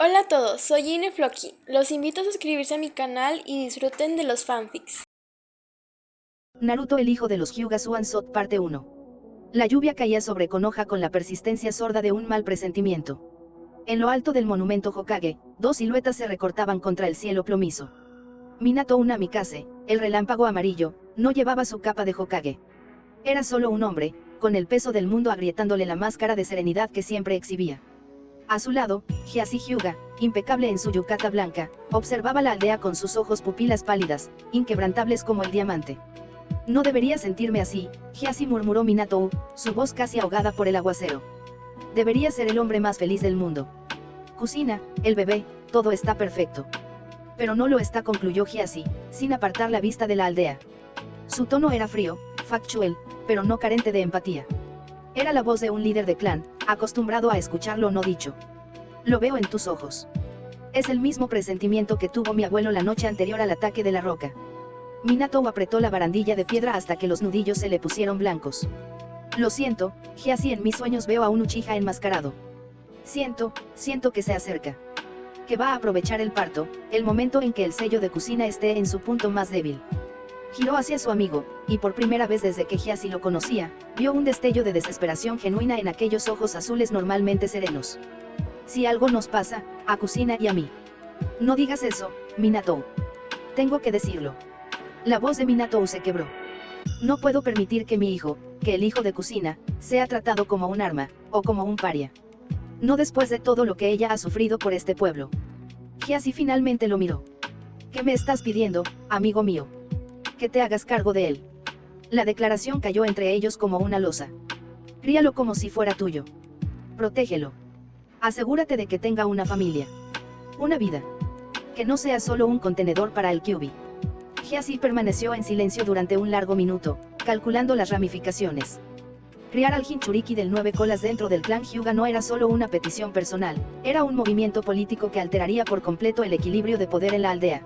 Hola a todos, soy Ine Floki. Los invito a suscribirse a mi canal y disfruten de los fanfics. Naruto, el hijo de los Hyuga Sot, parte 1. La lluvia caía sobre Konoha con la persistencia sorda de un mal presentimiento. En lo alto del monumento Hokage, dos siluetas se recortaban contra el cielo plomizo. Minato Namikaze, el relámpago amarillo, no llevaba su capa de Hokage. Era solo un hombre, con el peso del mundo agrietándole la máscara de serenidad que siempre exhibía. A su lado, Hiazi Hyuga, impecable en su yukata blanca, observaba la aldea con sus ojos pupilas pálidas, inquebrantables como el diamante. No debería sentirme así, Hiazi, murmuró Minato, su voz casi ahogada por el aguacero. Debería ser el hombre más feliz del mundo. Kusina, el bebé, todo está perfecto. Pero no lo está, concluyó Hiazi, sin apartar la vista de la aldea. Su tono era frío, factual, pero no carente de empatía. Era la voz de un líder de clan, acostumbrado a escuchar lo no dicho. Lo veo en tus ojos. Es el mismo presentimiento que tuvo mi abuelo la noche anterior al ataque de la roca. Minato apretó la barandilla de piedra hasta que los nudillos se le pusieron blancos. Lo siento, Hiazi, en mis sueños veo a un Uchiha enmascarado. Siento que se acerca. Que va a aprovechar el parto, el momento en que el sello de Kusina esté en su punto más débil. Giró hacia su amigo, y por primera vez desde que Hiazi lo conocía, vio un destello de desesperación genuina en aquellos ojos azules normalmente serenos. Si algo nos pasa, a Kusina y a mí. No digas eso, Minato. Tengo que decirlo. La voz de Minato se quebró. No puedo permitir que mi hijo, que el hijo de Kusina, sea tratado como un arma, o como un paria. No después de todo lo que ella ha sufrido por este pueblo. Hiazi finalmente lo miró. ¿Qué me estás pidiendo, amigo mío? Que te hagas cargo de él. La declaración cayó entre ellos como una losa. Críalo como si fuera tuyo. Protégelo. Asegúrate de que tenga una familia. Una vida. Que no sea solo un contenedor para el Kyuubi. Hiazi permaneció en silencio durante un largo minuto, calculando las ramificaciones. Criar al Jinchuriki del 9 colas dentro del clan Hyuga no era solo una petición personal, era un movimiento político que alteraría por completo el equilibrio de poder en la aldea.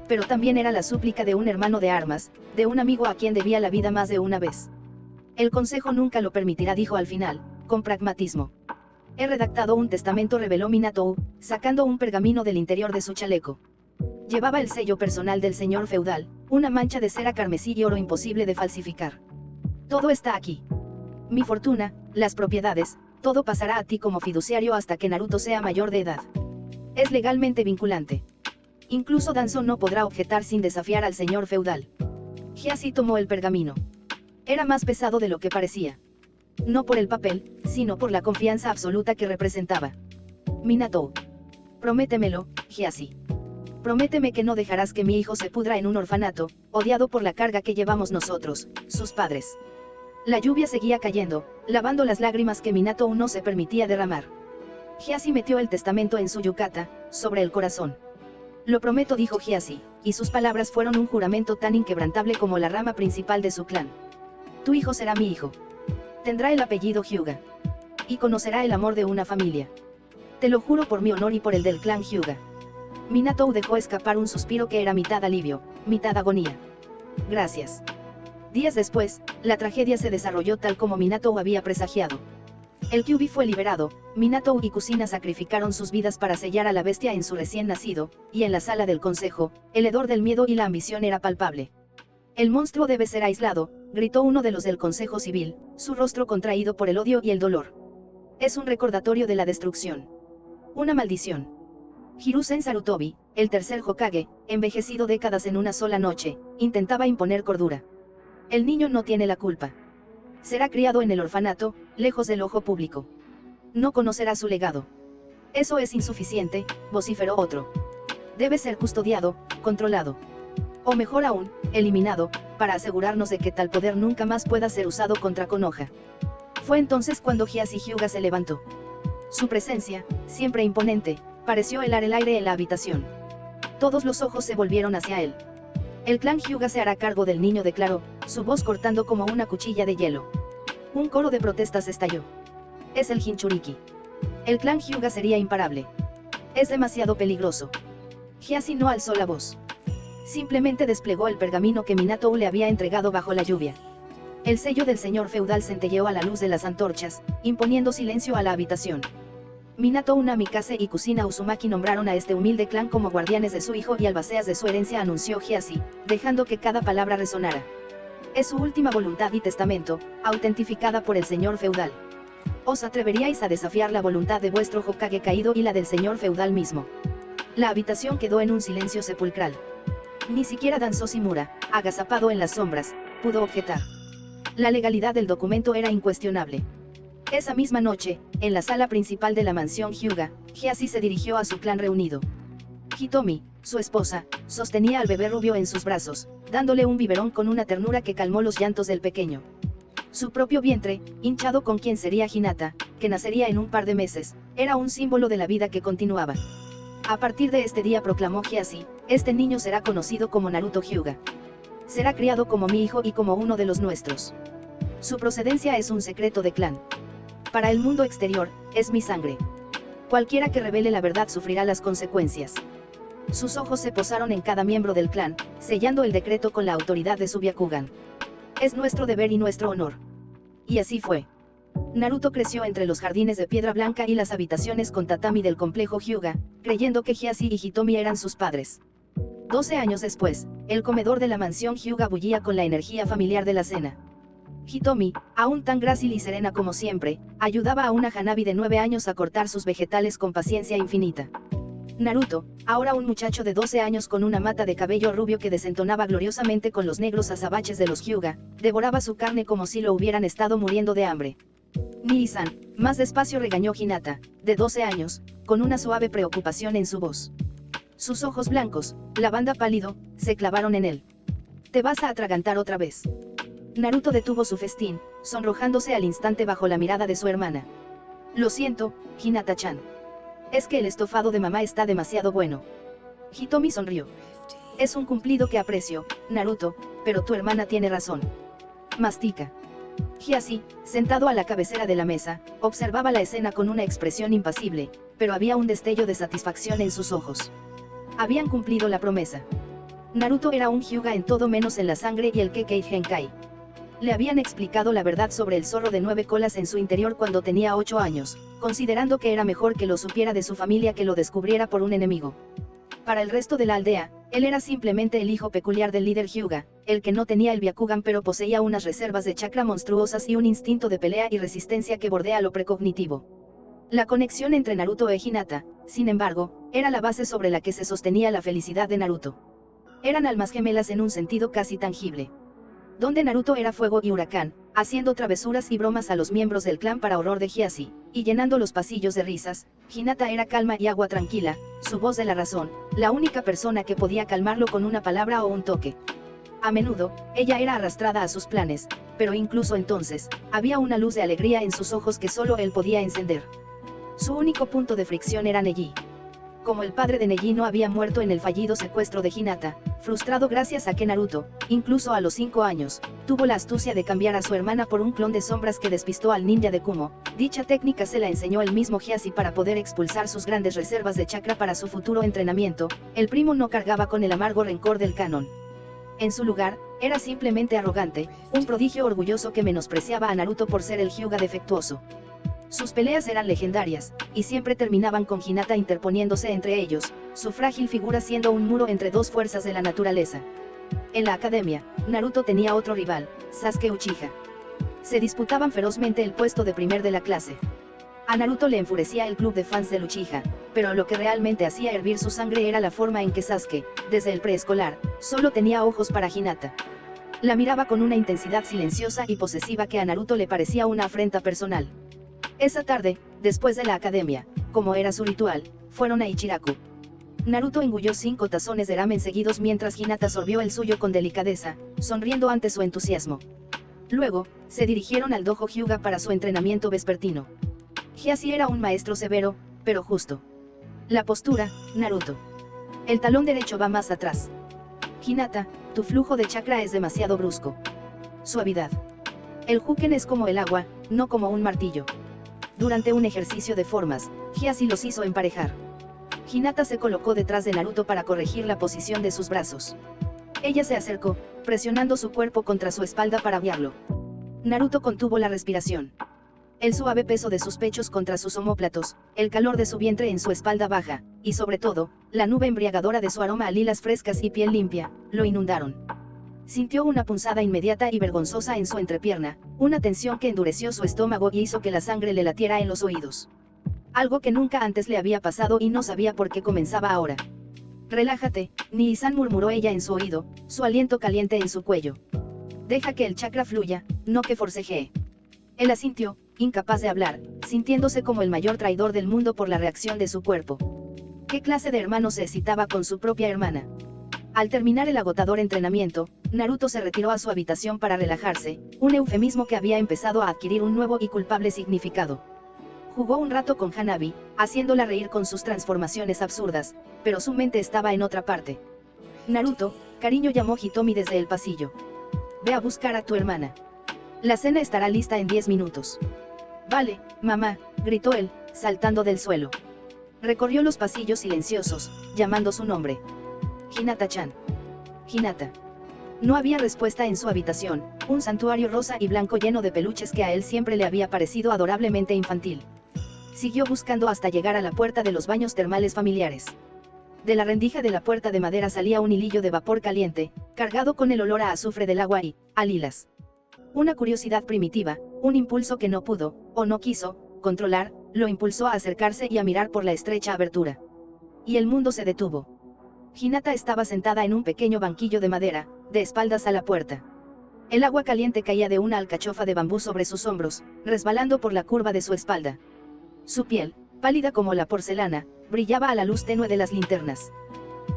Pero también era la súplica de un hermano de armas, de un amigo a quien debía la vida más de una vez. El consejo nunca lo permitirá, dijo al final, con pragmatismo. He redactado un testamento, reveló Minato, sacando un pergamino del interior de su chaleco. Llevaba el sello personal del señor feudal, una mancha de cera carmesí y oro imposible de falsificar. Todo está aquí. Mi fortuna, las propiedades, todo pasará a ti como fiduciario hasta que Naruto sea mayor de edad. Es legalmente vinculante. Incluso Danzo no podrá objetar sin desafiar al señor feudal. Hiazi tomó el pergamino. Era más pesado de lo que parecía. No por el papel, sino por la confianza absoluta que representaba. Minato. Prométemelo, Hiazi. Prométeme que no dejarás que mi hijo se pudra en un orfanato, odiado por la carga que llevamos nosotros, sus padres. La lluvia seguía cayendo, lavando las lágrimas que Minato no se permitía derramar. Hiazi metió el testamento en su yukata, sobre el corazón. Lo prometo, dijo Hiazi, y sus palabras fueron un juramento tan inquebrantable como la rama principal de su clan. Tu hijo será mi hijo. Tendrá el apellido Hyuga. Y conocerá el amor de una familia. Te lo juro por mi honor y por el del clan Hyuga. Minato dejó escapar un suspiro que era mitad alivio, mitad agonía. Gracias. Días después, la tragedia se desarrolló tal como Minato había presagiado. El Kyuubi fue liberado, Minato y Kusina sacrificaron sus vidas para sellar a la bestia en su recién nacido, y en la sala del consejo, el hedor del miedo y la ambición era palpable. El monstruo debe ser aislado, gritó uno de los del consejo civil, su rostro contraído por el odio y el dolor. Es un recordatorio de la destrucción. Una maldición. Hiruzen Sarutobi, el tercer Hokage, envejecido décadas en una sola noche, intentaba imponer cordura. El niño no tiene la culpa. Será criado en el orfanato, lejos del ojo público. No conocerá su legado. Eso es insuficiente, vociferó otro. Debe ser custodiado, controlado. O mejor aún, eliminado, para asegurarnos de que tal poder nunca más pueda ser usado contra Konoha. Fue entonces cuando Hiazi Hyuga se levantó. Su presencia, siempre imponente, pareció helar el aire en la habitación. Todos los ojos se volvieron hacia él. El clan Hyuga se hará cargo del niño, declaró, su voz cortando como una cuchilla de hielo. Un coro de protestas estalló. Es el Jinchuriki. El clan Hyuga sería imparable. Es demasiado peligroso. Hiazi no alzó la voz. Simplemente desplegó el pergamino que Minato le había entregado bajo la lluvia. El sello del señor feudal centelleó a la luz de las antorchas, imponiendo silencio a la habitación. Minato Unamikase y Kusina Uzumaki nombraron a este humilde clan como guardianes de su hijo y albaceas de su herencia, anunció Hiazi, dejando que cada palabra resonara. Es su última voluntad y testamento, autentificada por el señor feudal. ¿Os atreveríais a desafiar la voluntad de vuestro Hokage caído y la del señor feudal mismo? La habitación quedó en un silencio sepulcral. Ni siquiera Danzo Shimura, agazapado en las sombras, pudo objetar. La legalidad del documento era incuestionable. Esa misma noche, en la sala principal de la mansión Hyuga, Hiazi se dirigió a su clan reunido. Hitomi, su esposa, sostenía al bebé rubio en sus brazos, dándole un biberón con una ternura que calmó los llantos del pequeño. Su propio vientre, hinchado con quien sería Hinata, que nacería en un par de meses, era un símbolo de la vida que continuaba. A partir de este día, proclamó Hiazi, este niño será conocido como Naruto Hyuga. Será criado como mi hijo y como uno de los nuestros. Su procedencia es un secreto de clan. Para el mundo exterior, es mi sangre. Cualquiera que revele la verdad sufrirá las consecuencias. Sus ojos se posaron en cada miembro del clan, sellando el decreto con la autoridad de su Byakugan. Es nuestro deber y nuestro honor. Y así fue. Naruto creció entre los jardines de piedra blanca y las habitaciones con tatami del complejo Hyuga, creyendo que Hiazi y Hitomi eran sus padres. 12 años después, el comedor de la mansión Hyuga bullía con la energía familiar de la cena. Hitomi, aún tan grácil y serena como siempre, ayudaba a una Hanabi de 9 años a cortar sus vegetales con paciencia infinita. Naruto, ahora un muchacho de 12 años con una mata de cabello rubio que desentonaba gloriosamente con los negros azabaches de los Hyuga, devoraba su carne como si lo hubieran estado muriendo de hambre. Nii-san, más despacio, regañó Hinata, de 12 años, con una suave preocupación en su voz. Sus ojos blancos, lavanda pálido, se clavaron en él. ¿Te vas a atragantar otra vez? Naruto detuvo su festín, sonrojándose al instante bajo la mirada de su hermana. Lo siento, Hinata-chan. Es que el estofado de mamá está demasiado bueno. Hitomi sonrió. Es un cumplido que aprecio, Naruto, pero tu hermana tiene razón. Mastica. Hiazi, sentado a la cabecera de la mesa, observaba la escena con una expresión impasible, pero había un destello de satisfacción en sus ojos. Habían cumplido la promesa. Naruto era un Hyuga en todo menos en la sangre y el Kekkei Genkai. Le habían explicado la verdad sobre el zorro de 9 colas en su interior cuando tenía 8 años, considerando que era mejor que lo supiera de su familia que lo descubriera por un enemigo. Para el resto de la aldea, él era simplemente el hijo peculiar del líder Hyuga, el que no tenía el Byakugan pero poseía unas reservas de chakra monstruosas y un instinto de pelea y resistencia que bordea lo precognitivo. La conexión entre Naruto e Hinata, sin embargo, era la base sobre la que se sostenía la felicidad de Naruto. Eran almas gemelas en un sentido casi tangible. Donde Naruto era fuego y huracán, haciendo travesuras y bromas a los miembros del clan para horror de Hiazi, y llenando los pasillos de risas, Hinata era calma y agua tranquila, su voz de la razón, la única persona que podía calmarlo con una palabra o un toque. A menudo, ella era arrastrada a sus planes, pero incluso entonces, había una luz de alegría en sus ojos que solo él podía encender. Su único punto de fricción era Neji. Como el padre de Neji no había muerto en el fallido secuestro de Hinata, frustrado gracias a que Naruto, incluso a los 5 años, tuvo la astucia de cambiar a su hermana por un clon de sombras que despistó al ninja de Kumo, dicha técnica se la enseñó el mismo Hiazi para poder expulsar sus grandes reservas de chakra para su futuro entrenamiento, el primo no cargaba con el amargo rencor del canon. En su lugar, era simplemente arrogante, un prodigio orgulloso que menospreciaba a Naruto por ser el Hyuga defectuoso. Sus peleas eran legendarias, y siempre terminaban con Hinata interponiéndose entre ellos, su frágil figura siendo un muro entre dos fuerzas de la naturaleza. En la academia, Naruto tenía otro rival, Sasuke Uchiha. Se disputaban ferozmente el puesto de primer de la clase. A Naruto le enfurecía el club de fans del Uchiha, pero lo que realmente hacía hervir su sangre era la forma en que Sasuke, desde el preescolar, solo tenía ojos para Hinata. La miraba con una intensidad silenciosa y posesiva que a Naruto le parecía una afrenta personal. Esa tarde, después de la academia, como era su ritual, fueron a Ichiraku. Naruto engulló 5 tazones de ramen seguidos mientras Hinata sorbió el suyo con delicadeza, sonriendo ante su entusiasmo. Luego, se dirigieron al dojo Hyuga para su entrenamiento vespertino. Hiazi era un maestro severo, pero justo. La postura, Naruto. El talón derecho va más atrás. Hinata, tu flujo de chakra es demasiado brusco. Suavidad. El Huken es como el agua, no como un martillo. Durante un ejercicio de formas, Hiazi los hizo emparejar. Hinata se colocó detrás de Naruto para corregir la posición de sus brazos. Ella se acercó, presionando su cuerpo contra su espalda para guiarlo. Naruto contuvo la respiración. El suave peso de sus pechos contra sus omóplatos, el calor de su vientre en su espalda baja, y sobre todo, la nube embriagadora de su aroma a lilas frescas y piel limpia, lo inundaron. Sintió una punzada inmediata y vergonzosa en su entrepierna, una tensión que endureció su estómago y hizo que la sangre le latiera en los oídos. Algo que nunca antes le había pasado y no sabía por qué comenzaba ahora. Relájate, Nii-san, murmuró ella en su oído, su aliento caliente en su cuello. Deja que el chakra fluya, no que forcejee. Él asintió, incapaz de hablar, sintiéndose como el mayor traidor del mundo por la reacción de su cuerpo. ¿Qué clase de hermano se excitaba con su propia hermana? Al terminar el agotador entrenamiento, Naruto se retiró a su habitación para relajarse, un eufemismo que había empezado a adquirir un nuevo y culpable significado. Jugó un rato con Hanabi, haciéndola reír con sus transformaciones absurdas, pero su mente estaba en otra parte. Naruto, cariño, llamó Hitomi desde el pasillo. Ve a buscar a tu hermana. La cena estará lista en 10 minutos. Vale, mamá, gritó él, saltando del suelo. Recorrió los pasillos silenciosos, llamando su nombre. Hinata-chan. Hinata. No había respuesta en su habitación, un santuario rosa y blanco lleno de peluches que a él siempre le había parecido adorablemente infantil. Siguió buscando hasta llegar a la puerta de los baños termales familiares. De la rendija de la puerta de madera salía un hilillo de vapor caliente, cargado con el olor a azufre del agua y a lilas. Una curiosidad primitiva, un impulso que no pudo, o no quiso, controlar, lo impulsó a acercarse y a mirar por la estrecha abertura. Y el mundo se detuvo. Hinata estaba sentada en un pequeño banquillo de madera, de espaldas a la puerta. El agua caliente caía de una alcachofa de bambú sobre sus hombros, resbalando por la curva de su espalda. Su piel, pálida como la porcelana, brillaba a la luz tenue de las linternas.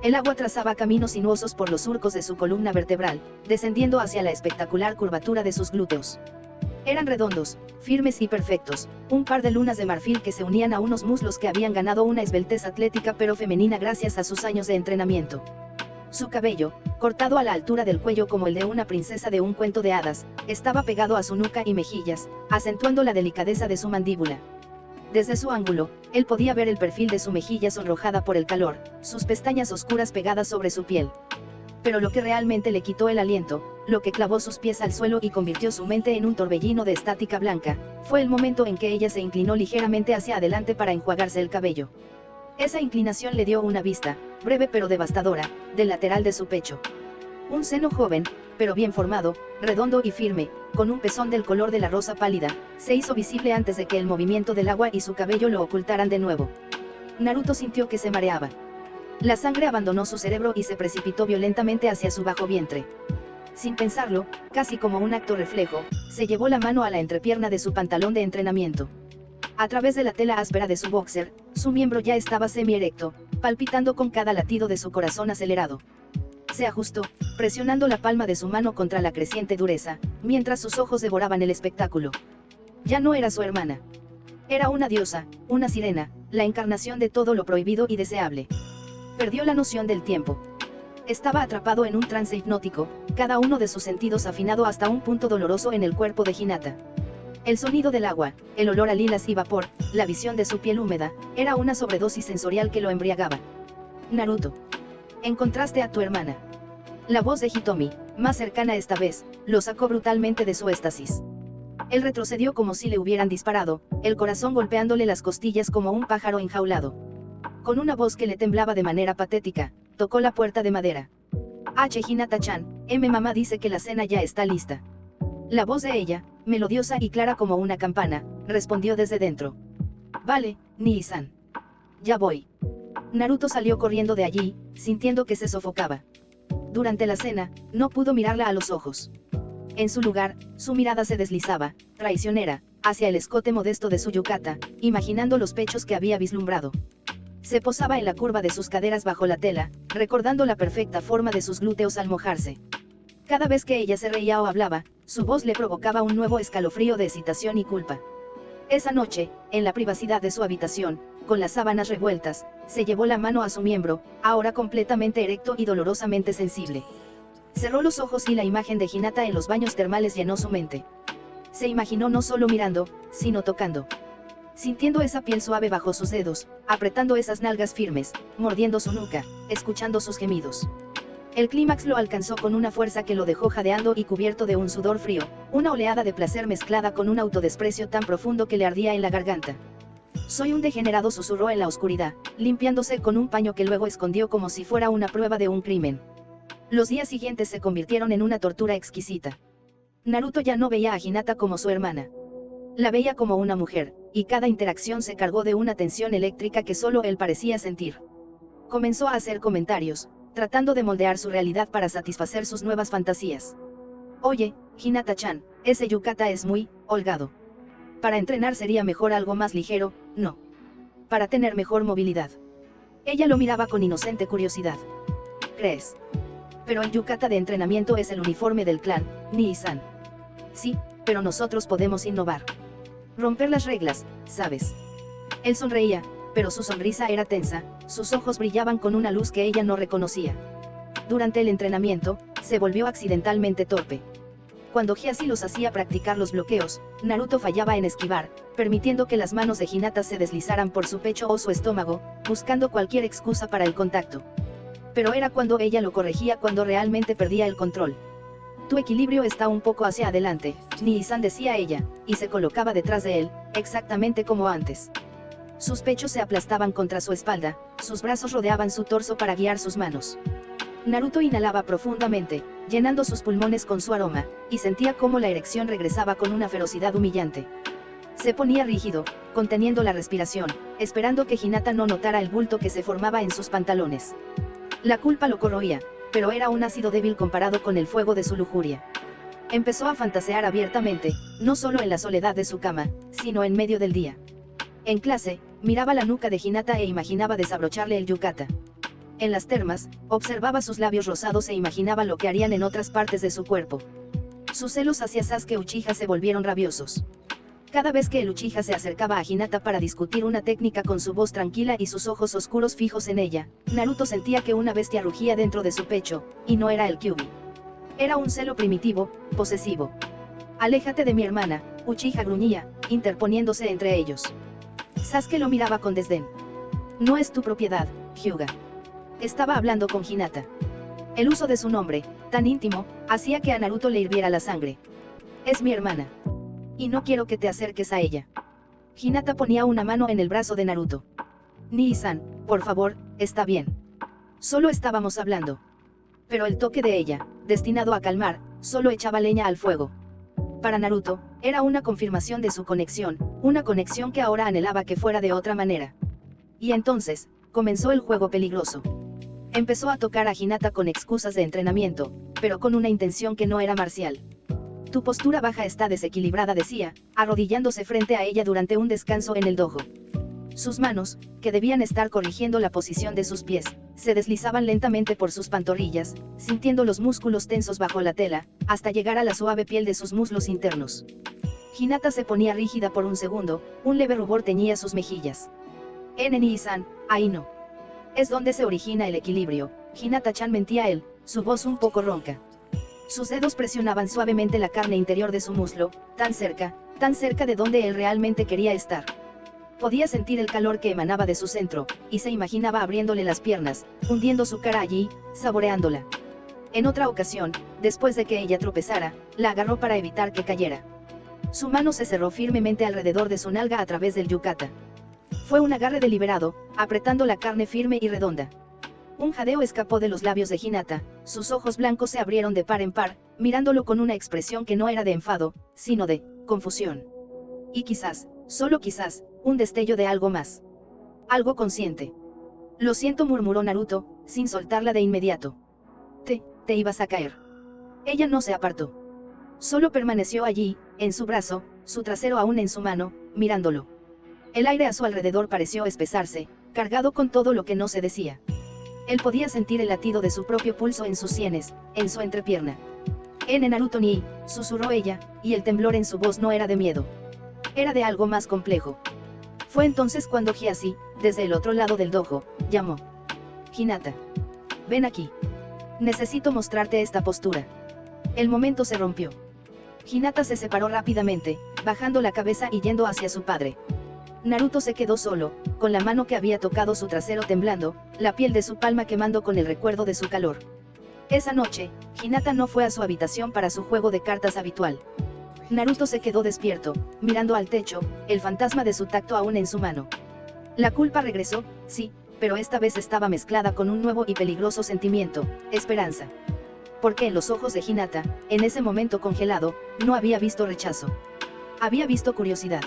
El agua trazaba caminos sinuosos por los surcos de su columna vertebral, descendiendo hacia la espectacular curvatura de sus glúteos. Eran redondos, firmes y perfectos, un par de lunas de marfil que se unían a unos muslos que habían ganado una esbeltez atlética pero femenina gracias a sus años de entrenamiento. Su cabello, cortado a la altura del cuello como el de una princesa de un cuento de hadas, estaba pegado a su nuca y mejillas, acentuando la delicadeza de su mandíbula. Desde su ángulo, él podía ver el perfil de su mejilla sonrojada por el calor, sus pestañas oscuras pegadas sobre su piel. Pero lo que realmente le quitó el aliento, lo que clavó sus pies al suelo y convirtió su mente en un torbellino de estática blanca, fue el momento en que ella se inclinó ligeramente hacia adelante para enjuagarse el cabello. Esa inclinación le dio una vista, breve pero devastadora, del lateral de su pecho. Un seno joven, pero bien formado, redondo y firme, con un pezón del color de la rosa pálida, se hizo visible antes de que el movimiento del agua y su cabello lo ocultaran de nuevo. Naruto sintió que se mareaba. La sangre abandonó su cerebro y se precipitó violentamente hacia su bajo vientre. Sin pensarlo, casi como un acto reflejo, se llevó la mano a la entrepierna de su pantalón de entrenamiento. A través de la tela áspera de su boxer, su miembro ya estaba semierecto, palpitando con cada latido de su corazón acelerado. Se ajustó, presionando la palma de su mano contra la creciente dureza, mientras sus ojos devoraban el espectáculo. Ya no era su hermana. Era una diosa, una sirena, la encarnación de todo lo prohibido y deseable. Perdió la noción del tiempo. Estaba atrapado en un trance hipnótico, cada uno de sus sentidos afinado hasta un punto doloroso en el cuerpo de Hinata. El sonido del agua, el olor a lilas y vapor, la visión de su piel húmeda, era una sobredosis sensorial que lo embriagaba. Naruto. Encontraste a tu hermana. La voz de Hitomi, más cercana esta vez, lo sacó brutalmente de su éxtasis. Él retrocedió como si le hubieran disparado, el corazón golpeándole las costillas como un pájaro enjaulado. Con una voz que le temblaba de manera patética, tocó la puerta de madera. Hinata-chan, mamá dice que la cena ya está lista. La voz de ella, melodiosa y clara como una campana, respondió desde dentro. Vale, Nii-san. Ya voy. Naruto salió corriendo de allí, sintiendo que se sofocaba. Durante la cena, no pudo mirarla a los ojos. En su lugar, su mirada se deslizaba, traicionera, hacia el escote modesto de su yukata, imaginando los pechos que había vislumbrado. Se posaba en la curva de sus caderas bajo la tela, recordando la perfecta forma de sus glúteos al mojarse. Cada vez que ella se reía o hablaba, su voz le provocaba un nuevo escalofrío de excitación y culpa. Esa noche, en la privacidad de su habitación, con las sábanas revueltas, se llevó la mano a su miembro, ahora completamente erecto y dolorosamente sensible. Cerró los ojos y la imagen de Hinata en los baños termales llenó su mente. Se imaginó no solo mirando, sino tocando. Sintiendo esa piel suave bajo sus dedos, apretando esas nalgas firmes, mordiendo su nuca, escuchando sus gemidos. El clímax lo alcanzó con una fuerza que lo dejó jadeando y cubierto de un sudor frío, una oleada de placer mezclada con un autodesprecio tan profundo que le ardía en la garganta. Soy un degenerado, susurró en la oscuridad, limpiándose con un paño que luego escondió como si fuera una prueba de un crimen. Los días siguientes se convirtieron en una tortura exquisita. Naruto ya no veía a Hinata como su hermana. La veía como una mujer, y cada interacción se cargó de una tensión eléctrica que solo él parecía sentir. Comenzó a hacer comentarios, tratando de moldear su realidad para satisfacer sus nuevas fantasías. Oye, Hinata-chan, ese yukata es muy holgado. Para entrenar sería mejor algo más ligero, ¿no? Para tener mejor movilidad. Ella lo miraba con inocente curiosidad. ¿Crees? Pero el yukata de entrenamiento es el uniforme del clan, Nii-san. Sí, pero nosotros podemos innovar. Romper las reglas, ¿sabes? Él sonreía, pero su sonrisa era tensa, sus ojos brillaban con una luz que ella no reconocía. Durante el entrenamiento, se volvió accidentalmente torpe. Cuando Hiashi los hacía practicar los bloqueos, Naruto fallaba en esquivar, permitiendo que las manos de Hinata se deslizaran por su pecho o su estómago, buscando cualquier excusa para el contacto. Pero era cuando ella lo corregía cuando realmente perdía el control. Tu equilibrio está un poco hacia adelante, Nii-san, decía ella, y se colocaba detrás de él, exactamente como antes. Sus pechos se aplastaban contra su espalda, sus brazos rodeaban su torso para guiar sus manos. Naruto inhalaba profundamente, llenando sus pulmones con su aroma, y sentía cómo la erección regresaba con una ferocidad humillante. Se ponía rígido, conteniendo la respiración, esperando que Hinata no notara el bulto que se formaba en sus pantalones. La culpa lo corroía, pero era un ácido débil comparado con el fuego de su lujuria. Empezó a fantasear abiertamente, no solo en la soledad de su cama, sino en medio del día. En clase, miraba la nuca de Hinata e imaginaba desabrocharle el yukata. En las termas, observaba sus labios rosados e imaginaba lo que harían en otras partes de su cuerpo. Sus celos hacia Sasuke Uchiha se volvieron rabiosos. Cada vez que el Uchiha se acercaba a Hinata para discutir una técnica con su voz tranquila y sus ojos oscuros fijos en ella, Naruto sentía que una bestia rugía dentro de su pecho, y no era el Kyuubi. Era un celo primitivo, posesivo. Aléjate de mi hermana, Uchiha gruñía, interponiéndose entre ellos. Sasuke lo miraba con desdén. No es tu propiedad, Hyuga. Estaba hablando con Hinata. El uso de su nombre, tan íntimo, hacía que a Naruto le hirviera la sangre. Es mi hermana. Y no quiero que te acerques a ella. Hinata ponía una mano en el brazo de Naruto. Nii-san, por favor, está bien. Solo estábamos hablando. Pero el toque de ella, destinado a calmar, solo echaba leña al fuego. Para Naruto, era una confirmación de su conexión, una conexión que ahora anhelaba que fuera de otra manera. Y entonces, comenzó el juego peligroso. Empezó a tocar a Hinata con excusas de entrenamiento, pero con una intención que no era marcial. Tu postura baja está desequilibrada, decía, arrodillándose frente a ella durante un descanso en el dojo. Sus manos, que debían estar corrigiendo la posición de sus pies, se deslizaban lentamente por sus pantorrillas, sintiendo los músculos tensos bajo la tela, hasta llegar a la suave piel de sus muslos internos. Hinata se ponía rígida por un segundo, un leve rubor teñía sus mejillas. Nii-san, ahí no. Es donde se origina el equilibrio, Hinata-chan, mentía él, su voz un poco ronca. Sus dedos presionaban suavemente la carne interior de su muslo, tan cerca de donde él realmente quería estar. Podía sentir el calor que emanaba de su centro, y se imaginaba abriéndole las piernas, hundiendo su cara allí, saboreándola. En otra ocasión, después de que ella tropezara, la agarró para evitar que cayera. Su mano se cerró firmemente alrededor de su nalga a través del yukata. Fue un agarre deliberado, apretando la carne firme y redonda. Un jadeo escapó de los labios de Hinata, sus ojos blancos se abrieron de par en par, mirándolo con una expresión que no era de enfado, sino de confusión. Y quizás, solo quizás, un destello de algo más. Algo consciente. Lo siento, murmuró Naruto, sin soltarla de inmediato. Te ibas a caer. Ella no se apartó. Solo permaneció allí, en su brazo, su trasero aún en su mano, mirándolo. El aire a su alrededor pareció espesarse, cargado con todo lo que no se decía. Él podía sentir el latido de su propio pulso en sus sienes, en su entrepierna. Naruto ni, susurró ella, y el temblor en su voz no era de miedo. Era de algo más complejo. Fue entonces cuando Hiashi, desde el otro lado del dojo, llamó. Hinata. Ven aquí. Necesito mostrarte esta postura. El momento se rompió. Hinata se separó rápidamente, bajando la cabeza y yendo hacia su padre. Naruto se quedó solo, con la mano que había tocado su trasero temblando, la piel de su palma quemando con el recuerdo de su calor. Esa noche, Hinata no fue a su habitación para su juego de cartas habitual. Naruto se quedó despierto, mirando al techo, el fantasma de su tacto aún en su mano. La culpa regresó, sí, pero esta vez estaba mezclada con un nuevo y peligroso sentimiento, esperanza. Porque en los ojos de Hinata, en ese momento congelado, no había visto rechazo. Había visto curiosidad.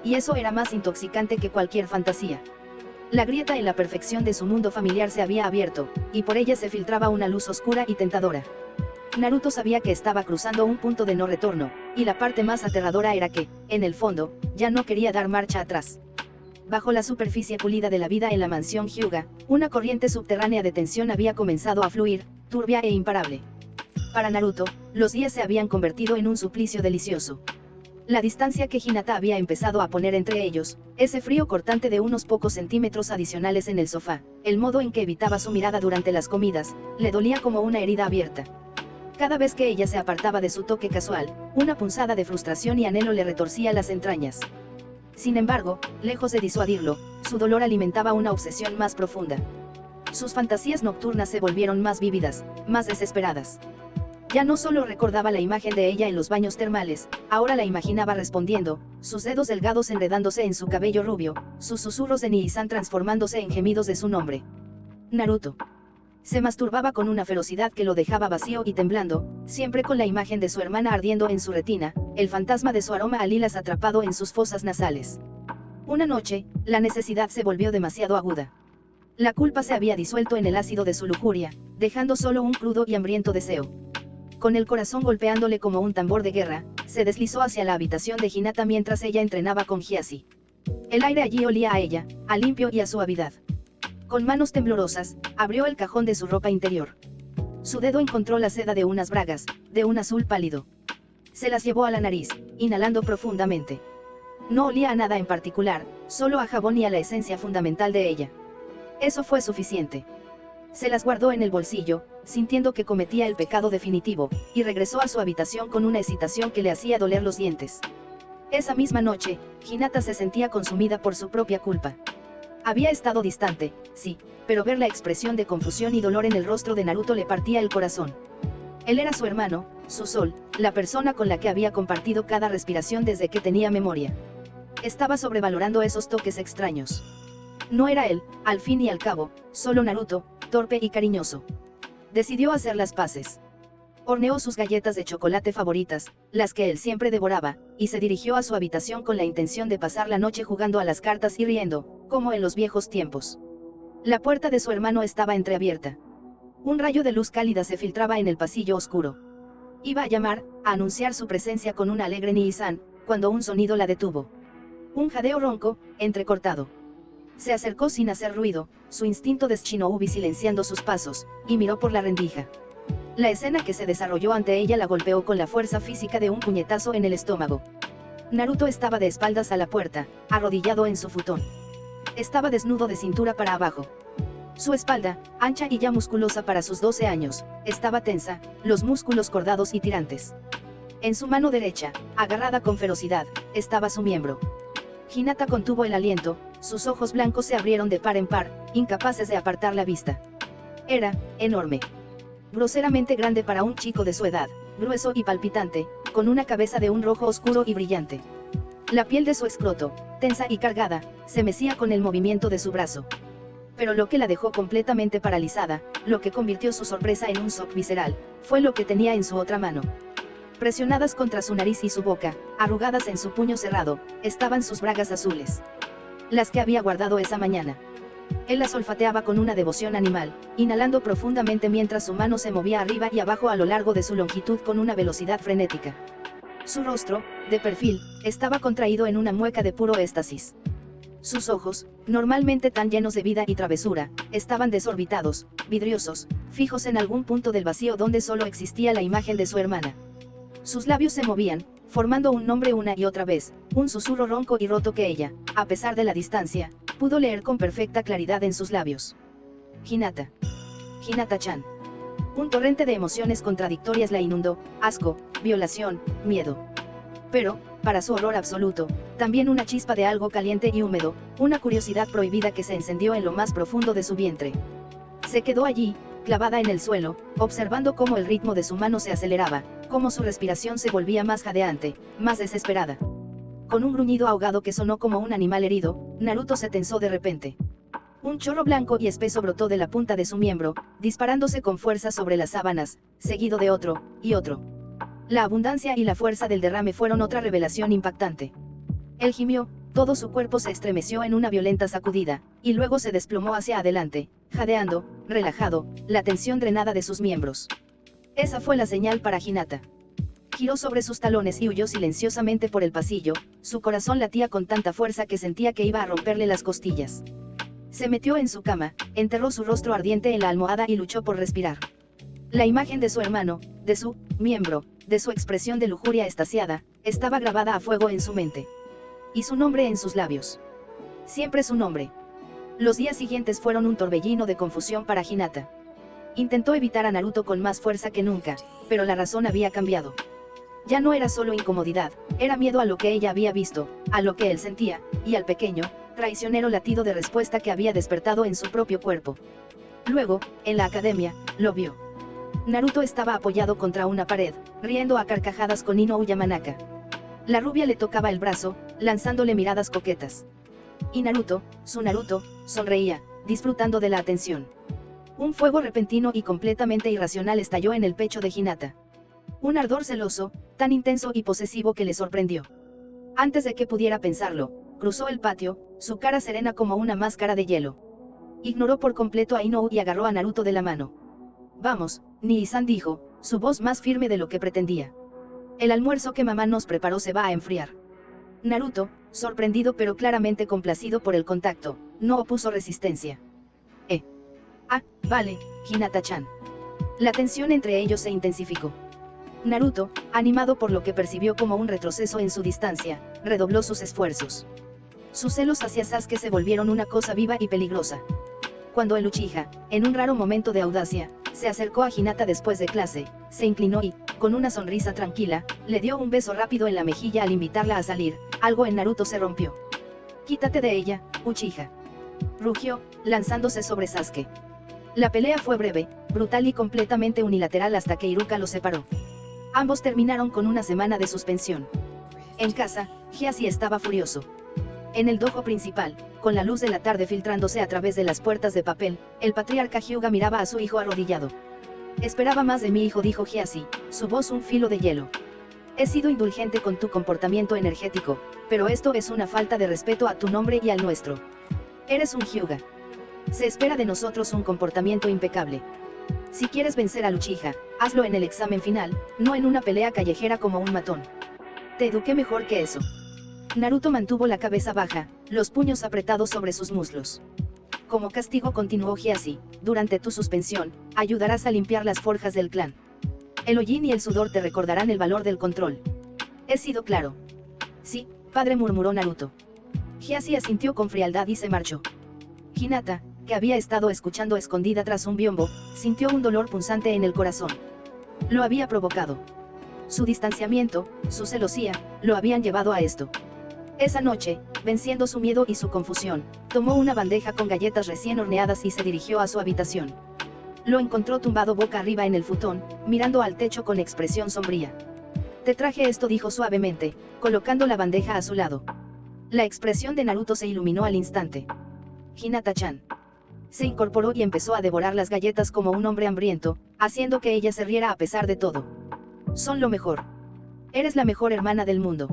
Y eso era más intoxicante que cualquier fantasía. La grieta en la perfección de su mundo familiar se había abierto, y por ella se filtraba una luz oscura y tentadora. Naruto sabía que estaba cruzando un punto de no retorno, y la parte más aterradora era que, en el fondo, ya no quería dar marcha atrás. Bajo la superficie pulida de la vida en la mansión Hyuga, una corriente subterránea de tensión había comenzado a fluir, turbia e imparable. Para Naruto, los días se habían convertido en un suplicio delicioso. La distancia que Hinata había empezado a poner entre ellos, ese frío cortante de unos pocos centímetros adicionales en el sofá, el modo en que evitaba su mirada durante las comidas, le dolía como una herida abierta. Cada vez que ella se apartaba de su toque casual, una punzada de frustración y anhelo le retorcía las entrañas. Sin embargo, lejos de disuadirlo, su dolor alimentaba una obsesión más profunda. Sus fantasías nocturnas se volvieron más vívidas, más desesperadas. Ya no solo recordaba la imagen de ella en los baños termales, ahora la imaginaba respondiendo, sus dedos delgados enredándose en su cabello rubio, sus susurros de Nii-san transformándose en gemidos de su nombre. Naruto. Se masturbaba con una ferocidad que lo dejaba vacío y temblando, siempre con la imagen de su hermana ardiendo en su retina, el fantasma de su aroma a lilas atrapado en sus fosas nasales. Una noche, la necesidad se volvió demasiado aguda. La culpa se había disuelto en el ácido de su lujuria, dejando solo un crudo y hambriento deseo. Con el corazón golpeándole como un tambor de guerra, se deslizó hacia la habitación de Hinata mientras ella entrenaba con Hiazi. El aire allí olía a ella, a limpio y a suavidad. Con manos temblorosas, abrió el cajón de su ropa interior. Su dedo encontró la seda de unas bragas, de un azul pálido. Se las llevó a la nariz, inhalando profundamente. No olía a nada en particular, solo a jabón y a la esencia fundamental de ella. Eso fue suficiente. Se las guardó en el bolsillo, sintiendo que cometía el pecado definitivo, y regresó a su habitación con una excitación que le hacía doler los dientes. Esa misma noche, Hinata se sentía consumida por su propia culpa. Había estado distante, sí, pero ver la expresión de confusión y dolor en el rostro de Naruto le partía el corazón. Él era su hermano, su sol, la persona con la que había compartido cada respiración desde que tenía memoria. Estaba sobrevalorando esos toques extraños. No era él, al fin y al cabo, solo Naruto, torpe y cariñoso. Decidió hacer las paces. Horneó sus galletas de chocolate favoritas, las que él siempre devoraba, y se dirigió a su habitación con la intención de pasar la noche jugando a las cartas y riendo, como en los viejos tiempos. La puerta de su hermano estaba entreabierta. Un rayo de luz cálida se filtraba en el pasillo oscuro. Iba a llamar, a anunciar su presencia con un alegre Nii-san, cuando un sonido la detuvo. Un jadeo ronco, entrecortado. Se acercó sin hacer ruido, su instinto de shinobi silenciando sus pasos, y miró por la rendija. La escena que se desarrolló ante ella la golpeó con la fuerza física de un puñetazo en el estómago. Naruto estaba de espaldas a la puerta, arrodillado en su futón. Estaba desnudo de cintura para abajo. Su espalda, ancha y ya musculosa para sus 12 años, estaba tensa, los músculos cordados y tirantes. En su mano derecha, agarrada con ferocidad, estaba su miembro. Hinata contuvo el aliento, sus ojos blancos se abrieron de par en par, incapaces de apartar la vista. Era enorme. Groseramente grande para un chico de su edad, grueso y palpitante, con una cabeza de un rojo oscuro y brillante. La piel de su escroto, tensa y cargada, se mecía con el movimiento de su brazo. Pero lo que la dejó completamente paralizada, lo que convirtió su sorpresa en un shock visceral, fue lo que tenía en su otra mano. Presionadas contra su nariz y su boca, arrugadas en su puño cerrado, estaban sus bragas azules. Las que había guardado esa mañana. Él las olfateaba con una devoción animal, inhalando profundamente mientras su mano se movía arriba y abajo a lo largo de su longitud con una velocidad frenética. Su rostro, de perfil, estaba contraído en una mueca de puro éxtasis. Sus ojos, normalmente tan llenos de vida y travesura, estaban desorbitados, vidriosos, fijos en algún punto del vacío donde solo existía la imagen de su hermana. Sus labios se movían, formando un nombre una y otra vez, un susurro ronco y roto que ella, a pesar de la distancia, pudo leer con perfecta claridad en sus labios. Hinata. Hinata-chan. Un torrente de emociones contradictorias la inundó, asco, violación, miedo. Pero, para su horror absoluto, también una chispa de algo caliente y húmedo, una curiosidad prohibida que se encendió en lo más profundo de su vientre. Se quedó allí, clavada en el suelo, observando cómo el ritmo de su mano se aceleraba, cómo su respiración se volvía más jadeante, más desesperada. Con un gruñido ahogado que sonó como un animal herido, Naruto se tensó de repente. Un chorro blanco y espeso brotó de la punta de su miembro, disparándose con fuerza sobre las sábanas, seguido de otro, y otro. La abundancia y la fuerza del derrame fueron otra revelación impactante. Él gimió, todo su cuerpo se estremeció en una violenta sacudida, y luego se desplomó hacia adelante, jadeando, relajado, la tensión drenada de sus miembros. Esa fue la señal para Hinata. Giró sobre sus talones y huyó silenciosamente por el pasillo, su corazón latía con tanta fuerza que sentía que iba a romperle las costillas. Se metió en su cama, enterró su rostro ardiente en la almohada y luchó por respirar. La imagen de su hermano, de su miembro, de su expresión de lujuria extasiada, estaba grabada a fuego en su mente. Y su nombre en sus labios. Siempre su nombre. Los días siguientes fueron un torbellino de confusión para Hinata. Intentó evitar a Naruto con más fuerza que nunca, pero la razón había cambiado. Ya no era solo incomodidad, era miedo a lo que ella había visto, a lo que él sentía, y al pequeño, traicionero latido de respuesta que había despertado en su propio cuerpo. Luego, en la academia, lo vio. Naruto estaba apoyado contra una pared, riendo a carcajadas con Ino Yamanaka. La rubia le tocaba el brazo, lanzándole miradas coquetas. Y Naruto, su Naruto, sonreía, disfrutando de la atención. Un fuego repentino y completamente irracional estalló en el pecho de Hinata. Un ardor celoso, tan intenso y posesivo que le sorprendió. Antes de que pudiera pensarlo, cruzó el patio, su cara serena como una máscara de hielo. Ignoró por completo a Ino y agarró a Naruto de la mano. Vamos, Nii-san dijo, su voz más firme de lo que pretendía. El almuerzo que mamá nos preparó se va a enfriar. Naruto, sorprendido pero claramente complacido por el contacto, no opuso resistencia. Ah, vale, Hinata-chan. La tensión entre ellos se intensificó. Naruto, animado por lo que percibió como un retroceso en su distancia, redobló sus esfuerzos. Sus celos hacia Sasuke se volvieron una cosa viva y peligrosa. Cuando el Uchiha, en un raro momento de audacia, se acercó a Hinata después de clase, se inclinó y, con una sonrisa tranquila, le dio un beso rápido en la mejilla al invitarla a salir, algo en Naruto se rompió. Quítate de ella, Uchiha. Rugió, lanzándose sobre Sasuke. La pelea fue breve, brutal y completamente unilateral hasta que Iruka los separó. Ambos terminaron con una semana de suspensión. En casa, Hiashi estaba furioso. En el dojo principal, con la luz de la tarde filtrándose a través de las puertas de papel, el patriarca Hyuga miraba a su hijo arrodillado. Esperaba más de mi hijo, dijo Hiashi, su voz un filo de hielo. He sido indulgente con tu comportamiento energético, pero esto es una falta de respeto a tu nombre y al nuestro. Eres un Hyuga. Se espera de nosotros un comportamiento impecable. Si quieres vencer al Uchiha, hazlo en el examen final, no en una pelea callejera como un matón. Te eduqué mejor que eso. Naruto mantuvo la cabeza baja, los puños apretados sobre sus muslos. Como castigo, continuó Hiashi, durante tu suspensión, ayudarás a limpiar las forjas del clan. El hollín y el sudor te recordarán el valor del control. ¿He sido claro? Sí, padre, murmuró Naruto. Hiashi asintió con frialdad y se marchó. Hinata, que había estado escuchando escondida tras un biombo, sintió un dolor punzante en el corazón. Lo había provocado. Su distanciamiento, su celosía, lo habían llevado a esto. Esa noche, venciendo su miedo y su confusión, tomó una bandeja con galletas recién horneadas y se dirigió a su habitación. Lo encontró tumbado boca arriba en el futón, mirando al techo con expresión sombría. Te traje esto, dijo suavemente, colocando la bandeja a su lado. La expresión de Naruto se iluminó al instante. Hinata-chan. Se incorporó y empezó a devorar las galletas como un hombre hambriento, haciendo que ella se riera a pesar de todo. Son lo mejor. Eres la mejor hermana del mundo.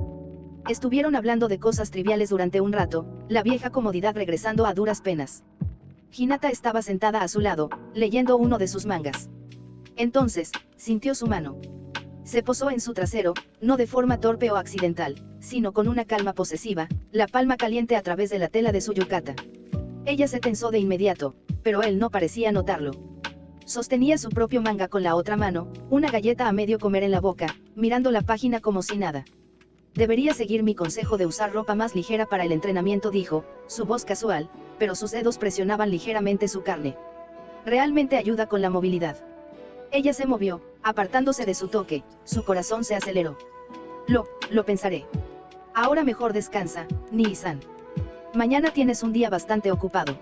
Estuvieron hablando de cosas triviales durante un rato, la vieja comodidad regresando a duras penas. Hinata estaba sentada a su lado, leyendo uno de sus mangas. Entonces, sintió su mano. Se posó en su trasero, no de forma torpe o accidental, sino con una calma posesiva, la palma caliente a través de la tela de su yukata. Ella se tensó de inmediato, pero él no parecía notarlo. Sostenía su propio manga con la otra mano, una galleta a medio comer en la boca, mirando la página como si nada. Debería seguir mi consejo de usar ropa más ligera para el entrenamiento, dijo, su voz casual, pero sus dedos presionaban ligeramente su carne. Realmente ayuda con la movilidad. Ella se movió, apartándose de su toque, su corazón se aceleró. Lo pensaré. Ahora mejor descansa, Nii-san. Mañana tienes un día bastante ocupado.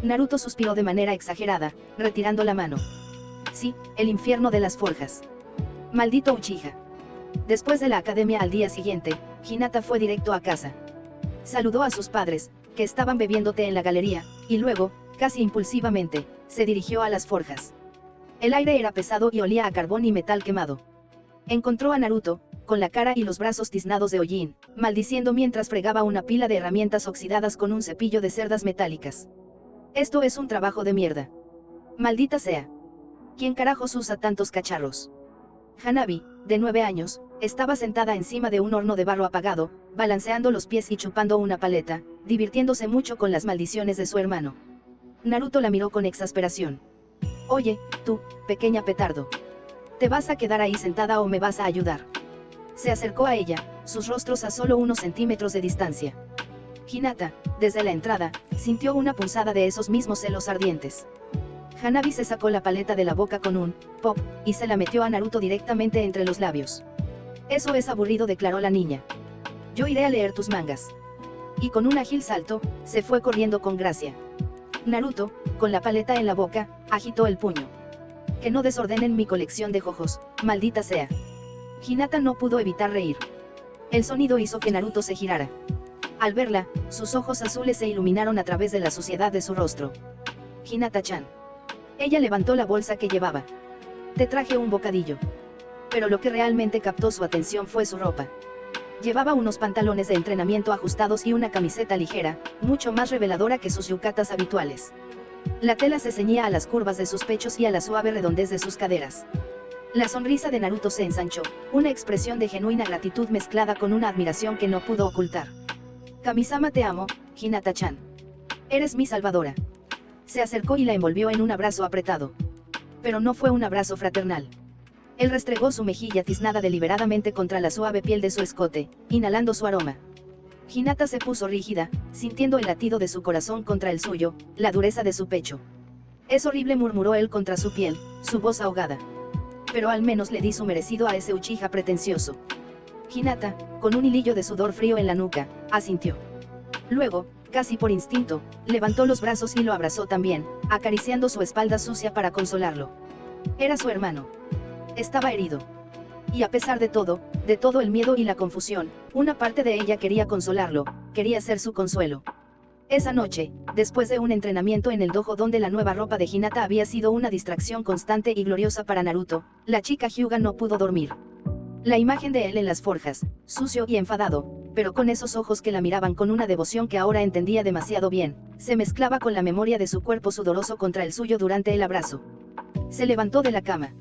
Naruto suspiró de manera exagerada, retirando la mano. Sí, el infierno de las forjas. Maldito Uchiha. Después de la academia al día siguiente, Hinata fue directo a casa. Saludó a sus padres, que estaban bebiendo té en la galería, y luego, casi impulsivamente, se dirigió a las forjas. El aire era pesado y olía a carbón y metal quemado. Encontró a Naruto, con la cara y los brazos tiznados de hollín, maldiciendo mientras fregaba una pila de herramientas oxidadas con un cepillo de cerdas metálicas. Esto es un trabajo de mierda. Maldita sea. ¿Quién carajos usa tantos cacharros? Hanabi, de 9 años, estaba sentada encima de un horno de barro apagado, balanceando los pies y chupando una paleta, divirtiéndose mucho con las maldiciones de su hermano. Naruto la miró con exasperación. Oye, tú, pequeña petardo. ¿Te vas a quedar ahí sentada o me vas a ayudar? Se acercó a ella, sus rostros a solo unos centímetros de distancia. Hinata, desde la entrada, sintió una punzada de esos mismos celos ardientes. Hanabi se sacó la paleta de la boca con un pop, y se la metió a Naruto directamente entre los labios. Eso es aburrido, declaró la niña. Yo iré a leer tus mangas. Y con un ágil salto, se fue corriendo con gracia. Naruto, con la paleta en la boca, agitó el puño. Que no desordenen mi colección de jojos, maldita sea. Hinata no pudo evitar reír. El sonido hizo que Naruto se girara. Al verla, sus ojos azules se iluminaron a través de la suciedad de su rostro. Hinata-chan. Ella levantó la bolsa que llevaba. Te traje un bocadillo. Pero lo que realmente captó su atención fue su ropa. Llevaba unos pantalones de entrenamiento ajustados y una camiseta ligera, mucho más reveladora que sus yucatas habituales. La tela se ceñía a las curvas de sus pechos y a la suave redondez de sus caderas. La sonrisa de Naruto se ensanchó, una expresión de genuina gratitud mezclada con una admiración que no pudo ocultar. Kamisama, te amo, Hinata-chan. Eres mi salvadora. Se acercó y la envolvió en un abrazo apretado. Pero no fue un abrazo fraternal. Él restregó su mejilla tiznada deliberadamente contra la suave piel de su escote, inhalando su aroma. Hinata se puso rígida, sintiendo el latido de su corazón contra el suyo, la dureza de su pecho. Es horrible, murmuró él contra su piel, su voz ahogada. Pero al menos le di su merecido a ese Uchiha pretencioso. Hinata, con un hilillo de sudor frío en la nuca, asintió. Luego, casi por instinto, levantó los brazos y lo abrazó también, acariciando su espalda sucia para consolarlo. Era su hermano. Estaba herido. Y a pesar de todo el miedo y la confusión, una parte de ella quería consolarlo, quería ser su consuelo. Esa noche, después de un entrenamiento en el dojo donde la nueva ropa de Hinata había sido una distracción constante y gloriosa para Naruto, la chica Hyuga no pudo dormir. La imagen de él en las forjas, sucio y enfadado, pero con esos ojos que la miraban con una devoción que ahora entendía demasiado bien, se mezclaba con la memoria de su cuerpo sudoroso contra el suyo durante el abrazo. Se levantó de la cama.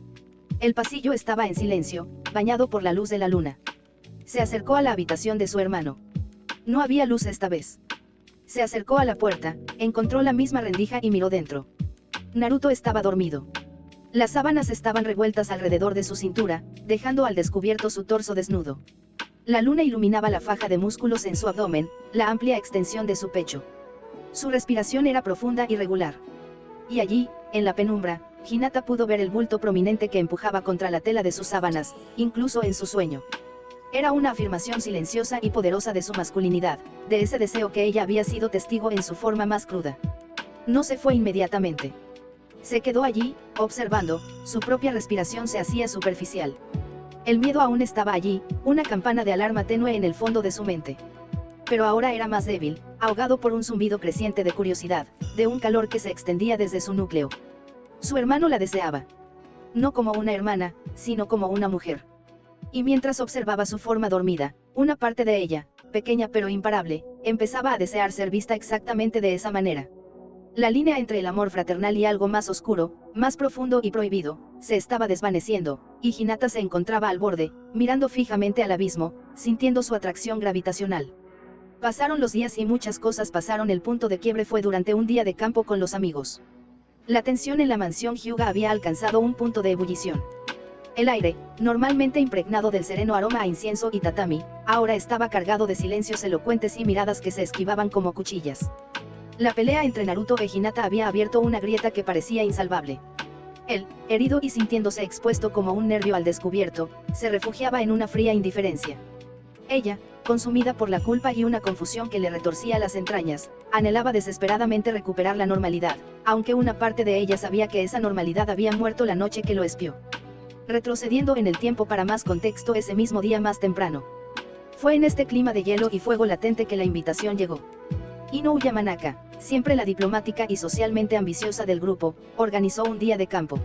El pasillo estaba en silencio, bañado por la luz de la luna. Se acercó a la habitación de su hermano. No había luz esta vez. Se acercó a la puerta, encontró la misma rendija y miró dentro. Naruto estaba dormido. Las sábanas estaban revueltas alrededor de su cintura, dejando al descubierto su torso desnudo. La luna iluminaba la faja de músculos en su abdomen, la amplia extensión de su pecho. Su respiración era profunda y regular. Y allí, en la penumbra, Hinata pudo ver el bulto prominente que empujaba contra la tela de sus sábanas, incluso en su sueño. Era una afirmación silenciosa y poderosa de su masculinidad, de ese deseo que ella había sido testigo en su forma más cruda. No se fue inmediatamente. Se quedó allí, observando, su propia respiración se hacía superficial. El miedo aún estaba allí, una campana de alarma tenue en el fondo de su mente. Pero ahora era más débil, ahogado por un zumbido creciente de curiosidad, de un calor que se extendía desde su núcleo. Su hermano la deseaba. No como una hermana, sino como una mujer. Y mientras observaba su forma dormida, una parte de ella, pequeña pero imparable, empezaba a desear ser vista exactamente de esa manera. La línea entre el amor fraternal y algo más oscuro, más profundo y prohibido, se estaba desvaneciendo, y Hinata se encontraba al borde, mirando fijamente al abismo, sintiendo su atracción gravitacional. Pasaron los días y muchas cosas pasaron. El punto de quiebre fue durante un día de campo con los amigos. La tensión en la mansión Hyuga había alcanzado un punto de ebullición. El aire, normalmente impregnado del sereno aroma a incienso y tatami, ahora estaba cargado de silencios elocuentes y miradas que se esquivaban como cuchillas. La pelea entre Naruto e Hinata había abierto una grieta que parecía insalvable. Él, herido y sintiéndose expuesto como un nervio al descubierto, se refugiaba en una fría indiferencia. Ella, consumida por la culpa y una confusión que le retorcía las entrañas, anhelaba desesperadamente recuperar la normalidad, aunque una parte de ella sabía que esa normalidad había muerto la noche que lo espió. Retrocediendo en el tiempo para más contexto, ese mismo día más temprano. Fue en este clima de hielo y fuego latente que la invitación llegó. Inou Yamanaka, siempre la diplomática y socialmente ambiciosa del grupo, organizó un día de campo.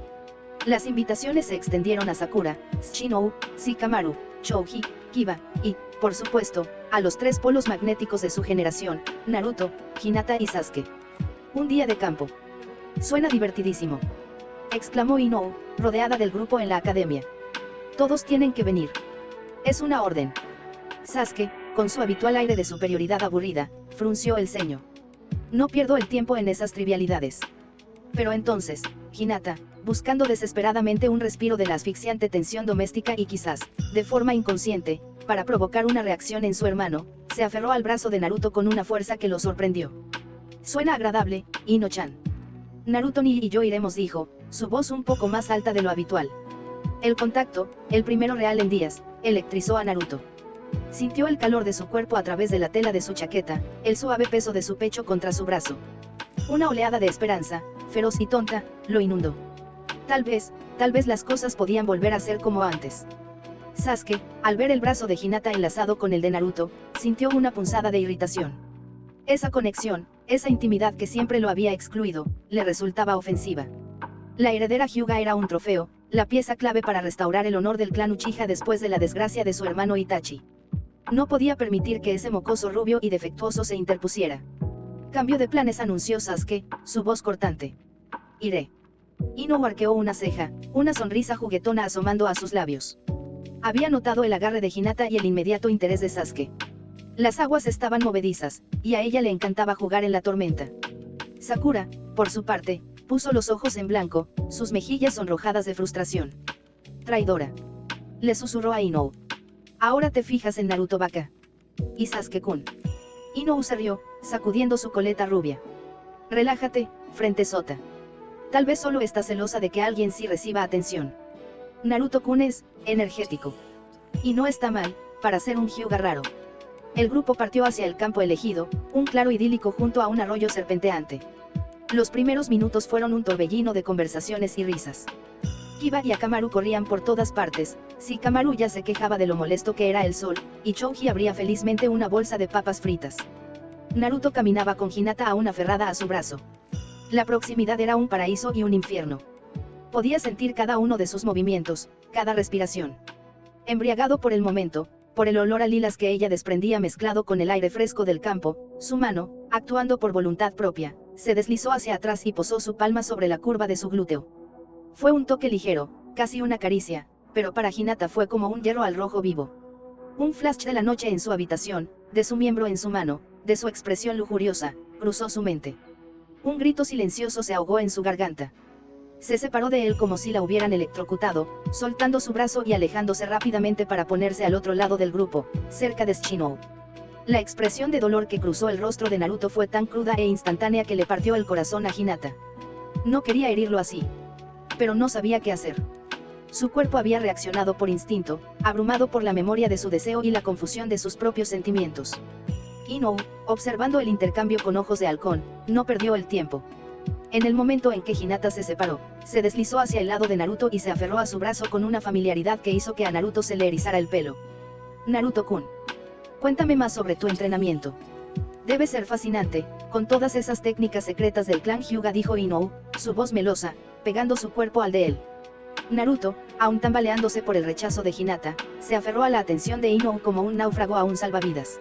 Las invitaciones se extendieron a Sakura, Shinou, Shikamaru, Chouji, Kiba, y, por supuesto, a los tres polos magnéticos de su generación, Naruto, Hinata y Sasuke. Un día de campo. Suena divertidísimo, exclamó Inou, rodeada del grupo en la academia. Todos tienen que venir. Es una orden. Sasuke, con su habitual aire de superioridad aburrida, frunció el ceño. No pierdo el tiempo en esas trivialidades. Pero entonces, Hinata, buscando desesperadamente un respiro de la asfixiante tensión doméstica y quizás, de forma inconsciente, para provocar una reacción en su hermano, se aferró al brazo de Naruto con una fuerza que lo sorprendió. Suena agradable, Ino-chan. Naruto-ni y yo iremos, dijo, su voz un poco más alta de lo habitual. El contacto, el primero real en días, electrizó a Naruto. Sintió el calor de su cuerpo a través de la tela de su chaqueta, el suave peso de su pecho contra su brazo. Una oleada de esperanza, feroz y tonta, lo inundó. Tal vez las cosas podían volver a ser como antes. Sasuke, al ver el brazo de Hinata enlazado con el de Naruto, sintió una punzada de irritación. Esa conexión, esa intimidad que siempre lo había excluido, le resultaba ofensiva. La heredera Hyuga era un trofeo, la pieza clave para restaurar el honor del clan Uchiha después de la desgracia de su hermano Itachi. No podía permitir que ese mocoso rubio y defectuoso se interpusiera. Cambio de planes, anunció Sasuke, su voz cortante. Iré. Inou arqueó una ceja, una sonrisa juguetona asomando a sus labios. Había notado el agarre de Hinata y el inmediato interés de Sasuke. Las aguas estaban movedizas, y a ella le encantaba jugar en la tormenta. Sakura, por su parte, puso los ojos en blanco, sus mejillas sonrojadas de frustración. Traidora. Le susurró a Inou. Ahora te fijas en Naruto Baka. Y Sasuke-kun. Inou se rió, sacudiendo su coleta rubia. Relájate, frentezota. Tal vez solo está celosa de que alguien sí reciba atención. Naruto-kun es energético. Y no está mal, para ser un Hyuga raro. El grupo partió hacia el campo elegido, un claro idílico junto a un arroyo serpenteante. Los primeros minutos fueron un torbellino de conversaciones y risas. Kiba y Akamaru corrían por todas partes, Shikamaru ya se quejaba de lo molesto que era el sol, y Chouji abría felizmente una bolsa de papas fritas. Naruto caminaba con Hinata aún aferrada a su brazo. La proximidad era un paraíso y un infierno. Podía sentir cada uno de sus movimientos, cada respiración. Embriagado por el momento, por el olor a lilas que ella desprendía mezclado con el aire fresco del campo, su mano, actuando por voluntad propia, se deslizó hacia atrás y posó su palma sobre la curva de su glúteo. Fue un toque ligero, casi una caricia, pero para Hinata fue como un hierro al rojo vivo. Un flash de la noche en su habitación, de su miembro en su mano, de su expresión lujuriosa, cruzó su mente. Un grito silencioso se ahogó en su garganta. Se separó de él como si la hubieran electrocutado, soltando su brazo y alejándose rápidamente para ponerse al otro lado del grupo, cerca de Shinou. La expresión de dolor que cruzó el rostro de Naruto fue tan cruda e instantánea que le partió el corazón a Hinata. No quería herirlo así. Pero no sabía qué hacer. Su cuerpo había reaccionado por instinto, abrumado por la memoria de su deseo y la confusión de sus propios sentimientos. Inou, observando el intercambio con ojos de halcón, no perdió el tiempo. En el momento en que Hinata se separó, se deslizó hacia el lado de Naruto y se aferró a su brazo con una familiaridad que hizo que a Naruto se le erizara el pelo. Naruto-kun. Cuéntame más sobre tu entrenamiento. Debe ser fascinante, con todas esas técnicas secretas del clan Hyuga, dijo Inou, su voz melosa, pegando su cuerpo al de él. Naruto, aún tambaleándose por el rechazo de Hinata, se aferró a la atención de Inou como un náufrago a un salvavidas.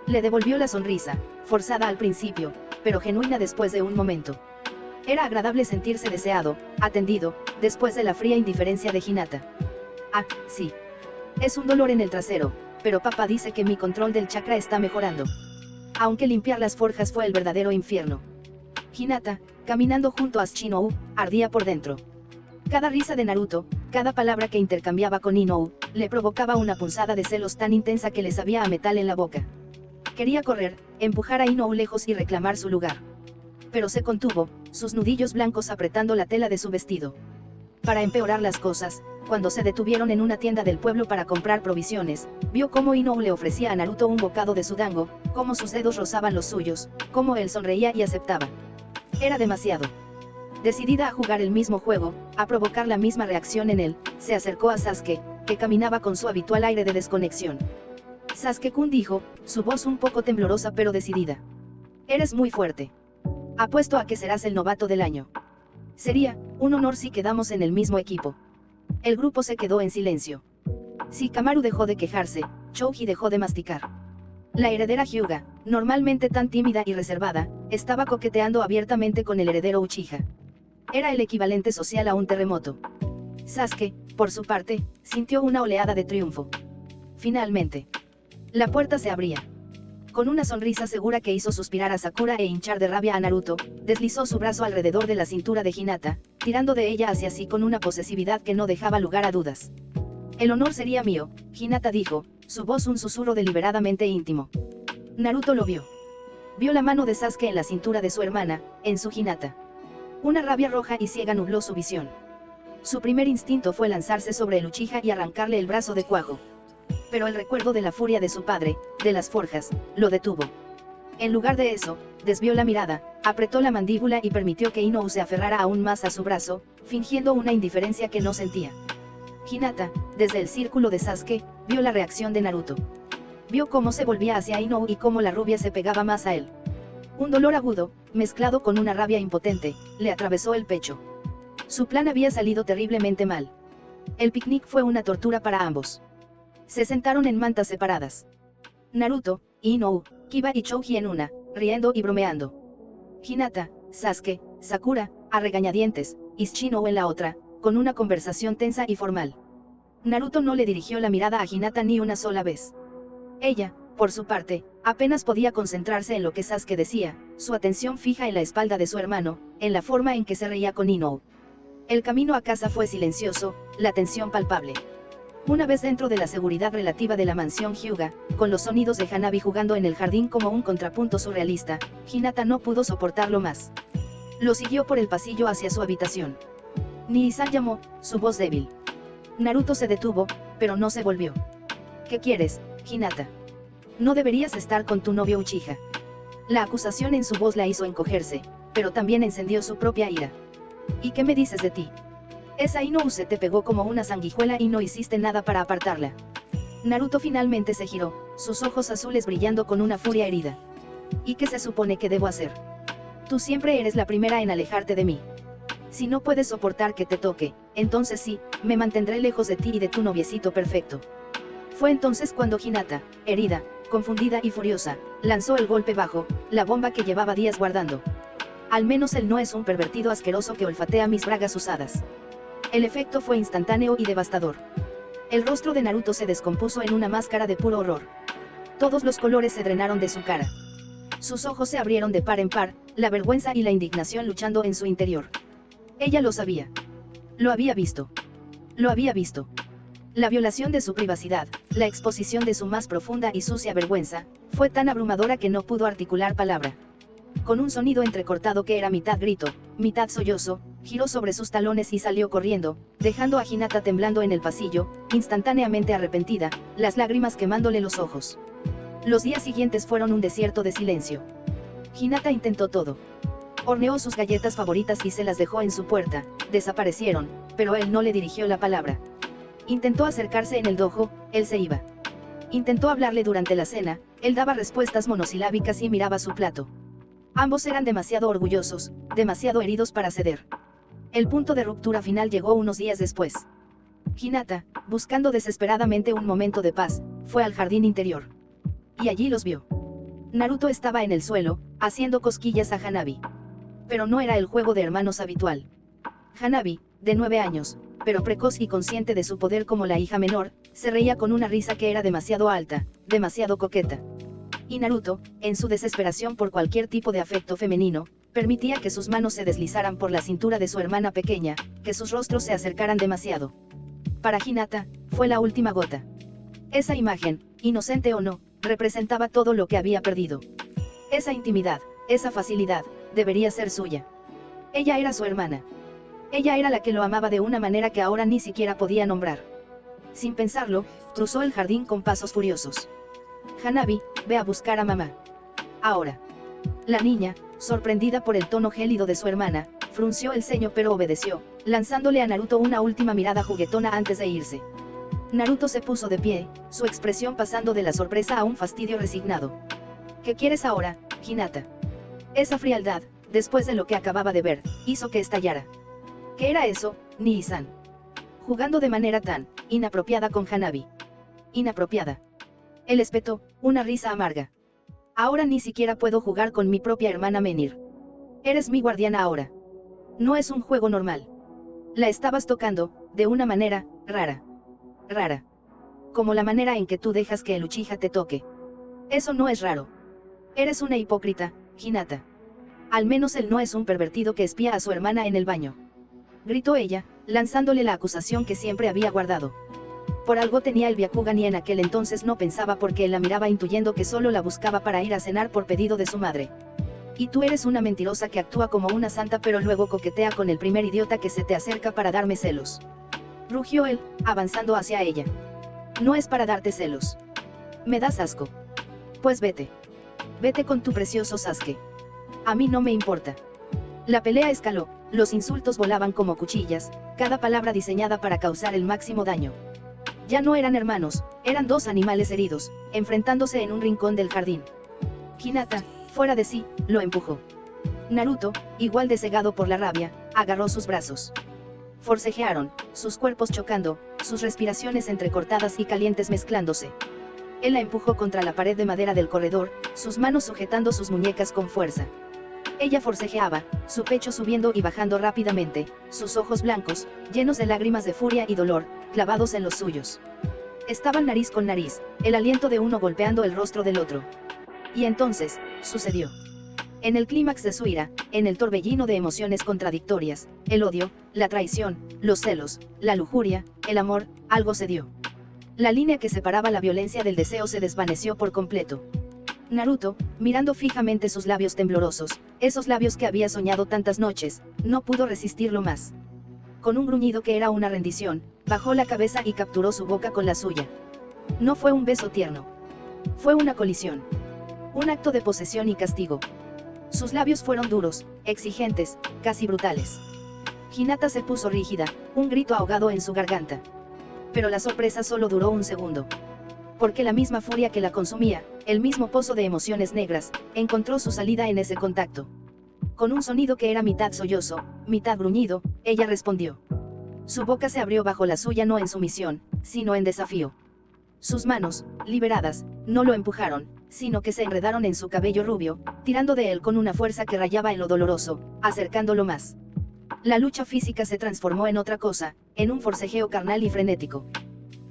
Le devolvió la sonrisa, forzada al principio, pero genuina después de un momento. Era agradable sentirse deseado, atendido, después de la fría indiferencia de Hinata. Ah, sí. Es un dolor en el trasero, pero papá dice que mi control del chakra está mejorando. Aunque limpiar las forjas fue el verdadero infierno. Hinata, caminando junto a Shinou, ardía por dentro. Cada risa de Naruto, cada palabra que intercambiaba con Inou, le provocaba una punzada de celos tan intensa que le sabía a metal en la boca. Quería correr, empujar a Inou lejos y reclamar su lugar. Pero se contuvo, sus nudillos blancos apretando la tela de su vestido. Para empeorar las cosas, cuando se detuvieron en una tienda del pueblo para comprar provisiones, vio cómo Inou le ofrecía a Naruto un bocado de su dango, cómo sus dedos rozaban los suyos, cómo él sonreía y aceptaba. Era demasiado. Decidida a jugar el mismo juego, a provocar la misma reacción en él, se acercó a Sasuke, que caminaba con su habitual aire de desconexión. Sasuke-kun dijo, su voz un poco temblorosa pero decidida. Eres muy fuerte. Apuesto a que serás el novato del año. Sería un honor si quedamos en el mismo equipo. El grupo se quedó en silencio. Shikamaru dejó de quejarse, Chouji dejó de masticar. La heredera Hyuga, normalmente tan tímida y reservada, estaba coqueteando abiertamente con el heredero Uchiha. Era el equivalente social a un terremoto. Sasuke, por su parte, sintió una oleada de triunfo. Finalmente. La puerta se abría. Con una sonrisa segura que hizo suspirar a Sakura e hinchar de rabia a Naruto, deslizó su brazo alrededor de la cintura de Hinata, tirando de ella hacia sí con una posesividad que no dejaba lugar a dudas. El honor sería mío, Hinata dijo, su voz un susurro deliberadamente íntimo. Naruto lo vio. Vio la mano de Sasuke en la cintura de su hermana, en su Hinata. Una rabia roja y ciega nubló su visión. Su primer instinto fue lanzarse sobre el Uchiha y arrancarle el brazo de cuajo. Pero el recuerdo de la furia de su padre, de las forjas, lo detuvo. En lugar de eso, desvió la mirada, apretó la mandíbula y permitió que Inou se aferrara aún más a su brazo, fingiendo una indiferencia que no sentía. Hinata, desde el círculo de Sasuke, vio la reacción de Naruto. Vio cómo se volvía hacia Inou y cómo la rubia se pegaba más a él. Un dolor agudo, mezclado con una rabia impotente, le atravesó el pecho. Su plan había salido terriblemente mal. El picnic fue una tortura para ambos. Se sentaron en mantas separadas. Naruto, Inou, Kiba y Chouji en una, riendo y bromeando. Hinata, Sasuke, Sakura, a regañadientes, y Shinou en la otra, con una conversación tensa y formal. Naruto no le dirigió la mirada a Hinata ni una sola vez. Ella, por su parte, apenas podía concentrarse en lo que Sasuke decía, su atención fija en la espalda de su hermano, en la forma en que se reía con Inou. El camino a casa fue silencioso, la tensión palpable. Una vez dentro de la seguridad relativa de la mansión Hyuga, con los sonidos de Hanabi jugando en el jardín como un contrapunto surrealista, Hinata no pudo soportarlo más. Lo siguió por el pasillo hacia su habitación. Nii-san llamó, su voz débil. Naruto se detuvo, pero no se volvió. ¿Qué quieres, Hinata? No deberías estar con tu novio Uchiha. La acusación en su voz la hizo encogerse, pero también encendió su propia ira. ¿Y qué me dices de ti? Esa Inou se te pegó como una sanguijuela y no hiciste nada para apartarla. Naruto finalmente se giró, sus ojos azules brillando con una furia herida. ¿Y qué se supone que debo hacer? Tú siempre eres la primera en alejarte de mí. Si no puedes soportar que te toque, entonces sí, me mantendré lejos de ti y de tu noviecito perfecto. Fue entonces cuando Hinata, herida, confundida y furiosa, lanzó el golpe bajo, la bomba que llevaba días guardando. Al menos él no es un pervertido asqueroso que olfatea mis bragas usadas. El efecto fue instantáneo y devastador. El rostro de Naruto se descompuso en una máscara de puro horror. Todos los colores se drenaron de su cara. Sus ojos se abrieron de par en par, la vergüenza y la indignación luchando en su interior. Ella lo sabía. Lo había visto. Lo había visto. La violación de su privacidad, la exposición de su más profunda y sucia vergüenza, fue tan abrumadora que no pudo articular palabra. Con un sonido entrecortado que era mitad grito, mitad sollozo, giró sobre sus talones y salió corriendo, dejando a Hinata temblando en el pasillo, instantáneamente arrepentida, las lágrimas quemándole los ojos. Los días siguientes fueron un desierto de silencio. Hinata intentó todo. Horneó sus galletas favoritas y se las dejó en su puerta, desaparecieron, pero él no le dirigió la palabra. Intentó acercarse en el dojo, él se iba. Intentó hablarle durante la cena, él daba respuestas monosilábicas y miraba su plato. Ambos eran demasiado orgullosos, demasiado heridos para ceder. El punto de ruptura final llegó unos días después. Hinata, buscando desesperadamente un momento de paz, fue al jardín interior. Y allí los vio. Naruto estaba en el suelo, haciendo cosquillas a Hanabi. Pero no era el juego de hermanos habitual. Hanabi, de 9 años, pero precoz y consciente de su poder como la hija menor, se reía con una risa que era demasiado alta, demasiado coqueta. Y Naruto, en su desesperación por cualquier tipo de afecto femenino, permitía que sus manos se deslizaran por la cintura de su hermana pequeña, que sus rostros se acercaran demasiado. Para Hinata, fue la última gota. Esa imagen, inocente o no, representaba todo lo que había perdido. Esa intimidad, esa facilidad, debería ser suya. Ella era su hermana. Ella era la que lo amaba de una manera que ahora ni siquiera podía nombrar. Sin pensarlo, cruzó el jardín con pasos furiosos. Hanabi, ve a buscar a mamá. Ahora. La niña, sorprendida por el tono gélido de su hermana, frunció el ceño pero obedeció, lanzándole a Naruto una última mirada juguetona antes de irse. Naruto se puso de pie, su expresión pasando de la sorpresa a un fastidio resignado. ¿Qué quieres ahora, Hinata? Esa frialdad, después de lo que acababa de ver, hizo que estallara. ¿Qué era eso, Nii-san? Jugando de manera tan inapropiada con Hanabi. Inapropiada. Él espetó, una risa amarga. Ahora ni siquiera puedo jugar con mi propia hermana Menhir. Eres mi guardiana ahora. No es un juego normal. La estabas tocando, de una manera rara. Rara. Como la manera en que tú dejas que el Uchiha te toque. Eso no es raro. Eres una hipócrita, Hinata. Al menos él no es un pervertido que espía a su hermana en el baño. Gritó ella, lanzándole la acusación que siempre había guardado. Por algo tenía el Byakugan y en aquel entonces no pensaba porque él la miraba intuyendo que solo la buscaba para ir a cenar por pedido de su madre. Y tú eres una mentirosa que actúa como una santa pero luego coquetea con el primer idiota que se te acerca para darme celos. Rugió él, avanzando hacia ella. No es para darte celos. Me das asco. Pues vete. Vete con tu precioso Sasuke. A mí no me importa. La pelea escaló, los insultos volaban como cuchillas, cada palabra diseñada para causar el máximo daño. Ya no eran hermanos, eran dos animales heridos, enfrentándose en un rincón del jardín. Hinata, fuera de sí, lo empujó. Naruto, igual de cegado por la rabia, agarró sus brazos. Forcejearon, sus cuerpos chocando, sus respiraciones entrecortadas y calientes mezclándose. Él la empujó contra la pared de madera del corredor, sus manos sujetando sus muñecas con fuerza. Ella forcejeaba, su pecho subiendo y bajando rápidamente, sus ojos blancos, llenos de lágrimas de furia y dolor, clavados en los suyos. Estaban nariz con nariz, el aliento de uno golpeando el rostro del otro. Y entonces, sucedió. En el clímax de su ira, en el torbellino de emociones contradictorias, el odio, la traición, los celos, la lujuria, el amor, algo se dio. La línea que separaba la violencia del deseo se desvaneció por completo. Naruto, mirando fijamente sus labios temblorosos, esos labios que había soñado tantas noches, no pudo resistirlo más. Con un gruñido que era una rendición, bajó la cabeza y capturó su boca con la suya. No fue un beso tierno. Fue una colisión. Un acto de posesión y castigo. Sus labios fueron duros, exigentes, casi brutales. Hinata se puso rígida, un grito ahogado en su garganta. Pero la sorpresa solo duró un segundo. Porque la misma furia que la consumía, el mismo pozo de emociones negras, encontró su salida en ese contacto. Con un sonido que era mitad sollozo, mitad gruñido, ella respondió. Su boca se abrió bajo la suya no en sumisión, sino en desafío. Sus manos, liberadas, no lo empujaron, sino que se enredaron en su cabello rubio, tirando de él con una fuerza que rayaba en lo doloroso, acercándolo más. La lucha física se transformó en otra cosa, en un forcejeo carnal y frenético.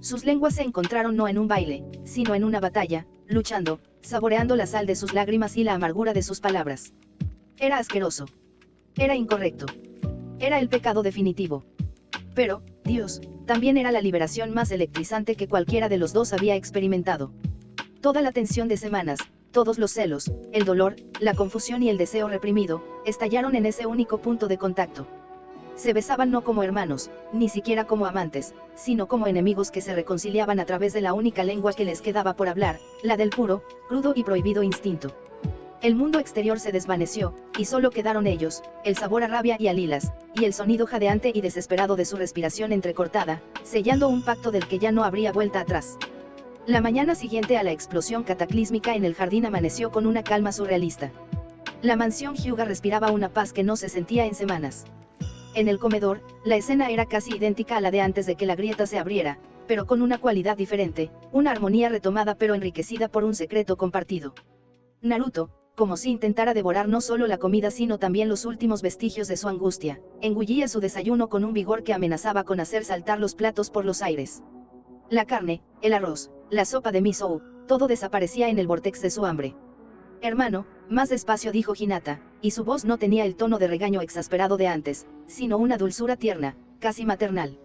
Sus lenguas se encontraron no en un baile, sino en una batalla, luchando, saboreando la sal de sus lágrimas y la amargura de sus palabras. Era asqueroso. Era incorrecto. Era el pecado definitivo. Pero, Dios, también era la liberación más electrizante que cualquiera de los dos había experimentado. Toda la tensión de semanas, todos los celos, el dolor, la confusión y el deseo reprimido, estallaron en ese único punto de contacto. Se besaban no como hermanos, ni siquiera como amantes, sino como enemigos que se reconciliaban a través de la única lengua que les quedaba por hablar, la del puro, crudo y prohibido instinto. El mundo exterior se desvaneció, y solo quedaron ellos, el sabor a rabia y a lilas, y el sonido jadeante y desesperado de su respiración entrecortada, sellando un pacto del que ya no habría vuelta atrás. La mañana siguiente a la explosión cataclísmica en el jardín amaneció con una calma surrealista. La mansión Hyuga respiraba una paz que no se sentía en semanas. En el comedor, la escena era casi idéntica a la de antes de que la grieta se abriera, pero con una cualidad diferente, una armonía retomada pero enriquecida por un secreto compartido. Naruto, como si intentara devorar no solo la comida sino también los últimos vestigios de su angustia, engullía su desayuno con un vigor que amenazaba con hacer saltar los platos por los aires. La carne, el arroz, la sopa de miso, todo desaparecía en el vórtex de su hambre. Hermano, más despacio dijo Hinata, y su voz no tenía el tono de regaño exasperado de antes, sino una dulzura tierna, casi maternal.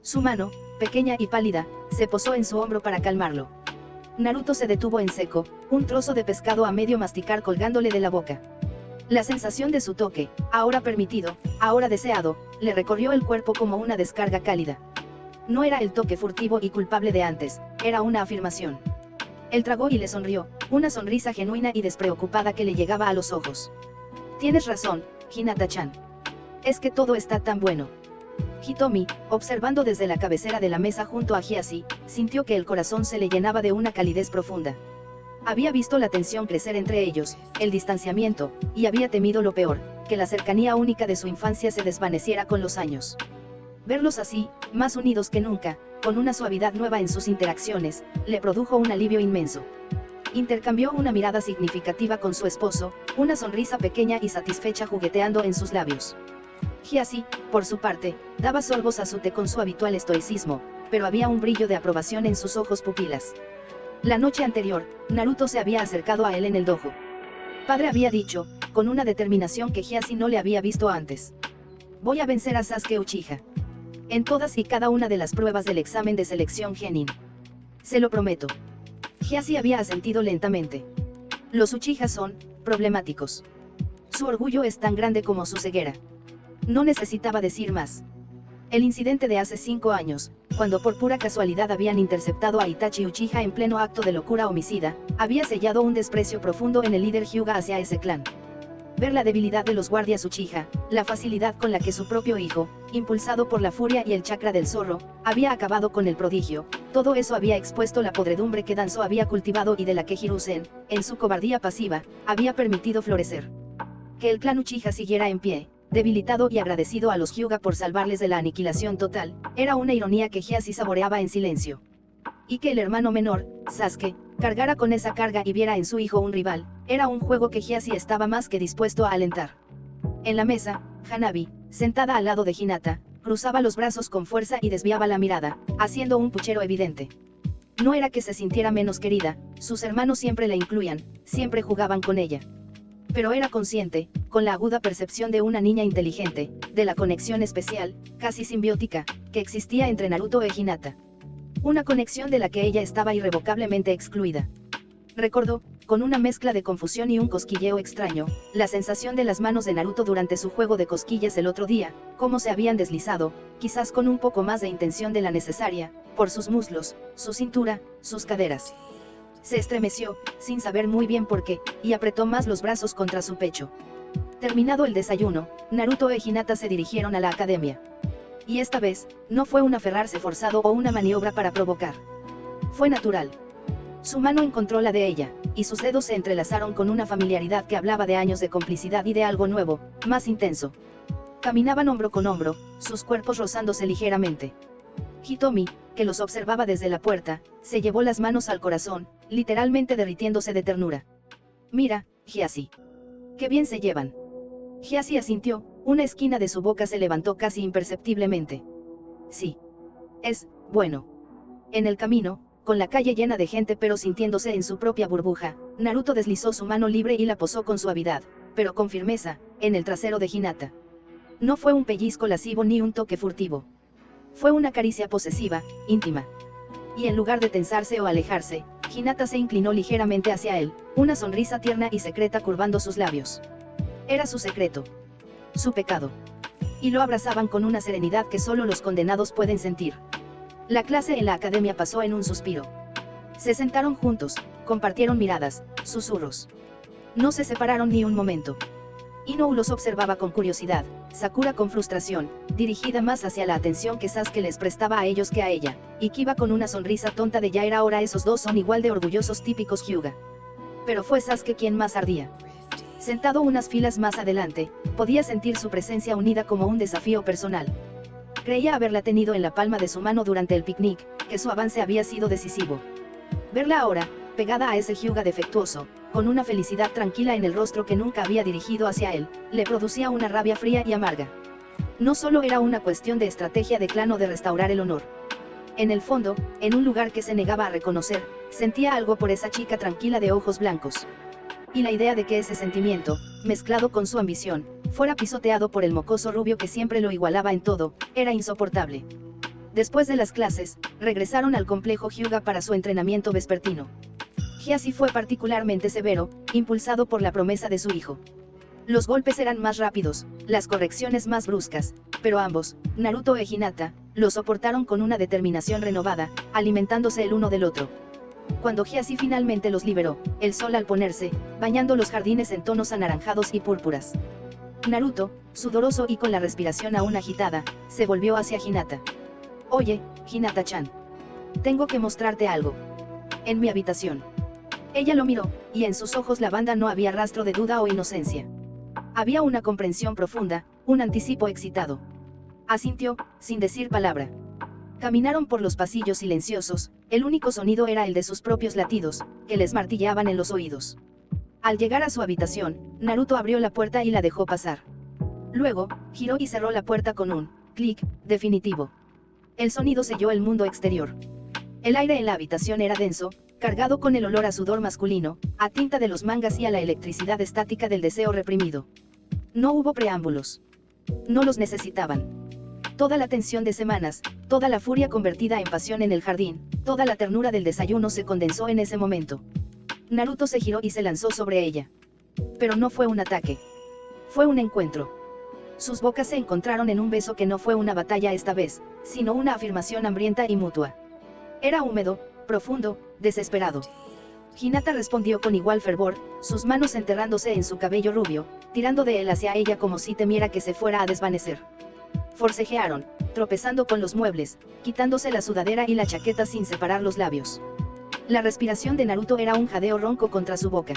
Su mano, pequeña y pálida, se posó en su hombro para calmarlo. Naruto se detuvo en seco, un trozo de pescado a medio masticar colgándole de la boca. La sensación de su toque, ahora permitido, ahora deseado, le recorrió el cuerpo como una descarga cálida. No era el toque furtivo y culpable de antes, era una afirmación. Él tragó y le sonrió, una sonrisa genuina y despreocupada que le llegaba a los ojos. Tienes razón, Hinata-chan. Es que todo está tan bueno. Hitomi, observando desde la cabecera de la mesa junto a Hiasi, sintió que el corazón se le llenaba de una calidez profunda. Había visto la tensión crecer entre ellos, el distanciamiento, y había temido lo peor, que la cercanía única de su infancia se desvaneciera con los años. Verlos así, más unidos que nunca, con una suavidad nueva en sus interacciones, le produjo un alivio inmenso. Intercambió una mirada significativa con su esposo, una sonrisa pequeña y satisfecha jugueteando en sus labios. Hiasi, por su parte, daba sorbos a su té con su habitual estoicismo, pero había un brillo de aprobación en sus ojos pupilas. La noche anterior, Naruto se había acercado a él en el dojo. Padre había dicho, con una determinación que Hiasi no le había visto antes. Voy a vencer a Sasuke Uchiha. En todas y cada una de las pruebas del examen de selección Genin. Se lo prometo. Hiasi había asentido lentamente. Los Uchihas son problemáticos. Su orgullo es tan grande como su ceguera. No necesitaba decir más. El incidente de hace 5 años, cuando por pura casualidad habían interceptado a Itachi Uchiha en pleno acto de locura homicida, había sellado un desprecio profundo en el líder Hyuga hacia ese clan. Ver la debilidad de los guardias Uchiha, la facilidad con la que su propio hijo, impulsado por la furia y el chakra del zorro, había acabado con el prodigio, todo eso había expuesto la podredumbre que Danzo había cultivado y de la que Hiruzen, en su cobardía pasiva, había permitido florecer. Que el clan Uchiha siguiera en pie, debilitado y agradecido a los Hyuga por salvarles de la aniquilación total, era una ironía que Hiasi saboreaba en silencio. Y que el hermano menor, Sasuke, cargara con esa carga y viera en su hijo un rival, era un juego que Hiasi estaba más que dispuesto a alentar. En la mesa, Hanabi, sentada al lado de Hinata, cruzaba los brazos con fuerza y desviaba la mirada, haciendo un puchero evidente. No era que se sintiera menos querida, sus hermanos siempre la incluían, siempre jugaban con ella. Pero era consciente, con la aguda percepción de una niña inteligente, de la conexión especial, casi simbiótica, que existía entre Naruto e Hinata. Una conexión de la que ella estaba irrevocablemente excluida. Recordó, con una mezcla de confusión y un cosquilleo extraño, la sensación de las manos de Naruto durante su juego de cosquillas el otro día, cómo se habían deslizado, quizás con un poco más de intención de la necesaria, por sus muslos, su cintura, sus caderas. Se estremeció, sin saber muy bien por qué, y apretó más los brazos contra su pecho. Terminado el desayuno, Naruto e Hinata se dirigieron a la academia. Y esta vez, no fue un aferrarse forzado o una maniobra para provocar. Fue natural. Su mano encontró la de ella, y sus dedos se entrelazaron con una familiaridad que hablaba de años de complicidad y de algo nuevo, más intenso. Caminaban hombro con hombro, sus cuerpos rozándose ligeramente. Hitomi, que los observaba desde la puerta, se llevó las manos al corazón, literalmente derritiéndose de ternura. Mira, Hiasi. Qué bien se llevan. Hiasi asintió, una esquina de su boca se levantó casi imperceptiblemente. Sí. Es, bueno. En el camino, con la calle llena de gente pero sintiéndose en su propia burbuja, Naruto deslizó su mano libre y la posó con suavidad, pero con firmeza, en el trasero de Hinata. No fue un pellizco lascivo ni un toque furtivo. Fue una caricia posesiva, íntima. Y en lugar de tensarse o alejarse, Hinata se inclinó ligeramente hacia él, una sonrisa tierna y secreta curvando sus labios. Era su secreto. Su pecado. Y lo abrazaban con una serenidad que solo los condenados pueden sentir. La clase en la academia pasó en un suspiro. Se sentaron juntos, compartieron miradas, susurros. No se separaron ni un momento. Inou los observaba con curiosidad, Sakura con frustración, dirigida más hacia la atención que Sasuke les prestaba a ellos que a ella, y Kiba con una sonrisa tonta de ya era hora. Esos dos son igual de orgullosos típicos Hyuga. Pero fue Sasuke quien más ardía. Sentado unas filas más adelante, podía sentir su presencia unida como un desafío personal. Creía haberla tenido en la palma de su mano durante el picnic, que su avance había sido decisivo. Verla ahora, pegada a ese Hyuga defectuoso, con una felicidad tranquila en el rostro que nunca había dirigido hacia él, le producía una rabia fría y amarga. No solo era una cuestión de estrategia de clan o de restaurar el honor. En el fondo, en un lugar que se negaba a reconocer, sentía algo por esa chica tranquila de ojos blancos. Y la idea de que ese sentimiento, mezclado con su ambición, fuera pisoteado por el mocoso rubio que siempre lo igualaba en todo, era insoportable. Después de las clases, regresaron al complejo Hyuga para su entrenamiento vespertino. Hiasi fue particularmente severo, impulsado por la promesa de su hijo. Los golpes eran más rápidos, las correcciones más bruscas, pero ambos, Naruto e Hinata, lo soportaron con una determinación renovada, alimentándose el uno del otro. Cuando Gyasi finalmente los liberó, el sol al ponerse, bañando los jardines en tonos anaranjados y púrpuras. Naruto, sudoroso y con la respiración aún agitada, se volvió hacia Hinata. Oye, Hinata-chan. Tengo que mostrarte algo. En mi habitación. Ella lo miró, y en sus ojos la banda no había rastro de duda o inocencia. Había una comprensión profunda, un anticipo excitado. Asintió, sin decir palabra. Caminaron por los pasillos silenciosos, el único sonido era el de sus propios latidos, que les martillaban en los oídos. Al llegar a su habitación, Naruto abrió la puerta y la dejó pasar. Luego, giró y cerró la puerta con un clic definitivo. El sonido selló el mundo exterior. El aire en la habitación era denso, cargado con el olor a sudor masculino, a tinta de los mangas y a la electricidad estática del deseo reprimido. No hubo preámbulos. No los necesitaban. Toda la tensión de semanas, toda la furia convertida en pasión en el jardín, toda la ternura del desayuno se condensó en ese momento. Naruto se giró y se lanzó sobre ella. Pero no fue un ataque. Fue un encuentro. Sus bocas se encontraron en un beso que no fue una batalla esta vez, sino una afirmación hambrienta y mutua. Era húmedo, profundo, desesperado. Hinata respondió con igual fervor, sus manos enterrándose en su cabello rubio, tirando de él hacia ella como si temiera que se fuera a desvanecer. Forcejearon, tropezando con los muebles, quitándose la sudadera y la chaqueta sin separar los labios. La respiración de Naruto era un jadeo ronco contra su boca.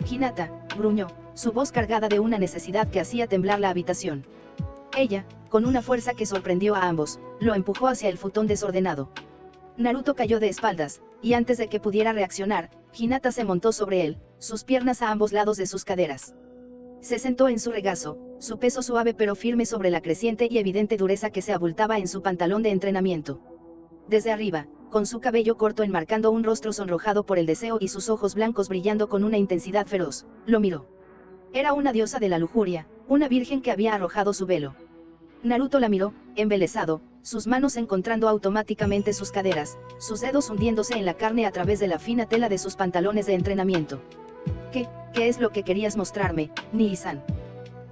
Hinata, gruñó, su voz cargada de una necesidad que hacía temblar la habitación. Ella, con una fuerza que sorprendió a ambos, lo empujó hacia el futón desordenado. Naruto cayó de espaldas, y antes de que pudiera reaccionar, Hinata se montó sobre él, sus piernas a ambos lados de sus caderas. Se sentó en su regazo, su peso suave pero firme sobre la creciente y evidente dureza que se abultaba en su pantalón de entrenamiento. Desde arriba, con su cabello corto enmarcando un rostro sonrojado por el deseo y sus ojos blancos brillando con una intensidad feroz, lo miró. Era una diosa de la lujuria, una virgen que había arrojado su velo. Naruto la miró, embelesado, sus manos encontrando automáticamente sus caderas, sus dedos hundiéndose en la carne a través de la fina tela de sus pantalones de entrenamiento. ¿Qué es lo que querías mostrarme, Nii-san?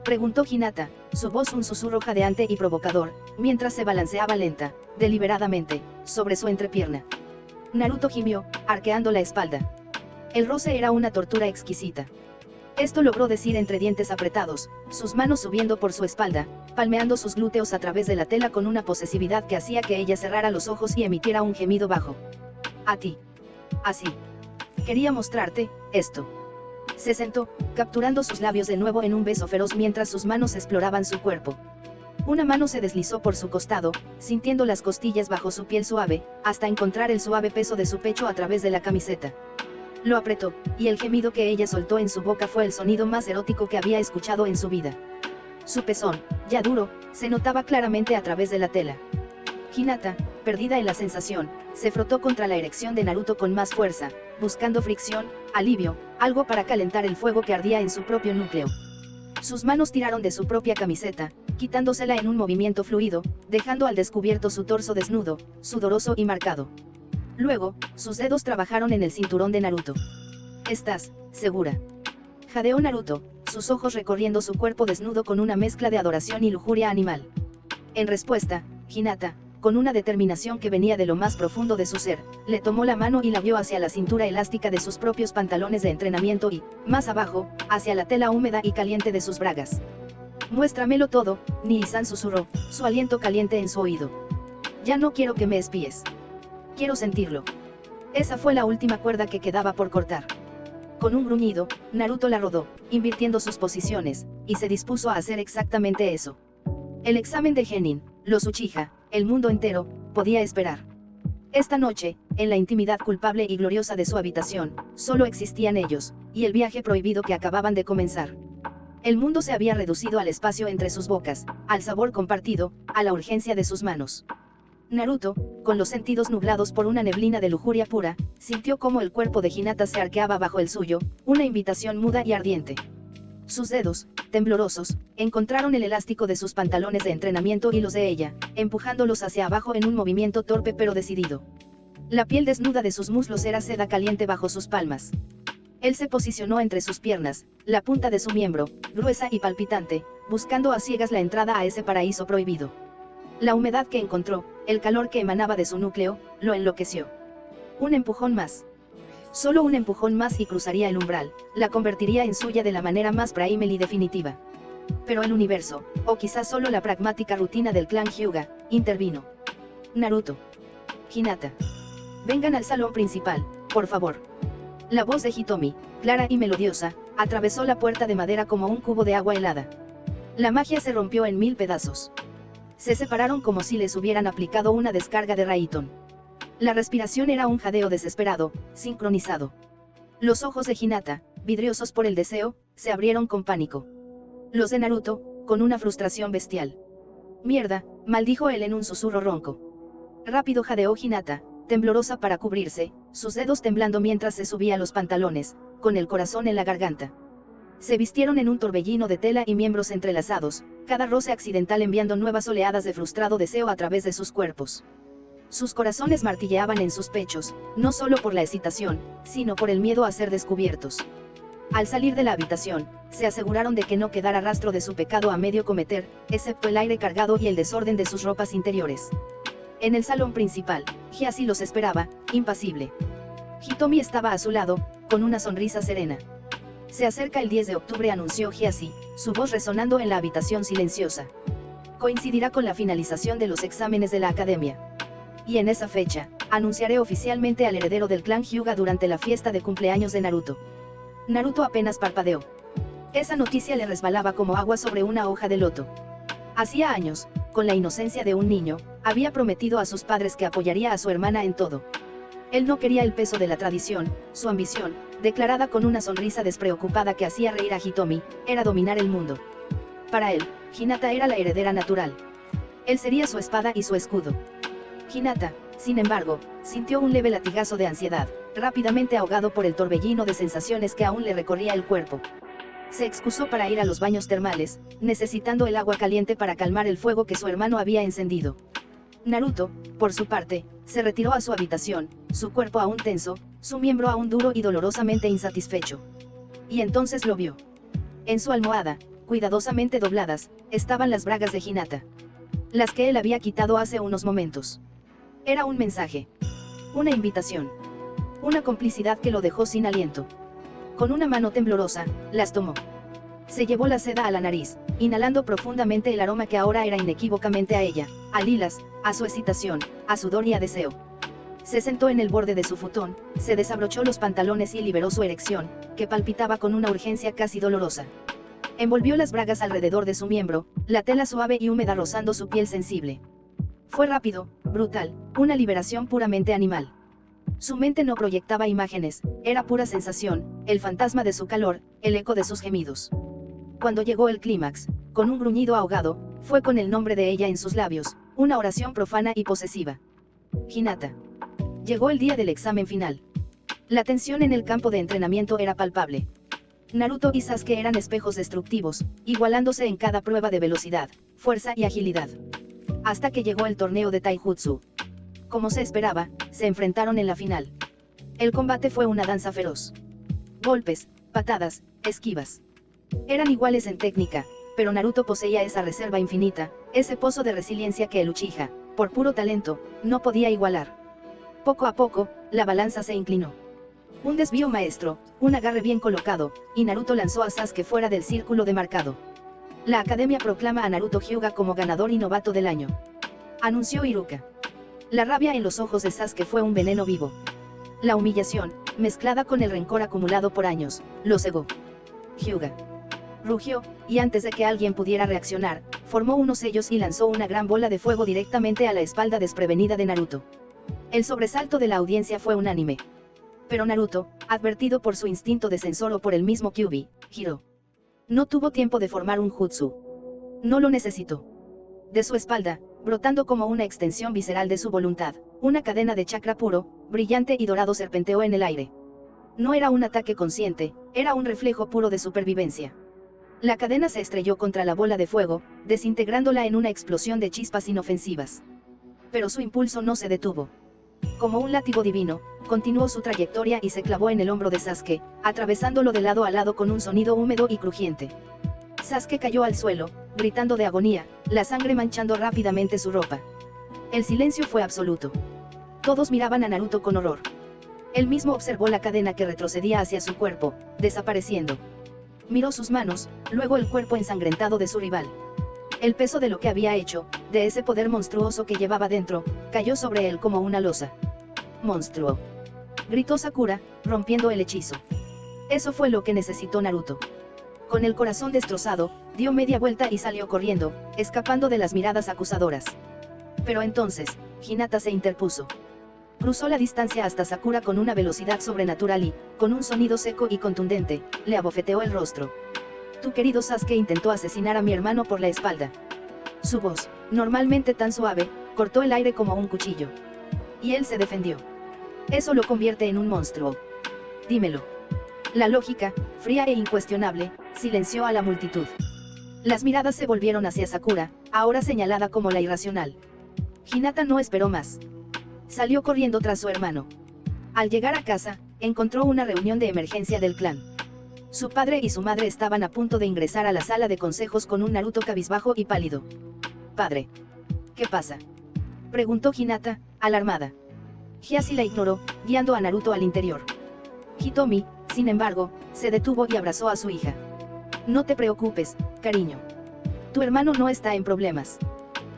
Preguntó Hinata, su voz un susurro jadeante y provocador, mientras se balanceaba lenta, deliberadamente, sobre su entrepierna. Naruto gimió, arqueando la espalda. El roce era una tortura exquisita. Esto logró decir entre dientes apretados, sus manos subiendo por su espalda, palmeando sus glúteos a través de la tela con una posesividad que hacía que ella cerrara los ojos y emitiera un gemido bajo. A ti. Así. Quería mostrarte, esto. Se sentó, capturando sus labios de nuevo en un beso feroz mientras sus manos exploraban su cuerpo. Una mano se deslizó por su costado, sintiendo las costillas bajo su piel suave, hasta encontrar el suave peso de su pecho a través de la camiseta. Lo apretó, y el gemido que ella soltó en su boca fue el sonido más erótico que había escuchado en su vida. Su pezón, ya duro, se notaba claramente a través de la tela. Hinata, perdida en la sensación, se frotó contra la erección de Naruto con más fuerza, buscando fricción, alivio, algo para calentar el fuego que ardía en su propio núcleo. Sus manos tiraron de su propia camiseta, quitándosela en un movimiento fluido, dejando al descubierto su torso desnudo, sudoroso y marcado. Luego, sus dedos trabajaron en el cinturón de Naruto. ¿Estás segura? Jadeó Naruto, sus ojos recorriendo su cuerpo desnudo con una mezcla de adoración y lujuria animal. En respuesta, Hinata, con una determinación que venía de lo más profundo de su ser, le tomó la mano y la guió hacia la cintura elástica de sus propios pantalones de entrenamiento y, más abajo, hacia la tela húmeda y caliente de sus bragas. Muéstramelo todo, Nii-san susurró, su aliento caliente en su oído. Ya no quiero que me espíes. Quiero sentirlo. Esa fue la última cuerda que quedaba por cortar. Con un gruñido, Naruto la rodó, invirtiendo sus posiciones, y se dispuso a hacer exactamente eso. El examen de Genin, los Uchiha, el mundo entero, podía esperar. Esta noche, en la intimidad culpable y gloriosa de su habitación, solo existían ellos, y el viaje prohibido que acababan de comenzar. El mundo se había reducido al espacio entre sus bocas, al sabor compartido, a la urgencia de sus manos. Naruto, con los sentidos nublados por una neblina de lujuria pura, sintió cómo el cuerpo de Hinata se arqueaba bajo el suyo, una invitación muda y ardiente. Sus dedos, temblorosos, encontraron el elástico de sus pantalones de entrenamiento y los de ella, empujándolos hacia abajo en un movimiento torpe pero decidido. La piel desnuda de sus muslos era seda caliente bajo sus palmas. Él se posicionó entre sus piernas, la punta de su miembro, gruesa y palpitante, buscando a ciegas la entrada a ese paraíso prohibido. La humedad que encontró, el calor que emanaba de su núcleo, lo enloqueció. Un empujón más. Solo un empujón más y cruzaría el umbral, la convertiría en suya de la manera más primal y definitiva. Pero el universo, o quizás solo la pragmática rutina del clan Hyuga, intervino. Naruto. Hinata. Vengan al salón principal, por favor. La voz de Hitomi, clara y melodiosa, atravesó la puerta de madera como un cubo de agua helada. La magia se rompió en 1000 pedazos. Se separaron como si les hubieran aplicado una descarga de Raiton. La respiración era un jadeo desesperado, sincronizado. Los ojos de Hinata, vidriosos por el deseo, se abrieron con pánico. Los de Naruto, con una frustración bestial. Mierda, maldijo él en un susurro ronco. Rápido jadeó Hinata, temblorosa para cubrirse, sus dedos temblando mientras se subía los pantalones, con el corazón en la garganta. Se vistieron en un torbellino de tela y miembros entrelazados, cada roce accidental enviando nuevas oleadas de frustrado deseo a través de sus cuerpos. Sus corazones martilleaban en sus pechos, no solo por la excitación, sino por el miedo a ser descubiertos. Al salir de la habitación, se aseguraron de que no quedara rastro de su pecado a medio cometer, excepto el aire cargado y el desorden de sus ropas interiores. En el salón principal, Gyasi los esperaba, impasible. Hitomi estaba a su lado, con una sonrisa serena. Se acerca el 10 de octubre, anunció Gyasi, su voz resonando en la habitación silenciosa. Coincidirá con la finalización de los exámenes de la academia. Y en esa fecha, anunciaré oficialmente al heredero del clan Hyuga durante la fiesta de cumpleaños de Naruto. Naruto apenas parpadeó. Esa noticia le resbalaba como agua sobre una hoja de loto. Hacía años, con la inocencia de un niño, había prometido a sus padres que apoyaría a su hermana en todo. Él no quería el peso de la tradición, su ambición, declarada con una sonrisa despreocupada que hacía reír a Hitomi, era dominar el mundo. Para él, Hinata era la heredera natural. Él sería su espada y su escudo. Hinata, sin embargo, sintió un leve latigazo de ansiedad, rápidamente ahogado por el torbellino de sensaciones que aún le recorría el cuerpo. Se excusó para ir a los baños termales, necesitando el agua caliente para calmar el fuego que su hermano había encendido. Naruto, por su parte, se retiró a su habitación, su cuerpo aún tenso, su miembro aún duro y dolorosamente insatisfecho. Y entonces lo vio. En su almohada, cuidadosamente dobladas, estaban las bragas de Hinata. Las que él había quitado hace unos momentos. Era un mensaje. Una invitación. Una complicidad que lo dejó sin aliento. Con una mano temblorosa, las tomó. Se llevó la seda a la nariz, inhalando profundamente el aroma que ahora era inequívocamente a ella, a lilas, a su excitación, a sudor y a deseo. Se sentó en el borde de su futón, se desabrochó los pantalones y liberó su erección, que palpitaba con una urgencia casi dolorosa. Envolvió las bragas alrededor de su miembro, la tela suave y húmeda rozando su piel sensible. Fue rápido, brutal, una liberación puramente animal. Su mente no proyectaba imágenes, era pura sensación, el fantasma de su calor, el eco de sus gemidos. Cuando llegó el clímax, con un gruñido ahogado, fue con el nombre de ella en sus labios, una oración profana y posesiva. Hinata. Llegó el día del examen final. La tensión en el campo de entrenamiento era palpable. Naruto y Sasuke eran espejos destructivos, igualándose en cada prueba de velocidad, fuerza y agilidad. Hasta que llegó el torneo de Taijutsu. Como se esperaba, se enfrentaron en la final. El combate fue una danza feroz. Golpes, patadas, esquivas. Eran iguales en técnica, pero Naruto poseía esa reserva infinita, ese pozo de resiliencia que el Uchiha, por puro talento, no podía igualar. Poco a poco, la balanza se inclinó. Un desvío maestro, un agarre bien colocado, y Naruto lanzó a Sasuke fuera del círculo demarcado. La academia proclama a Naruto Hyuga como ganador y novato del año. Anunció Iruka. La rabia en los ojos de Sasuke fue un veneno vivo. La humillación, mezclada con el rencor acumulado por años, lo cegó. Hyuga. Rugió, y antes de que alguien pudiera reaccionar, formó unos sellos y lanzó una gran bola de fuego directamente a la espalda desprevenida de Naruto. El sobresalto de la audiencia fue unánime. Pero Naruto, advertido por su instinto de sensor o por el mismo Kyuubi, giró. No tuvo tiempo de formar un jutsu. No lo necesitó. De su espalda, brotando como una extensión visceral de su voluntad, una cadena de chakra puro, brillante y dorado serpenteó en el aire. No era un ataque consciente, era un reflejo puro de supervivencia. La cadena se estrelló contra la bola de fuego, desintegrándola en una explosión de chispas inofensivas. Pero su impulso no se detuvo. Como un látigo divino, continuó su trayectoria y se clavó en el hombro de Sasuke, atravesándolo de lado a lado con un sonido húmedo y crujiente. Sasuke cayó al suelo, gritando de agonía, la sangre manchando rápidamente su ropa. El silencio fue absoluto. Todos miraban a Naruto con horror. Él mismo observó la cadena que retrocedía hacia su cuerpo, desapareciendo. Miró sus manos, luego el cuerpo ensangrentado de su rival. El peso de lo que había hecho, de ese poder monstruoso que llevaba dentro, cayó sobre él como una losa. «¡Monstruo!», gritó Sakura, rompiendo el hechizo. Eso fue lo que necesitó Naruto. Con el corazón destrozado, dio media vuelta y salió corriendo, escapando de las miradas acusadoras. Pero entonces, Hinata se interpuso. Cruzó la distancia hasta Sakura con una velocidad sobrenatural y, con un sonido seco y contundente, le abofeteó el rostro. «Tu querido Sasuke intentó asesinar a mi hermano por la espalda». Su voz, normalmente tan suave, cortó el aire como un cuchillo. Y él se defendió. Eso lo convierte en un monstruo. Dímelo. La lógica, fría e incuestionable, silenció a la multitud. Las miradas se volvieron hacia Sakura, ahora señalada como la irracional. Hinata no esperó más. Salió corriendo tras su hermano. Al llegar a casa, encontró una reunión de emergencia del clan. Su padre y su madre estaban a punto de ingresar a la sala de consejos con un Naruto cabizbajo y pálido. «Padre. ¿Qué pasa?», preguntó Hinata, alarmada. Hiazi la ignoró, guiando a Naruto al interior. Hitomi, sin embargo, se detuvo y abrazó a su hija. «No te preocupes, cariño. Tu hermano no está en problemas.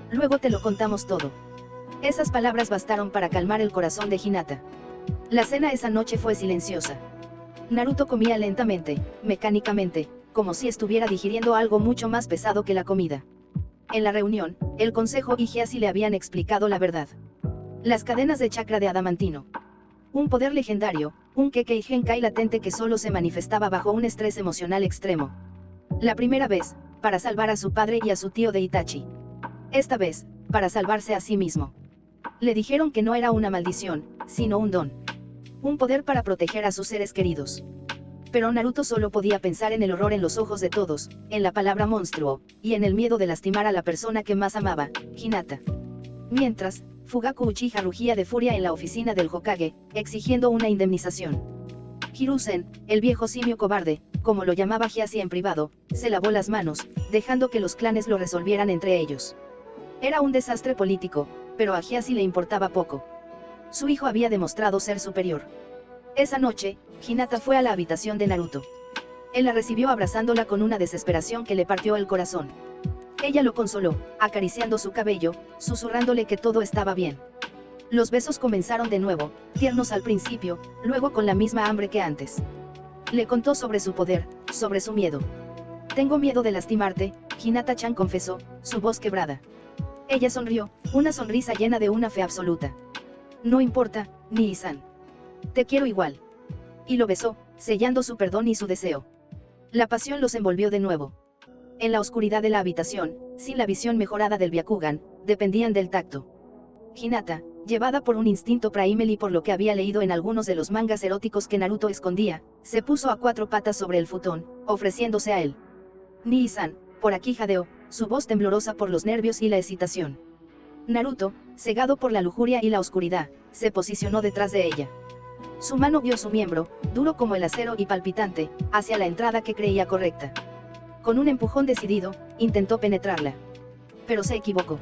Luego te lo contamos todo». Esas palabras bastaron para calmar el corazón de Hinata. La cena esa noche fue silenciosa. Naruto comía lentamente, mecánicamente, como si estuviera digiriendo algo mucho más pesado que la comida. En la reunión, el consejo y Hiazi le habían explicado la verdad. Las cadenas de chakra de adamantino. Un poder legendario, un Kekkei Genkai latente que solo se manifestaba bajo un estrés emocional extremo. La primera vez, para salvar a su padre y a su tío de Itachi. Esta vez, para salvarse a sí mismo. Le dijeron que no era una maldición, sino un don. Un poder para proteger a sus seres queridos. Pero Naruto solo podía pensar en el horror en los ojos de todos, en la palabra monstruo, y en el miedo de lastimar a la persona que más amaba, Hinata. Mientras, Fugaku Uchiha rugía de furia en la oficina del Hokage, exigiendo una indemnización. Hiruzen, el viejo simio cobarde, como lo llamaba Hiazi en privado, se lavó las manos, dejando que los clanes lo resolvieran entre ellos. Era un desastre político, pero a Hiazi le importaba poco. Su hijo había demostrado ser superior. Esa noche, Hinata fue a la habitación de Naruto. Él la recibió abrazándola con una desesperación que le partió el corazón. Ella lo consoló, acariciando su cabello, susurrándole que todo estaba bien. Los besos comenzaron de nuevo, tiernos al principio, luego con la misma hambre que antes. Le contó sobre su poder, sobre su miedo. «Tengo miedo de lastimarte», Hinata-chan confesó, su voz quebrada. Ella sonrió, una sonrisa llena de una fe absoluta. «No importa, Nii-san. Te quiero igual». Y lo besó, sellando su perdón y su deseo. La pasión los envolvió de nuevo. En la oscuridad de la habitación, sin la visión mejorada del Byakugan, dependían del tacto. Hinata, llevada por un instinto primal y por lo que había leído en algunos de los mangas eróticos que Naruto escondía, se puso a cuatro patas sobre el futón, ofreciéndose a él. «Nii-san», por aquí jadeó, su voz temblorosa por los nervios y la excitación. Naruto, cegado por la lujuria y la oscuridad, se posicionó detrás de ella. Su mano guió su miembro, duro como el acero y palpitante, hacia la entrada que creía correcta. Con un empujón decidido, intentó penetrarla. Pero se equivocó.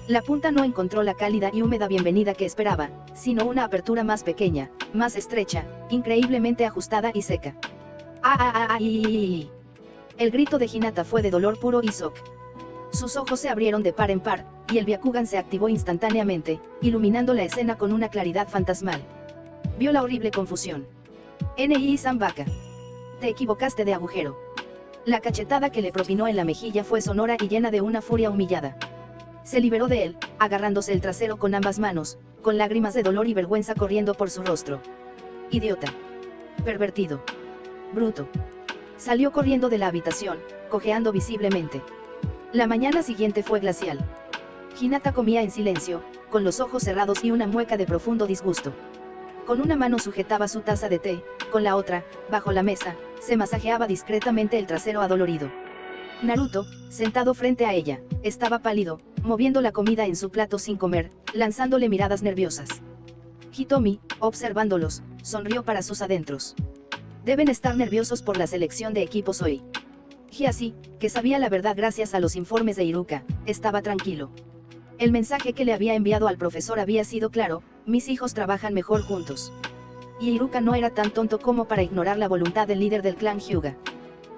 La punta no encontró la cálida y húmeda bienvenida que esperaba, sino una apertura más pequeña, más estrecha, increíblemente ajustada y seca. ¡Ay! El grito de Hinata fue de dolor puro y shock. Sus ojos se abrieron de par en par, y el Byakugan se activó instantáneamente, iluminando la escena con una claridad fantasmal. Vio la horrible confusión. Nii-san Baka. Te equivocaste de agujero. La cachetada que le propinó en la mejilla fue sonora y llena de una furia humillada. Se liberó de él, agarrándose el trasero con ambas manos, con lágrimas de dolor y vergüenza corriendo por su rostro. Idiota. Pervertido. Bruto. Salió corriendo de la habitación, cojeando visiblemente. La mañana siguiente fue glacial. Hinata comía en silencio, con los ojos cerrados y una mueca de profundo disgusto. Con una mano sujetaba su taza de té, con la otra, bajo la mesa, se masajeaba discretamente el trasero adolorido. Naruto, sentado frente a ella, estaba pálido, moviendo la comida en su plato sin comer, lanzándole miradas nerviosas. Hitomi, observándolos, sonrió para sus adentros. Deben estar nerviosos por la selección de equipos hoy. Hyasi, que sabía la verdad gracias a los informes de Iruka, estaba tranquilo. El mensaje que le había enviado al profesor había sido claro: mis hijos trabajan mejor juntos. Y Iruka no era tan tonto como para ignorar la voluntad del líder del clan Hyuga.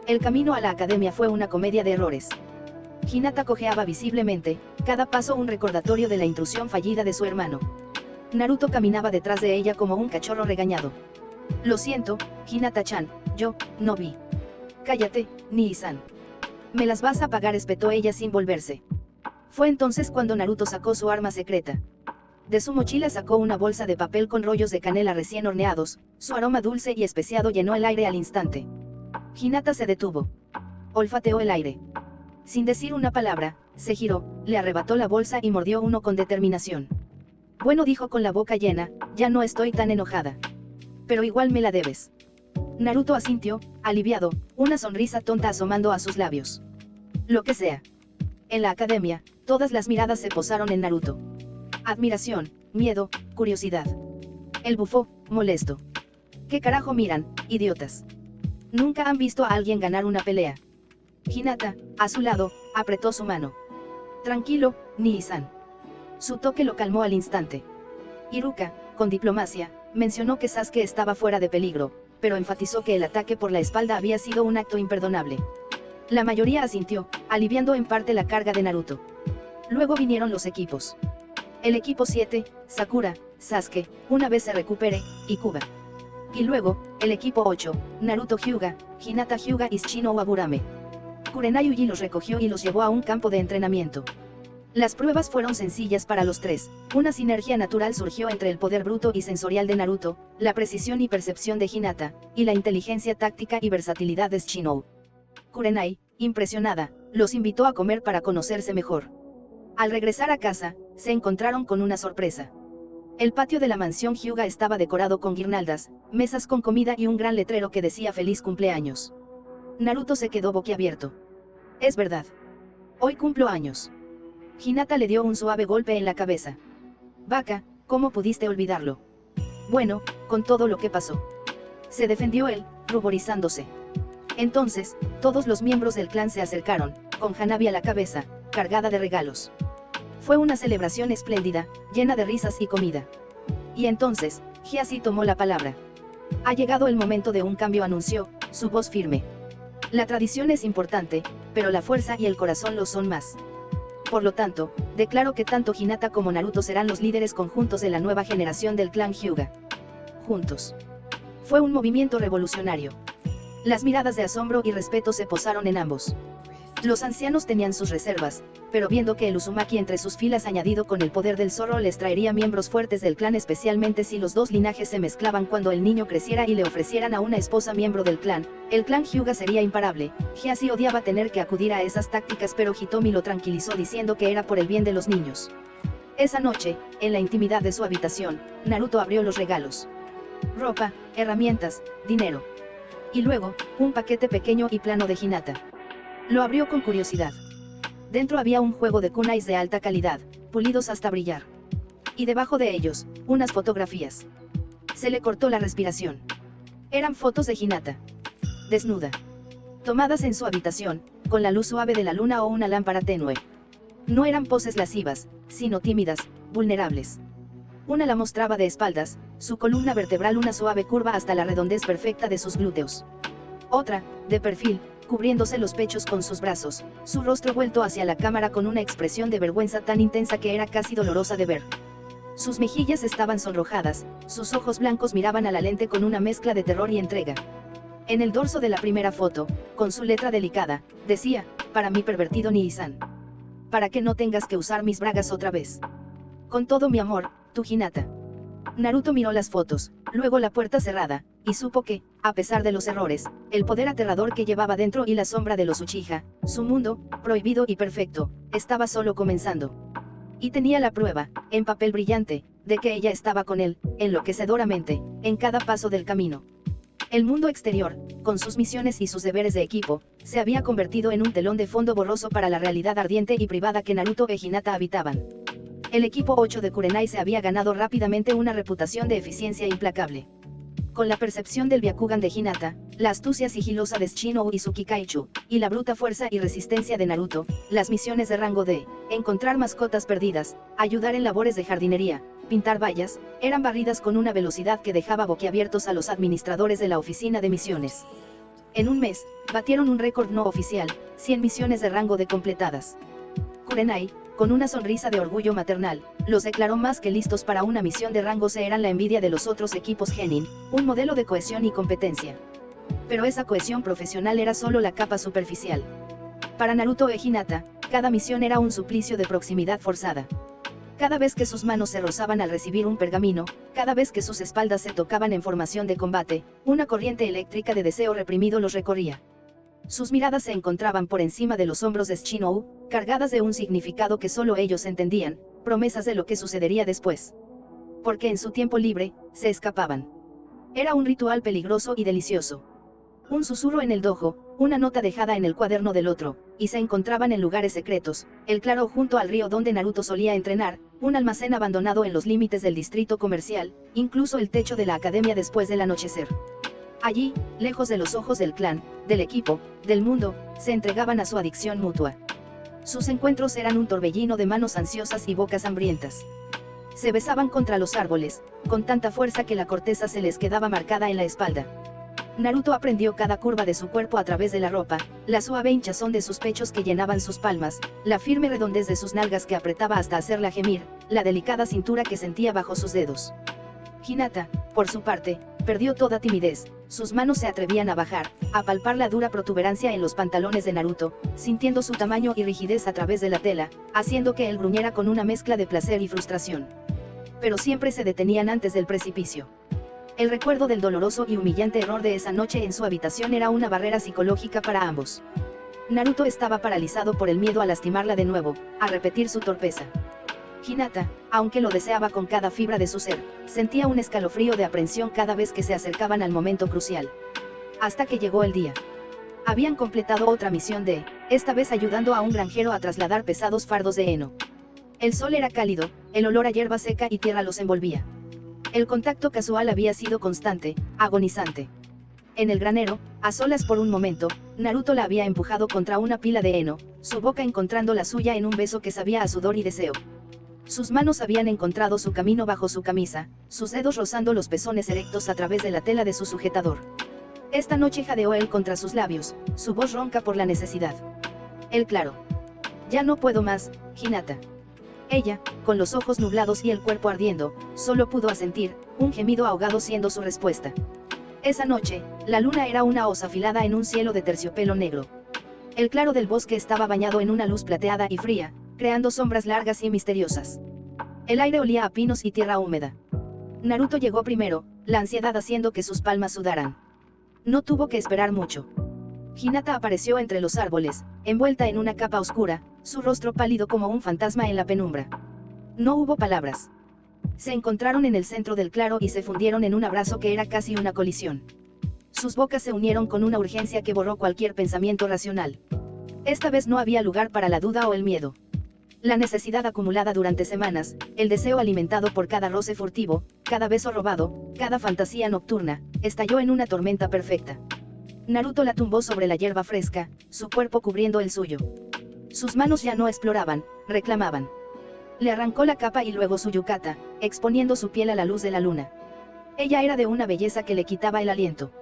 El camino a la academia fue una comedia de errores. Hinata cojeaba visiblemente, cada paso un recordatorio de la intrusión fallida de su hermano. Naruto caminaba detrás de ella como un cachorro regañado. Lo siento, Hinata-chan, yo no vi. Cállate, Nii-san. Me las vas a pagar, espetó ella sin volverse. Fue entonces cuando Naruto sacó su arma secreta. De su mochila sacó una bolsa de papel con rollos de canela recién horneados, su aroma dulce y especiado llenó el aire al instante. Hinata se detuvo. Olfateó el aire. Sin decir una palabra, se giró, le arrebató la bolsa y mordió uno con determinación. Bueno, dijo con la boca llena, ya no estoy tan enojada. Pero igual me la debes. Naruto asintió, aliviado, una sonrisa tonta asomando a sus labios. Lo que sea. En la academia, todas las miradas se posaron en Naruto. Admiración, miedo, curiosidad. Él bufó, molesto. ¿Qué carajo miran, idiotas? Nunca han visto a alguien ganar una pelea. Hinata, a su lado, apretó su mano. Tranquilo, Nii-san. Su toque lo calmó al instante. Iruka, con diplomacia, mencionó que Sasuke estaba fuera de peligro, pero enfatizó que el ataque por la espalda había sido un acto imperdonable. La mayoría asintió, aliviando en parte la carga de Naruto. Luego vinieron los equipos. El equipo 7, Sakura, Sasuke, una vez se recupere, y Kuba. Y luego, el equipo 8, Naruto Hyuga, Hinata Hyuga y Shino Waburame. Kurenai Uji los recogió y los llevó a un campo de entrenamiento. Las pruebas fueron sencillas para los tres, una sinergia natural surgió entre el poder bruto y sensorial de Naruto, la precisión y percepción de Hinata, y la inteligencia táctica y versatilidad de Shino. Kurenai, impresionada, los invitó a comer para conocerse mejor. Al regresar a casa, se encontraron con una sorpresa. El patio de la mansión Hyuga estaba decorado con guirnaldas, mesas con comida y un gran letrero que decía feliz cumpleaños. Naruto se quedó boquiabierto. Es verdad. Hoy cumplo años. Hinata le dio un suave golpe en la cabeza. Vaca, ¿cómo pudiste olvidarlo? Bueno, con todo lo que pasó. Se defendió él, ruborizándose. Entonces, todos los miembros del clan se acercaron, con Hanabi a la cabeza, cargada de regalos. Fue una celebración espléndida, llena de risas y comida. Y entonces, Hyasi tomó la palabra. Ha llegado el momento de un cambio, anunció, su voz firme. La tradición es importante, pero la fuerza y el corazón lo son más. Por lo tanto, declaro que tanto Hinata como Naruto serán los líderes conjuntos de la nueva generación del clan Hyuga. Juntos. Fue un movimiento revolucionario. Las miradas de asombro y respeto se posaron en ambos. Los ancianos tenían sus reservas, pero viendo que el Uzumaki entre sus filas añadido con el poder del zorro les traería miembros fuertes del clan, especialmente si los dos linajes se mezclaban cuando el niño creciera y le ofrecieran a una esposa miembro del clan, el clan Hyuga sería imparable. Hyasi odiaba tener que acudir a esas tácticas, pero Hitomi lo tranquilizó diciendo que era por el bien de los niños. Esa noche, en la intimidad de su habitación, Naruto abrió los regalos. Ropa, herramientas, dinero. Y luego, un paquete pequeño y plano de Hinata. Lo abrió con curiosidad. Dentro había un juego de kunais de alta calidad, pulidos hasta brillar. Y debajo de ellos, unas fotografías. Se le cortó la respiración. Eran fotos de Hinata. Desnuda. Tomadas en su habitación, con la luz suave de la luna o una lámpara tenue. No eran poses lascivas, sino tímidas, vulnerables. Una la mostraba de espaldas, su columna vertebral una suave curva hasta la redondez perfecta de sus glúteos. Otra, de perfil, cubriéndose los pechos con sus brazos, su rostro vuelto hacia la cámara con una expresión de vergüenza tan intensa que era casi dolorosa de ver. Sus mejillas estaban sonrojadas, sus ojos blancos miraban a la lente con una mezcla de terror y entrega. En el dorso de la primera foto, con su letra delicada, decía, para mi pervertido Nii-san. Para que no tengas que usar mis bragas otra vez. Con todo mi amor, tu Hinata. Naruto miró las fotos, luego la puerta cerrada, y supo que, a pesar de los errores, el poder aterrador que llevaba dentro y la sombra de los Uchiha, su mundo, prohibido y perfecto, estaba solo comenzando. Y tenía la prueba, en papel brillante, de que ella estaba con él, enloquecedoramente, en cada paso del camino. El mundo exterior, con sus misiones y sus deberes de equipo, se había convertido en un telón de fondo borroso para la realidad ardiente y privada que Naruto e Hinata habitaban. El equipo 8 de Kurenai se había ganado rápidamente una reputación de eficiencia implacable. Con la percepción del Byakugan de Hinata, la astucia sigilosa de Shinou y Tsukikaichu, y la bruta fuerza y resistencia de Naruto, las misiones de rango de encontrar mascotas perdidas, ayudar en labores de jardinería, pintar vallas, eran barridas con una velocidad que dejaba boquiabiertos a los administradores de la oficina de misiones. En un mes, batieron un récord no oficial, 100 misiones de rango de completadas. Kurenai, con una sonrisa de orgullo maternal, los declaró más que listos para una misión de rango C. Eran la envidia de los otros equipos Genin, un modelo de cohesión y competencia. Pero esa cohesión profesional era solo la capa superficial. Para Naruto e Hinata, cada misión era un suplicio de proximidad forzada. Cada vez que sus manos se rozaban al recibir un pergamino, cada vez que sus espaldas se tocaban en formación de combate, una corriente eléctrica de deseo reprimido los recorría. Sus miradas se encontraban por encima de los hombros de Shinou, cargadas de un significado que solo ellos entendían, promesas de lo que sucedería después. Porque en su tiempo libre, se escapaban. Era un ritual peligroso y delicioso. Un susurro en el dojo, una nota dejada en el cuaderno del otro, y se encontraban en lugares secretos, el claro junto al río donde Naruto solía entrenar, un almacén abandonado en los límites del distrito comercial, incluso el techo de la academia después del anochecer. Allí, lejos de los ojos del clan, del equipo, del mundo, se entregaban a su adicción mutua. Sus encuentros eran un torbellino de manos ansiosas y bocas hambrientas. Se besaban contra los árboles, con tanta fuerza que la corteza se les quedaba marcada en la espalda. Naruto aprendió cada curva de su cuerpo a través de la ropa, la suave hinchazón de sus pechos que llenaban sus palmas, la firme redondez de sus nalgas que apretaba hasta hacerla gemir, la delicada cintura que sentía bajo sus dedos. Hinata, por su parte, perdió toda timidez, sus manos se atrevían a bajar, a palpar la dura protuberancia en los pantalones de Naruto, sintiendo su tamaño y rigidez a través de la tela, haciendo que él gruñera con una mezcla de placer y frustración. Pero siempre se detenían antes del precipicio. El recuerdo del doloroso y humillante error de esa noche en su habitación era una barrera psicológica para ambos. Naruto estaba paralizado por el miedo a lastimarla de nuevo, a repetir su torpeza. Hinata, aunque lo deseaba con cada fibra de su ser, sentía un escalofrío de aprensión cada vez que se acercaban al momento crucial. Hasta que llegó el día. Habían completado otra misión de, esta vez ayudando a un granjero a trasladar pesados fardos de heno. El sol era cálido, el olor a hierba seca y tierra los envolvía. El contacto casual había sido constante, agonizante. En el granero, a solas por un momento, Naruto la había empujado contra una pila de heno, su boca encontrando la suya en un beso que sabía a sudor y deseo. Sus manos habían encontrado su camino bajo su camisa, sus dedos rozando los pezones erectos a través de la tela de su sujetador. Esta noche jadeó él contra sus labios, su voz ronca por la necesidad. Él claro. Ya no puedo más, Hinata. Ella, con los ojos nublados y el cuerpo ardiendo, solo pudo asentir, un gemido ahogado siendo su respuesta. Esa noche, la luna era una hoz afilada en un cielo de terciopelo negro. El claro del bosque estaba bañado en una luz plateada y fría, creando sombras largas y misteriosas. El aire olía a pinos y tierra húmeda. Naruto llegó primero, la ansiedad haciendo que sus palmas sudaran. No tuvo que esperar mucho. Hinata apareció entre los árboles, envuelta en una capa oscura, su rostro pálido como un fantasma en la penumbra. No hubo palabras. Se encontraron en el centro del claro y se fundieron en un abrazo que era casi una colisión. Sus bocas se unieron con una urgencia que borró cualquier pensamiento racional. Esta vez no había lugar para la duda o el miedo. La necesidad acumulada durante semanas, el deseo alimentado por cada roce furtivo, cada beso robado, cada fantasía nocturna, estalló en una tormenta perfecta. Naruto la tumbó sobre la hierba fresca, su cuerpo cubriendo el suyo. Sus manos ya no exploraban, reclamaban. Le arrancó la capa y luego su yukata, exponiendo su piel a la luz de la luna. Ella era de una belleza que le quitaba el aliento.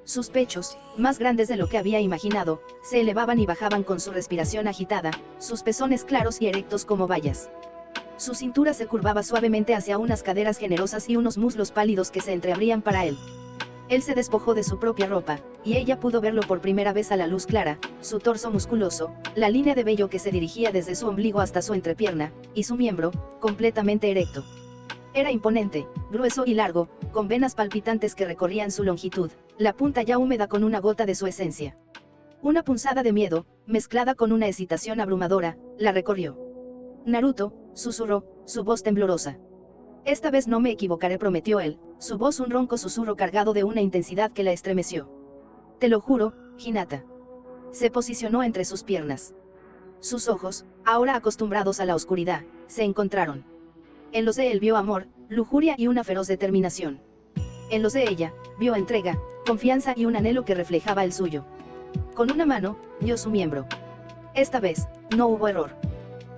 Sus pechos, más grandes de lo que había imaginado, se elevaban y bajaban con su respiración agitada, sus pezones claros y erectos como bayas. Su cintura se curvaba suavemente hacia unas caderas generosas y unos muslos pálidos que se entreabrían para él. Él se despojó de su propia ropa, y ella pudo verlo por primera vez a la luz clara, su torso musculoso, la línea de vello que se dirigía desde su ombligo hasta su entrepierna, y su miembro, completamente erecto. Era imponente, grueso y largo, con venas palpitantes que recorrían su longitud, la punta ya húmeda con una gota de su esencia. Una punzada de miedo, mezclada con una excitación abrumadora, la recorrió. Naruto, susurró, su voz temblorosa. Esta vez no me equivocaré, prometió él, su voz un ronco susurro cargado de una intensidad que la estremeció. Te lo juro, Hinata. Se posicionó entre sus piernas. Sus ojos, ahora acostumbrados a la oscuridad, se encontraron. En los de él vio amor, lujuria y una feroz determinación. En los de ella, vio entrega, confianza y un anhelo que reflejaba el suyo. Con una mano, dio su miembro. Esta vez, no hubo error.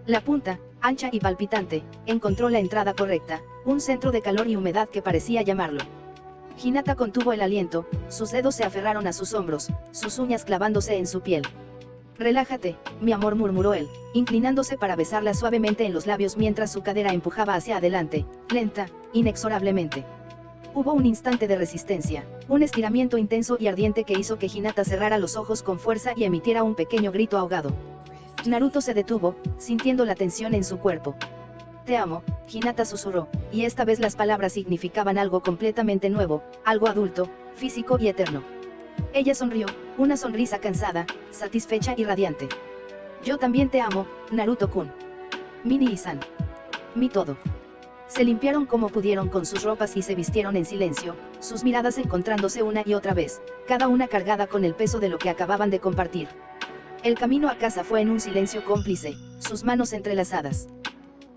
La punta, ancha y palpitante, encontró la entrada correcta, un centro de calor y humedad que parecía llamarlo. Hinata contuvo el aliento, sus dedos se aferraron a sus hombros, sus uñas clavándose en su piel. Relájate, mi amor, murmuró él, inclinándose para besarla suavemente en los labios mientras su cadera empujaba hacia adelante, lenta, inexorablemente. Hubo un instante de resistencia, un estiramiento intenso y ardiente que hizo que Hinata cerrara los ojos con fuerza y emitiera un pequeño grito ahogado. Naruto se detuvo, sintiendo la tensión en su cuerpo. Te amo, Hinata susurró, y esta vez las palabras significaban algo completamente nuevo, algo adulto, físico y eterno. Ella sonrió, una sonrisa cansada, satisfecha y radiante. Yo también te amo, Naruto-kun. Mini-san. Mi todo. Se limpiaron como pudieron con sus ropas y se vistieron en silencio, sus miradas encontrándose una y otra vez, cada una cargada con el peso de lo que acababan de compartir. El camino a casa fue en un silencio cómplice, sus manos entrelazadas.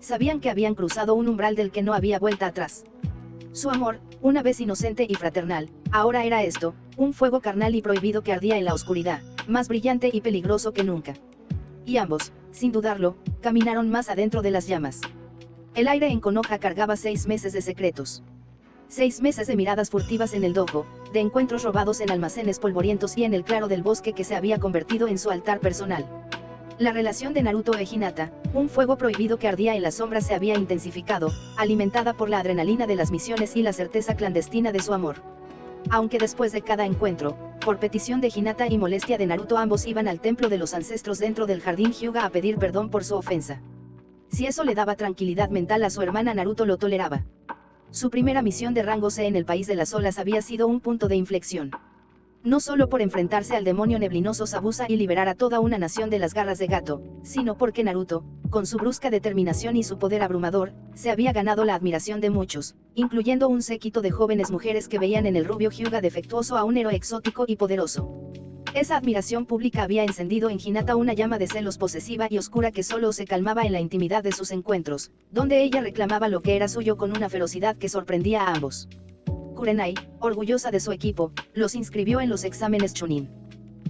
Sabían que habían cruzado un umbral del que no había vuelta atrás. Su amor, una vez inocente y fraternal, ahora era esto, un fuego carnal y prohibido que ardía en la oscuridad, más brillante y peligroso que nunca. Y ambos, sin dudarlo, caminaron más adentro de las llamas. El aire en Konoha cargaba 6 meses de secretos. 6 meses de miradas furtivas en el dojo, de encuentros robados en almacenes polvorientos y en el claro del bosque que se había convertido en su altar personal. La relación de Naruto e Hinata, un fuego prohibido que ardía en las sombras, se había intensificado, alimentada por la adrenalina de las misiones y la certeza clandestina de su amor. Aunque después de cada encuentro, por petición de Hinata y molestia de Naruto, ambos iban al templo de los ancestros dentro del jardín Hyuga a pedir perdón por su ofensa. Si eso le daba tranquilidad mental a su hermana, Naruto lo toleraba. Su primera misión de rango C en el país de las olas había sido un punto de inflexión. No solo por enfrentarse al demonio neblinoso Zabuza y liberar a toda una nación de las garras de gato, sino porque Naruto, con su brusca determinación y su poder abrumador, se había ganado la admiración de muchos, incluyendo un séquito de jóvenes mujeres que veían en el rubio Hyuga defectuoso a un héroe exótico y poderoso. Esa admiración pública había encendido en Hinata una llama de celos posesiva y oscura que solo se calmaba en la intimidad de sus encuentros, donde ella reclamaba lo que era suyo con una ferocidad que sorprendía a ambos. Kurenai, orgullosa de su equipo, los inscribió en los exámenes Chunin.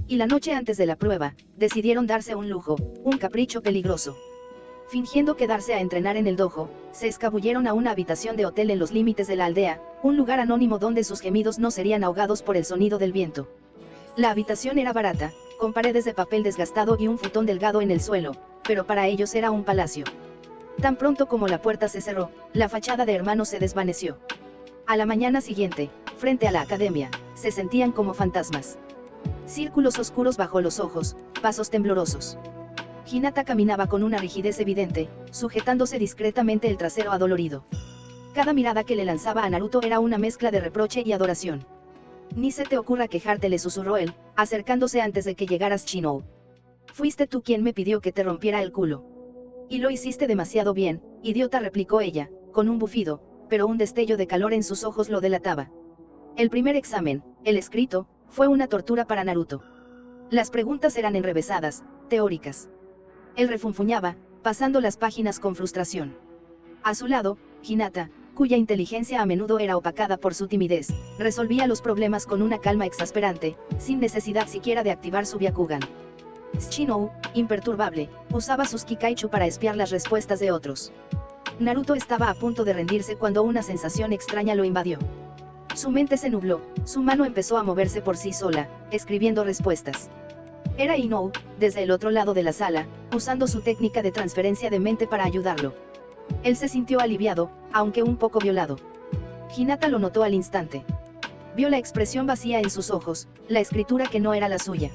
Y la noche antes de la prueba, decidieron darse un lujo, un capricho peligroso. Fingiendo quedarse a entrenar en el dojo, se escabulleron a una habitación de hotel en los límites de la aldea, un lugar anónimo donde sus gemidos no serían ahogados por el sonido del viento. La habitación era barata, con paredes de papel desgastado y un futón delgado en el suelo, pero para ellos era un palacio. Tan pronto como la puerta se cerró, la fachada de hermanos se desvaneció. A la mañana siguiente, frente a la academia, se sentían como fantasmas. Círculos oscuros bajo los ojos, pasos temblorosos. Hinata caminaba con una rigidez evidente, sujetándose discretamente el trasero adolorido. Cada mirada que le lanzaba a Naruto era una mezcla de reproche y adoración. Ni se te ocurra quejarte, le susurró él, acercándose antes de que llegaras, Chinou. Fuiste tú quien me pidió que te rompiera el culo. Y lo hiciste demasiado bien, idiota, replicó ella, con un bufido, pero un destello de calor en sus ojos lo delataba. El primer examen, el escrito, fue una tortura para Naruto. Las preguntas eran enrevesadas, teóricas. Él refunfuñaba, pasando las páginas con frustración. A su lado, Hinata, cuya inteligencia a menudo era opacada por su timidez, resolvía los problemas con una calma exasperante, sin necesidad siquiera de activar su Byakugan. Shinou, imperturbable, usaba sus Kikaichu para espiar las respuestas de otros. Naruto estaba a punto de rendirse cuando una sensación extraña lo invadió. Su mente se nubló, su mano empezó a moverse por sí sola, escribiendo respuestas. Era Inou, desde el otro lado de la sala, usando su técnica de transferencia de mente para ayudarlo. Él se sintió aliviado, aunque un poco violado. Hinata lo notó al instante. Vio la expresión vacía en sus ojos, la escritura que no era la suya.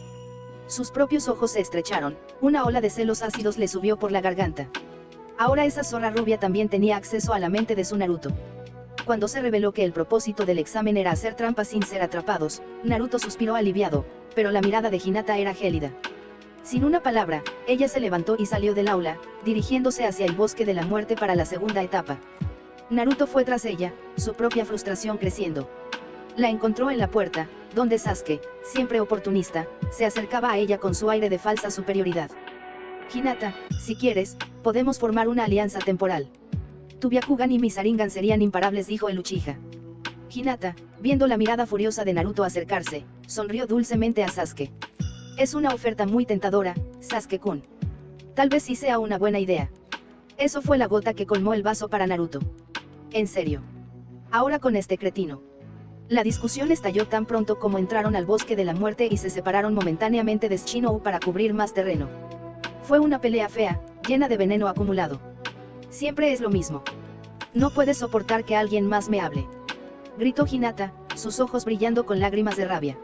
Sus propios ojos se estrecharon, una ola de celos ácidos le subió por la garganta. Ahora esa zorra rubia también tenía acceso a la mente de su Naruto. Cuando se reveló que el propósito del examen era hacer trampas sin ser atrapados, Naruto suspiró aliviado, pero la mirada de Hinata era gélida. Sin una palabra, ella se levantó y salió del aula, dirigiéndose hacia el bosque de la muerte para la segunda etapa. Naruto fue tras ella, su propia frustración creciendo. La encontró en la puerta, donde Sasuke, siempre oportunista, se acercaba a ella con su aire de falsa superioridad. Hinata, si quieres, podemos formar una alianza temporal. Tu Byakugan y mi Sharingan serían imparables, dijo el Uchiha. Hinata, viendo la mirada furiosa de Naruto acercarse, sonrió dulcemente a Sasuke. Es una oferta muy tentadora, Sasuke-kun. Tal vez sí sea una buena idea. Eso fue la gota que colmó el vaso para Naruto. En serio. Ahora con este cretino. La discusión estalló tan pronto como entraron al bosque de la muerte y se separaron momentáneamente de Shino para cubrir más terreno. Fue una pelea fea, llena de veneno acumulado. Siempre es lo mismo. No puedes soportar que alguien más me hable. Gritó Hinata, sus ojos brillando con lágrimas de rabia.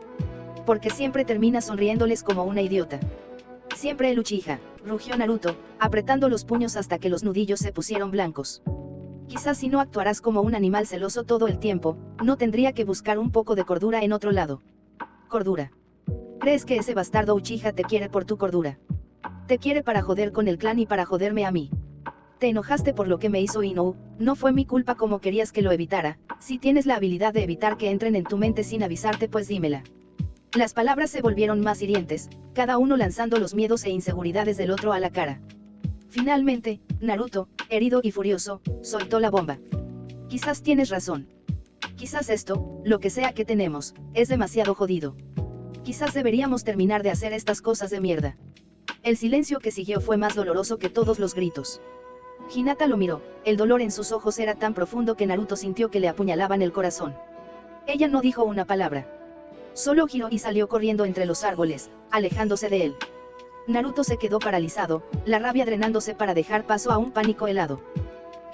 Porque siempre termina sonriéndoles como una idiota. Siempre el Uchiha, rugió Naruto, apretando los puños hasta que los nudillos se pusieron blancos. Quizás si no actuarás como un animal celoso todo el tiempo, no tendría que buscar un poco de cordura en otro lado. Cordura. ¿Crees que ese bastardo Uchiha te quiere por tu cordura? Te quiere para joder con el clan y para joderme a mí. Te enojaste por lo que me hizo Inou, no fue mi culpa como querías que lo evitara. Si tienes la habilidad de evitar que entren en tu mente sin avisarte, pues dímela. Las palabras se volvieron más hirientes, cada uno lanzando los miedos e inseguridades del otro a la cara. Finalmente, Naruto, herido y furioso, soltó la bomba. Quizás tienes razón. Quizás esto, lo que sea que tenemos, es demasiado jodido. Quizás deberíamos terminar de hacer estas cosas de mierda. El silencio que siguió fue más doloroso que todos los gritos. Hinata lo miró, el dolor en sus ojos era tan profundo que Naruto sintió que le apuñalaban el corazón. Ella no dijo una palabra. Solo giró y salió corriendo entre los árboles, alejándose de él. Naruto se quedó paralizado, la rabia drenándose para dejar paso a un pánico helado.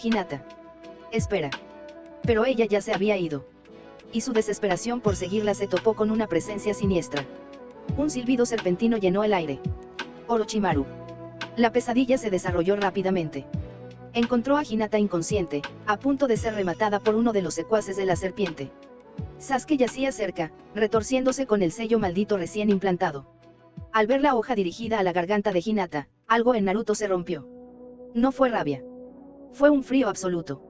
Hinata. Espera. Pero ella ya se había ido. Y su desesperación por seguirla se topó con una presencia siniestra. Un silbido serpentino llenó el aire. Orochimaru. La pesadilla se desarrolló rápidamente. Encontró a Hinata inconsciente, a punto de ser rematada por uno de los secuaces de la serpiente. Sasuke yacía cerca, retorciéndose con el sello maldito recién implantado. Al ver la hoja dirigida a la garganta de Hinata, algo en Naruto se rompió. No fue rabia. Fue un frío absoluto.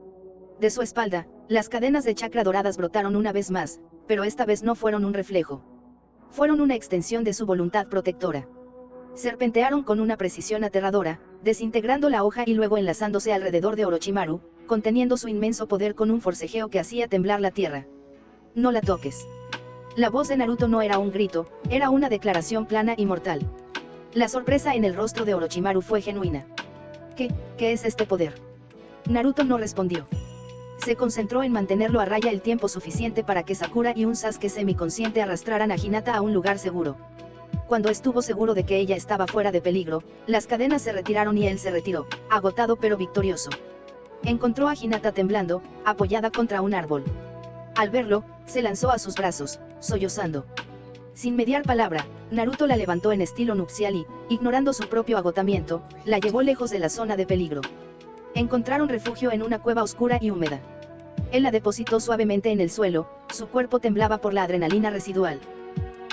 De su espalda, las cadenas de chakra doradas brotaron una vez más, pero esta vez no fueron un reflejo. Fueron una extensión de su voluntad protectora. Serpentearon con una precisión aterradora, desintegrando la hoja y luego enlazándose alrededor de Orochimaru, conteniendo su inmenso poder con un forcejeo que hacía temblar la tierra. No la toques. La voz de Naruto no era un grito, era una declaración plana y mortal. La sorpresa en el rostro de Orochimaru fue genuina. ¿Qué es este poder? Naruto no respondió. Se concentró en mantenerlo a raya el tiempo suficiente para que Sakura y un Sasuke semiconsciente arrastraran a Hinata a un lugar seguro. Cuando estuvo seguro de que ella estaba fuera de peligro, las cadenas se retiraron y él se retiró, agotado pero victorioso. Encontró a Hinata temblando, apoyada contra un árbol. Al verlo, se lanzó a sus brazos, sollozando. Sin mediar palabra, Naruto la levantó en estilo nupcial y, ignorando su propio agotamiento, la llevó lejos de la zona de peligro. Encontraron refugio en una cueva oscura y húmeda. Él la depositó suavemente en el suelo, su cuerpo temblaba por la adrenalina residual.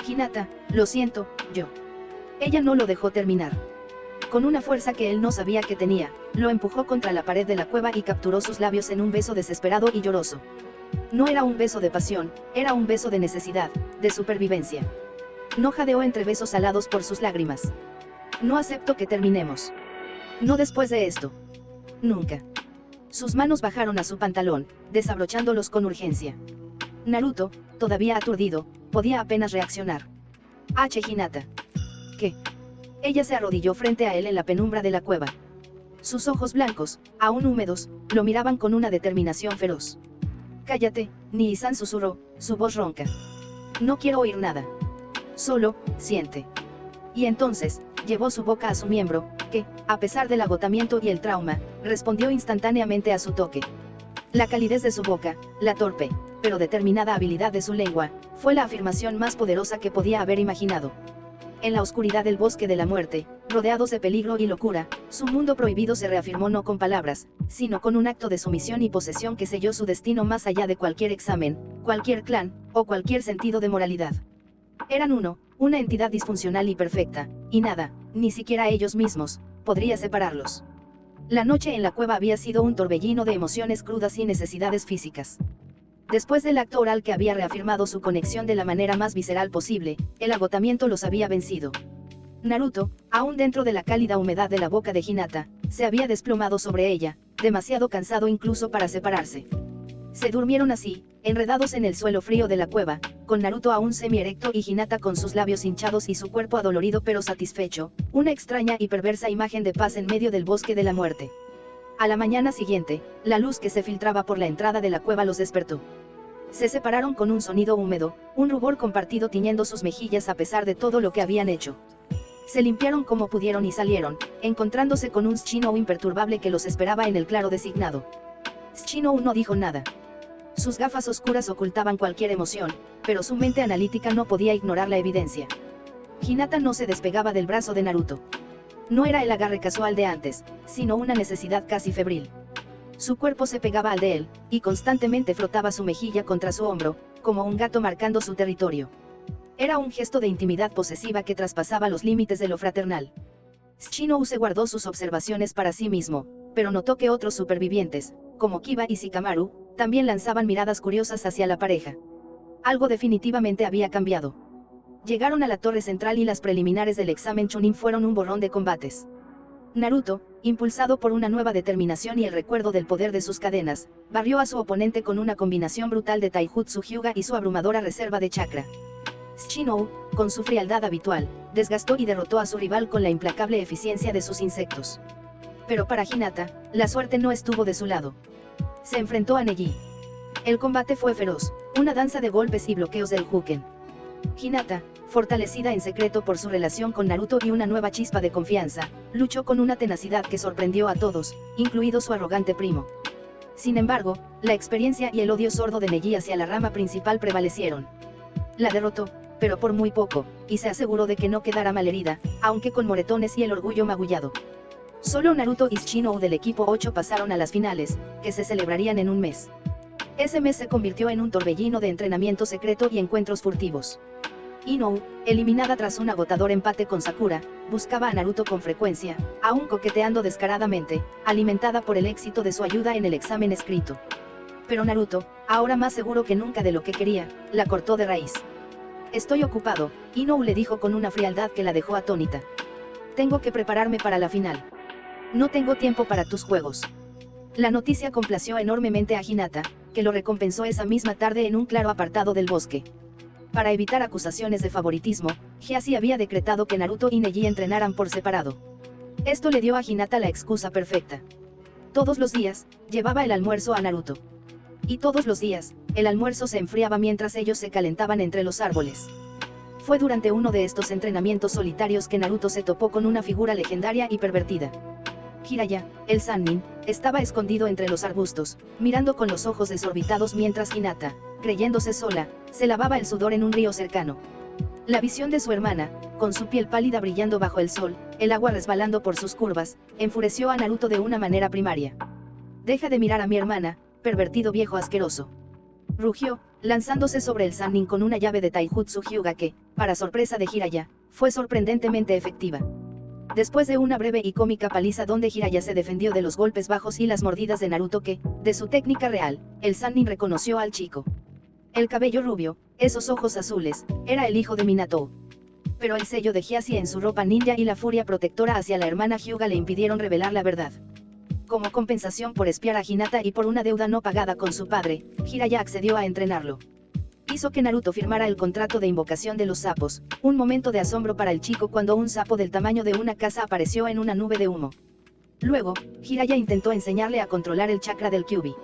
Hinata, lo siento, yo. Ella no lo dejó terminar. Con una fuerza que él no sabía que tenía, lo empujó contra la pared de la cueva y capturó sus labios en un beso desesperado y lloroso. No era un beso de pasión, era un beso de necesidad, de supervivencia. No jadeó entre besos alados por sus lágrimas. No acepto que terminemos. No después de esto. Nunca. Sus manos bajaron a su pantalón, desabrochándolos con urgencia. Naruto, todavía aturdido, podía apenas reaccionar. Hinata. ¿Qué? Ella se arrodilló frente a él en la penumbra de la cueva. Sus ojos blancos, aún húmedos, lo miraban con una determinación feroz. Cállate, Nii-san susurró, su voz ronca. No quiero oír nada. Solo, siente. Y entonces, llevó su boca a su miembro, que, a pesar del agotamiento y el trauma, respondió instantáneamente a su toque. La calidez de su boca, la torpe, pero determinada habilidad de su lengua, fue la afirmación más poderosa que podía haber imaginado. En la oscuridad del bosque de la muerte, rodeados de peligro y locura, su mundo prohibido se reafirmó no con palabras, sino con un acto de sumisión y posesión que selló su destino más allá de cualquier examen, cualquier clan, o cualquier sentido de moralidad. Eran una entidad disfuncional y perfecta, y nada, ni siquiera ellos mismos, podría separarlos. La noche en la cueva había sido un torbellino de emociones crudas y necesidades físicas. Después del acto oral que había reafirmado su conexión de la manera más visceral posible, el agotamiento los había vencido. Naruto, aún dentro de la cálida humedad de la boca de Hinata, se había desplomado sobre ella, demasiado cansado incluso para separarse. Se durmieron así, enredados en el suelo frío de la cueva, con Naruto aún semierecto y Hinata con sus labios hinchados y su cuerpo adolorido pero satisfecho, una extraña y perversa imagen de paz en medio del bosque de la muerte. A la mañana siguiente, la luz que se filtraba por la entrada de la cueva los despertó. Se separaron con un sonido húmedo, un rubor compartido tiñendo sus mejillas a pesar de todo lo que habían hecho. Se limpiaron como pudieron y salieron, encontrándose con un Shinou imperturbable que los esperaba en el claro designado. Shinou no dijo nada. Sus gafas oscuras ocultaban cualquier emoción, pero su mente analítica no podía ignorar la evidencia. Hinata no se despegaba del brazo de Naruto. No era el agarre casual de antes, sino una necesidad casi febril. Su cuerpo se pegaba al de él, y constantemente frotaba su mejilla contra su hombro, como un gato marcando su territorio. Era un gesto de intimidad posesiva que traspasaba los límites de lo fraternal. Shinou se guardó sus observaciones para sí mismo, pero notó que otros supervivientes, como Kiba y Shikamaru, también lanzaban miradas curiosas hacia la pareja. Algo definitivamente había cambiado. Llegaron a la torre central y las preliminares del examen Chunin fueron un borrón de combates. Naruto, impulsado por una nueva determinación y el recuerdo del poder de sus cadenas, barrió a su oponente con una combinación brutal de Taijutsu Hyuga y su abrumadora reserva de chakra. Shinou, con su frialdad habitual, desgastó y derrotó a su rival con la implacable eficiencia de sus insectos. Pero para Hinata, la suerte no estuvo de su lado. Se enfrentó a Neji. El combate fue feroz, una danza de golpes y bloqueos del Huken. Hinata, fortalecida en secreto por su relación con Naruto y una nueva chispa de confianza, luchó con una tenacidad que sorprendió a todos, incluido su arrogante primo. Sin embargo, la experiencia y el odio sordo de Neji hacia la rama principal prevalecieron. La derrotó, pero por muy poco, y se aseguró de que no quedara malherida, aunque con moretones y el orgullo magullado. Solo Naruto y Shinou del equipo 8 pasaron a las finales, que se celebrarían en un mes. Ese mes se convirtió en un torbellino de entrenamiento secreto y encuentros furtivos. Inou, eliminada tras un agotador empate con Sakura, buscaba a Naruto con frecuencia, aún coqueteando descaradamente, alimentada por el éxito de su ayuda en el examen escrito. Pero Naruto, ahora más seguro que nunca de lo que quería, la cortó de raíz. «Estoy ocupado», Inou le dijo con una frialdad que la dejó atónita. «Tengo que prepararme para la final. No tengo tiempo para tus juegos». La noticia complació enormemente a Hinata, que lo recompensó esa misma tarde en un claro apartado del bosque. Para evitar acusaciones de favoritismo, Hiashi había decretado que Naruto y Neji entrenaran por separado. Esto le dio a Hinata la excusa perfecta. Todos los días, llevaba el almuerzo a Naruto. Y todos los días, el almuerzo se enfriaba mientras ellos se calentaban entre los árboles. Fue durante uno de estos entrenamientos solitarios que Naruto se topó con una figura legendaria y pervertida. Jiraiya, el Sannin, estaba escondido entre los arbustos, mirando con los ojos desorbitados mientras Hinata, creyéndose sola, se lavaba el sudor en un río cercano. La visión de su hermana, con su piel pálida brillando bajo el sol, el agua resbalando por sus curvas, enfureció a Naruto de una manera primaria. «Deja de mirar a mi hermana, pervertido viejo asqueroso», rugió, lanzándose sobre el Sannin con una llave de Taijutsu Hyuga que, para sorpresa de Jiraiya, fue sorprendentemente efectiva. Después de una breve y cómica paliza donde Jiraiya se defendió de los golpes bajos y las mordidas de Naruto que, de su técnica real, el Sannin reconoció al chico. El cabello rubio, esos ojos azules, era el hijo de Minato. Pero el sello de Hiashi en su ropa ninja y la furia protectora hacia la hermana Hyuga le impidieron revelar la verdad. Como compensación por espiar a Hinata y por una deuda no pagada con su padre, Jiraiya accedió a entrenarlo. Hizo que Naruto firmara el contrato de invocación de los sapos, un momento de asombro para el chico cuando un sapo del tamaño de una casa apareció en una nube de humo. Luego, Jiraiya intentó enseñarle a controlar el chakra del Kyuubi.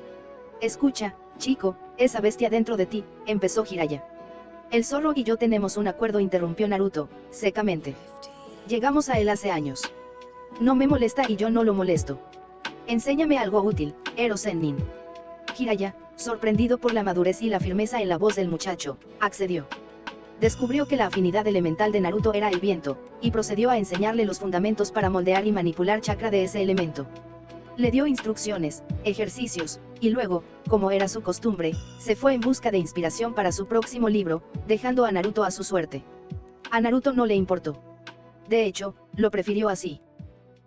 «Escucha, chico, esa bestia dentro de ti», empezó Jiraiya. «El zorro y yo tenemos un acuerdo», interrumpió Naruto, secamente. «Llegamos a él hace años. No me molesta y yo no lo molesto. Enséñame algo útil, Ero Sennin». Jiraiya, sorprendido por la madurez y la firmeza en la voz del muchacho, accedió. Descubrió que la afinidad elemental de Naruto era el viento, y procedió a enseñarle los fundamentos para moldear y manipular chakra de ese elemento. Le dio instrucciones, ejercicios, y luego, como era su costumbre, se fue en busca de inspiración para su próximo libro, dejando a Naruto a su suerte. A Naruto no le importó. De hecho, lo prefirió así.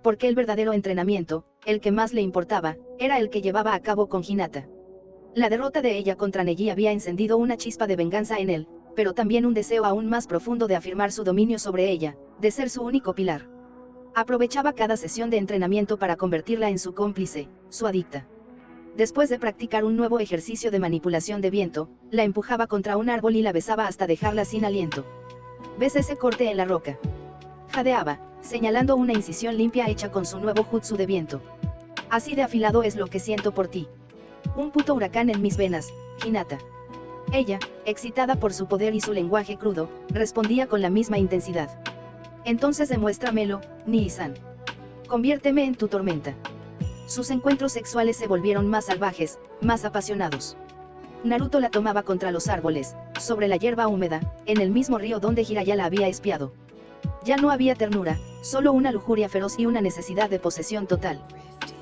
Porque el verdadero entrenamiento, el que más le importaba, era el que llevaba a cabo con Hinata. La derrota de ella contra Neji había encendido una chispa de venganza en él, pero también un deseo aún más profundo de afirmar su dominio sobre ella, de ser su único pilar. Aprovechaba cada sesión de entrenamiento para convertirla en su cómplice, su adicta. Después de practicar un nuevo ejercicio de manipulación de viento, la empujaba contra un árbol y la besaba hasta dejarla sin aliento. ¿Ves ese corte en la roca? Jadeaba, señalando una incisión limpia hecha con su nuevo jutsu de viento. Así de afilado es lo que siento por ti. Un puto huracán en mis venas, Hinata. Ella, excitada por su poder y su lenguaje crudo, respondía con la misma intensidad. Entonces demuéstramelo, Nii-san. Conviérteme en tu tormenta. Sus encuentros sexuales se volvieron más salvajes, más apasionados. Naruto la tomaba contra los árboles, sobre la hierba húmeda, en el mismo río donde Jiraiya la había espiado. Ya no había ternura, solo una lujuria feroz y una necesidad de posesión total.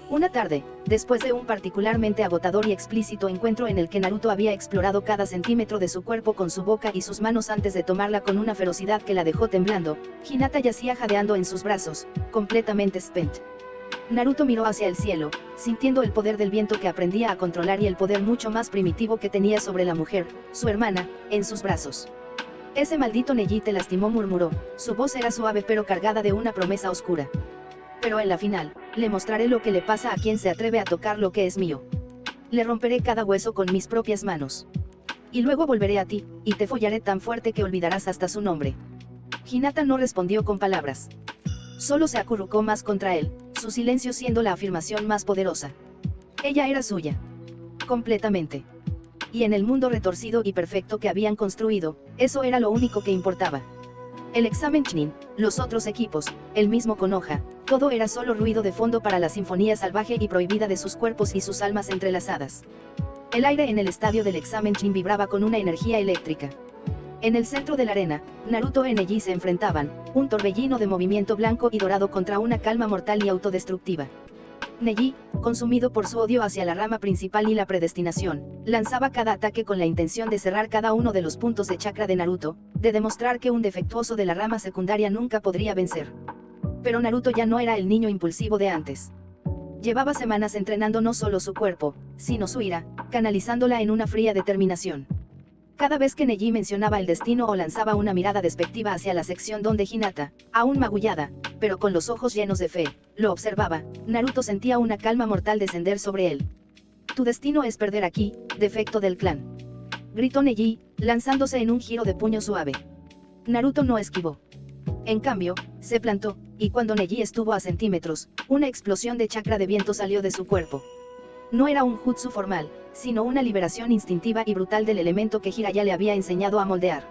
Una tarde, después de un particularmente agotador y explícito encuentro en el que Naruto había explorado cada centímetro de su cuerpo con su boca y sus manos antes de tomarla con una ferocidad que la dejó temblando, Hinata yacía jadeando en sus brazos, completamente spent. Naruto miró hacia el cielo, sintiendo el poder del viento que aprendía a controlar y el poder mucho más primitivo que tenía sobre la mujer, su hermana, en sus brazos. Ese maldito Neji te lastimó, murmuró, su voz era suave pero cargada de una promesa oscura. Pero en la final, le mostraré lo que le pasa a quien se atreve a tocar lo que es mío. Le romperé cada hueso con mis propias manos. Y luego volveré a ti, y te follaré tan fuerte que olvidarás hasta su nombre. Hinata no respondió con palabras. Solo se acurrucó más contra él, su silencio siendo la afirmación más poderosa. Ella era suya. Completamente. Y en el mundo retorcido y perfecto que habían construido, eso era lo único que importaba. El examen Chunin, los otros equipos, el mismo Konoha, todo era solo ruido de fondo para la sinfonía salvaje y prohibida de sus cuerpos y sus almas entrelazadas. El aire en el estadio del examen Chunin vibraba con una energía eléctrica. En el centro de la arena, Naruto y Neji se enfrentaban, un torbellino de movimiento blanco y dorado contra una calma mortal y autodestructiva. Neji, consumido por su odio hacia la rama principal y la predestinación, lanzaba cada ataque con la intención de cerrar cada uno de los puntos de chakra de Naruto, de demostrar que un defectuoso de la rama secundaria nunca podría vencer. Pero Naruto ya no era el niño impulsivo de antes. Llevaba semanas entrenando no solo su cuerpo, sino su ira, canalizándola en una fría determinación. Cada vez que Neji mencionaba el destino o lanzaba una mirada despectiva hacia la sección donde Hinata, aún magullada, pero con los ojos llenos de fe, lo observaba, Naruto sentía una calma mortal descender sobre él. Tu destino es perder aquí, defecto del clan. Gritó Neji, lanzándose en un giro de puño suave. Naruto no esquivó. En cambio, se plantó, y cuando Neji estuvo a centímetros, una explosión de chakra de viento salió de su cuerpo. No era un jutsu formal, sino una liberación instintiva y brutal del elemento que Jiraiya le había enseñado a moldear.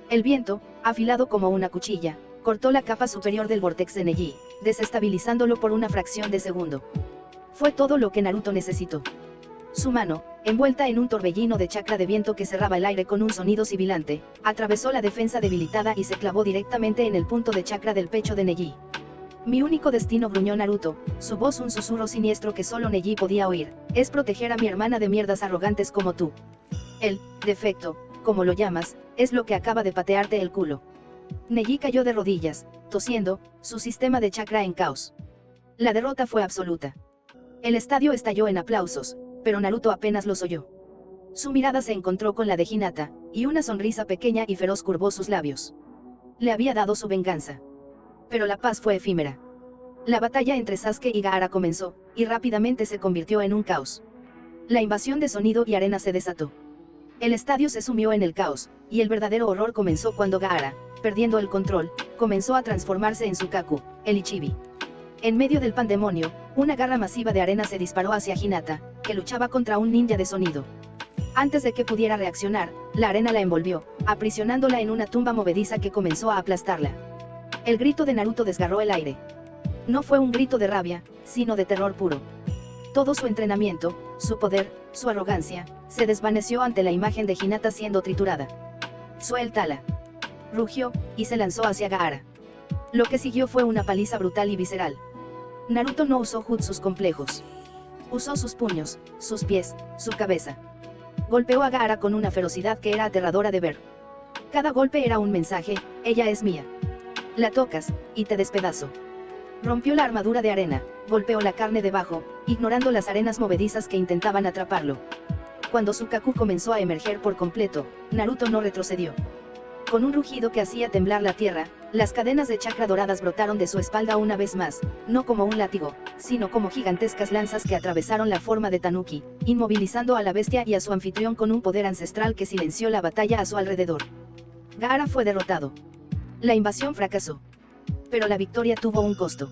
El viento, afilado como una cuchilla, cortó la capa superior del vórtex de Neji, desestabilizándolo por una fracción de segundo. Fue todo lo que Naruto necesitó. Su mano, envuelta en un torbellino de chakra de viento que cerraba el aire con un sonido sibilante, atravesó la defensa debilitada y se clavó directamente en el punto de chakra del pecho de Neji. Mi único destino, gruñó Naruto, su voz un susurro siniestro que solo Neji podía oír, es proteger a mi hermana de mierdas arrogantes como tú. El defecto, como lo llamas, es lo que acaba de patearte el culo. Neji cayó de rodillas, tosiendo, su sistema de chakra en caos. La derrota fue absoluta. El estadio estalló en aplausos, pero Naruto apenas los oyó. Su mirada se encontró con la de Hinata, y una sonrisa pequeña y feroz curvó sus labios. Le había dado su venganza. Pero la paz fue efímera. La batalla entre Sasuke y Gaara comenzó, y rápidamente se convirtió en un caos. La invasión de sonido y arena se desató. El estadio se sumió en el caos, y el verdadero horror comenzó cuando Gaara, perdiendo el control, comenzó a transformarse en Sukaku, el Ichibi. En medio del pandemonio, una garra masiva de arena se disparó hacia Hinata, que luchaba contra un ninja de sonido. Antes de que pudiera reaccionar, la arena la envolvió, aprisionándola en una tumba movediza que comenzó a aplastarla. El grito de Naruto desgarró el aire. No fue un grito de rabia, sino de terror puro. Todo su entrenamiento, su poder, su arrogancia, se desvaneció ante la imagen de Hinata siendo triturada. Suéltala. Rugió, y se lanzó hacia Gaara. Lo que siguió fue una paliza brutal y visceral. Naruto no usó jutsus complejos. Usó sus puños, sus pies, su cabeza. Golpeó a Gaara con una ferocidad que era aterradora de ver. Cada golpe era un mensaje, ella es mía. La tocas, y te despedazo. Rompió la armadura de arena, golpeó la carne debajo, ignorando las arenas movedizas que intentaban atraparlo. Cuando Sukaku comenzó a emerger por completo, Naruto no retrocedió. Con un rugido que hacía temblar la tierra, las cadenas de chakra doradas brotaron de su espalda una vez más, no como un látigo, sino como gigantescas lanzas que atravesaron la forma de Tanuki, inmovilizando a la bestia y a su anfitrión con un poder ancestral que silenció la batalla a su alrededor. Gaara fue derrotado. La invasión fracasó. Pero la victoria tuvo un costo.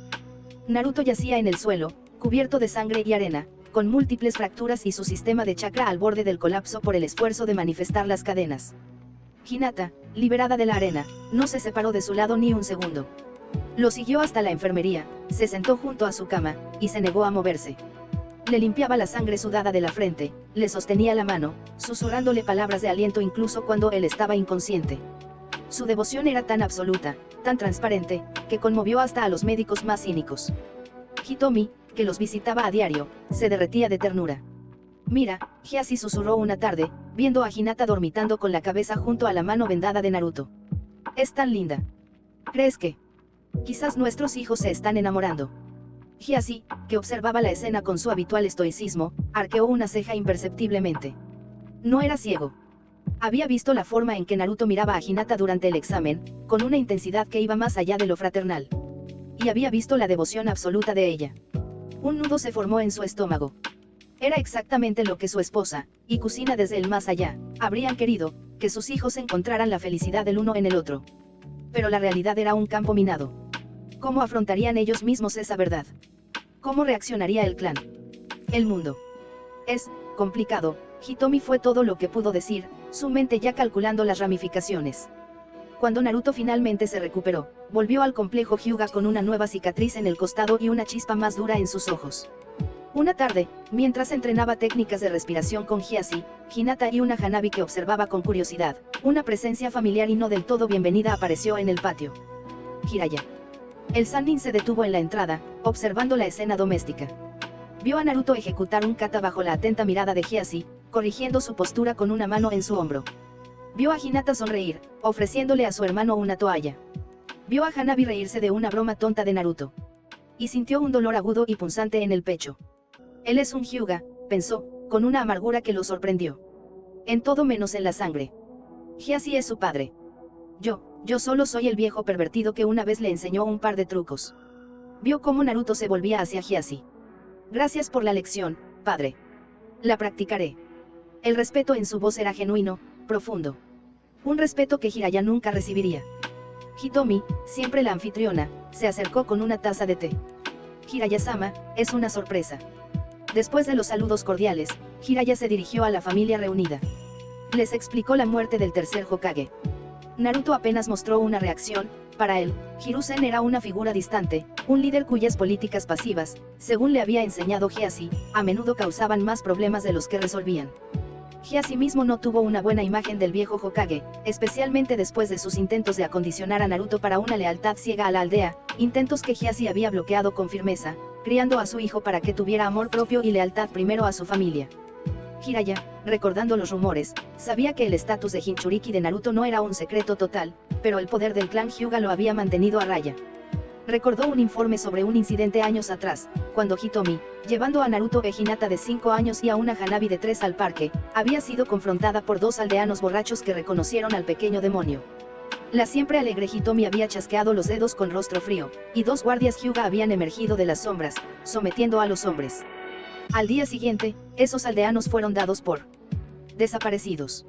Naruto yacía en el suelo, cubierto de sangre y arena, con múltiples fracturas y su sistema de chakra al borde del colapso por el esfuerzo de manifestar las cadenas. Hinata, liberada de la arena, no se separó de su lado ni un segundo. Lo siguió hasta la enfermería, se sentó junto a su cama, y se negó a moverse. Le limpiaba la sangre sudada de la frente, le sostenía la mano, susurrándole palabras de aliento incluso cuando él estaba inconsciente. Su devoción era tan absoluta, tan transparente, que conmovió hasta a los médicos más cínicos. Hitomi, que los visitaba a diario, se derretía de ternura. Mira, Hyasi susurró una tarde, viendo a Hinata dormitando con la cabeza junto a la mano vendada de Naruto. Es tan linda. ¿Crees que? Quizás nuestros hijos se están enamorando. Hyasi, que observaba la escena con su habitual estoicismo, arqueó una ceja imperceptiblemente. No era ciego. Había visto la forma en que Naruto miraba a Hinata durante el examen, con una intensidad que iba más allá de lo fraternal. Y había visto la devoción absoluta de ella. Un nudo se formó en su estómago. Era exactamente lo que su esposa, y cocina desde el más allá, habrían querido, que sus hijos encontraran la felicidad el uno en el otro. Pero la realidad era un campo minado. ¿Cómo afrontarían ellos mismos esa verdad? ¿Cómo reaccionaría el clan? El mundo. Es complicado. Hitomi fue todo lo que pudo decir, su mente ya calculando las ramificaciones. Cuando Naruto finalmente se recuperó, volvió al complejo Hyuga con una nueva cicatriz en el costado y una chispa más dura en sus ojos. Una tarde, mientras entrenaba técnicas de respiración con Hyasi, Hinata y una Hanabi que observaba con curiosidad, una presencia familiar y no del todo bienvenida apareció en el patio. Jiraiya. El Sannin se detuvo en la entrada, observando la escena doméstica. Vio a Naruto ejecutar un kata bajo la atenta mirada de Hyasi, corrigiendo su postura con una mano en su hombro. Vio a Hinata sonreír, ofreciéndole a su hermano una toalla. Vio a Hanabi reírse de una broma tonta de Naruto. Y sintió un dolor agudo y punzante en el pecho. Él es un Hyuga, pensó, con una amargura que lo sorprendió. En todo menos en la sangre. Hyasi es su padre. Yo solo soy el viejo pervertido que una vez le enseñó un par de trucos. Vio cómo Naruto se volvía hacia Hyasi. Gracias por la lección, padre. La practicaré. El respeto en su voz era genuino, profundo. Un respeto que Jiraiya nunca recibiría. Hitomi, siempre la anfitriona, se acercó con una taza de té. Jiraiya-sama, es una sorpresa. Después de los saludos cordiales, Jiraiya se dirigió a la familia reunida. Les explicó la muerte del tercer Hokage. Naruto apenas mostró una reacción. Para él, Hiruzen era una figura distante, un líder cuyas políticas pasivas, según le había enseñado Hyasi, a menudo causaban más problemas de los que resolvían. Hyasi mismo no tuvo una buena imagen del viejo Hokage, especialmente después de sus intentos de acondicionar a Naruto para una lealtad ciega a la aldea, intentos que Hyasi había bloqueado con firmeza, criando a su hijo para que tuviera amor propio y lealtad primero a su familia. Jiraiya, recordando los rumores, sabía que el estatus de Jinchuriki de Naruto no era un secreto total, pero el poder del clan Hyuga lo había mantenido a raya. Recordó un informe sobre un incidente años atrás, cuando Hitomi, llevando a Naruto e Hinata de 5 años y a una Hanabi de 3 al parque, había sido confrontada por 2 aldeanos borrachos que reconocieron al pequeño demonio. La siempre alegre Hitomi había chasqueado los dedos con rostro frío, y 2 guardias Hyuga habían emergido de las sombras, sometiendo a los hombres. Al día siguiente, esos aldeanos fueron dados por desaparecidos.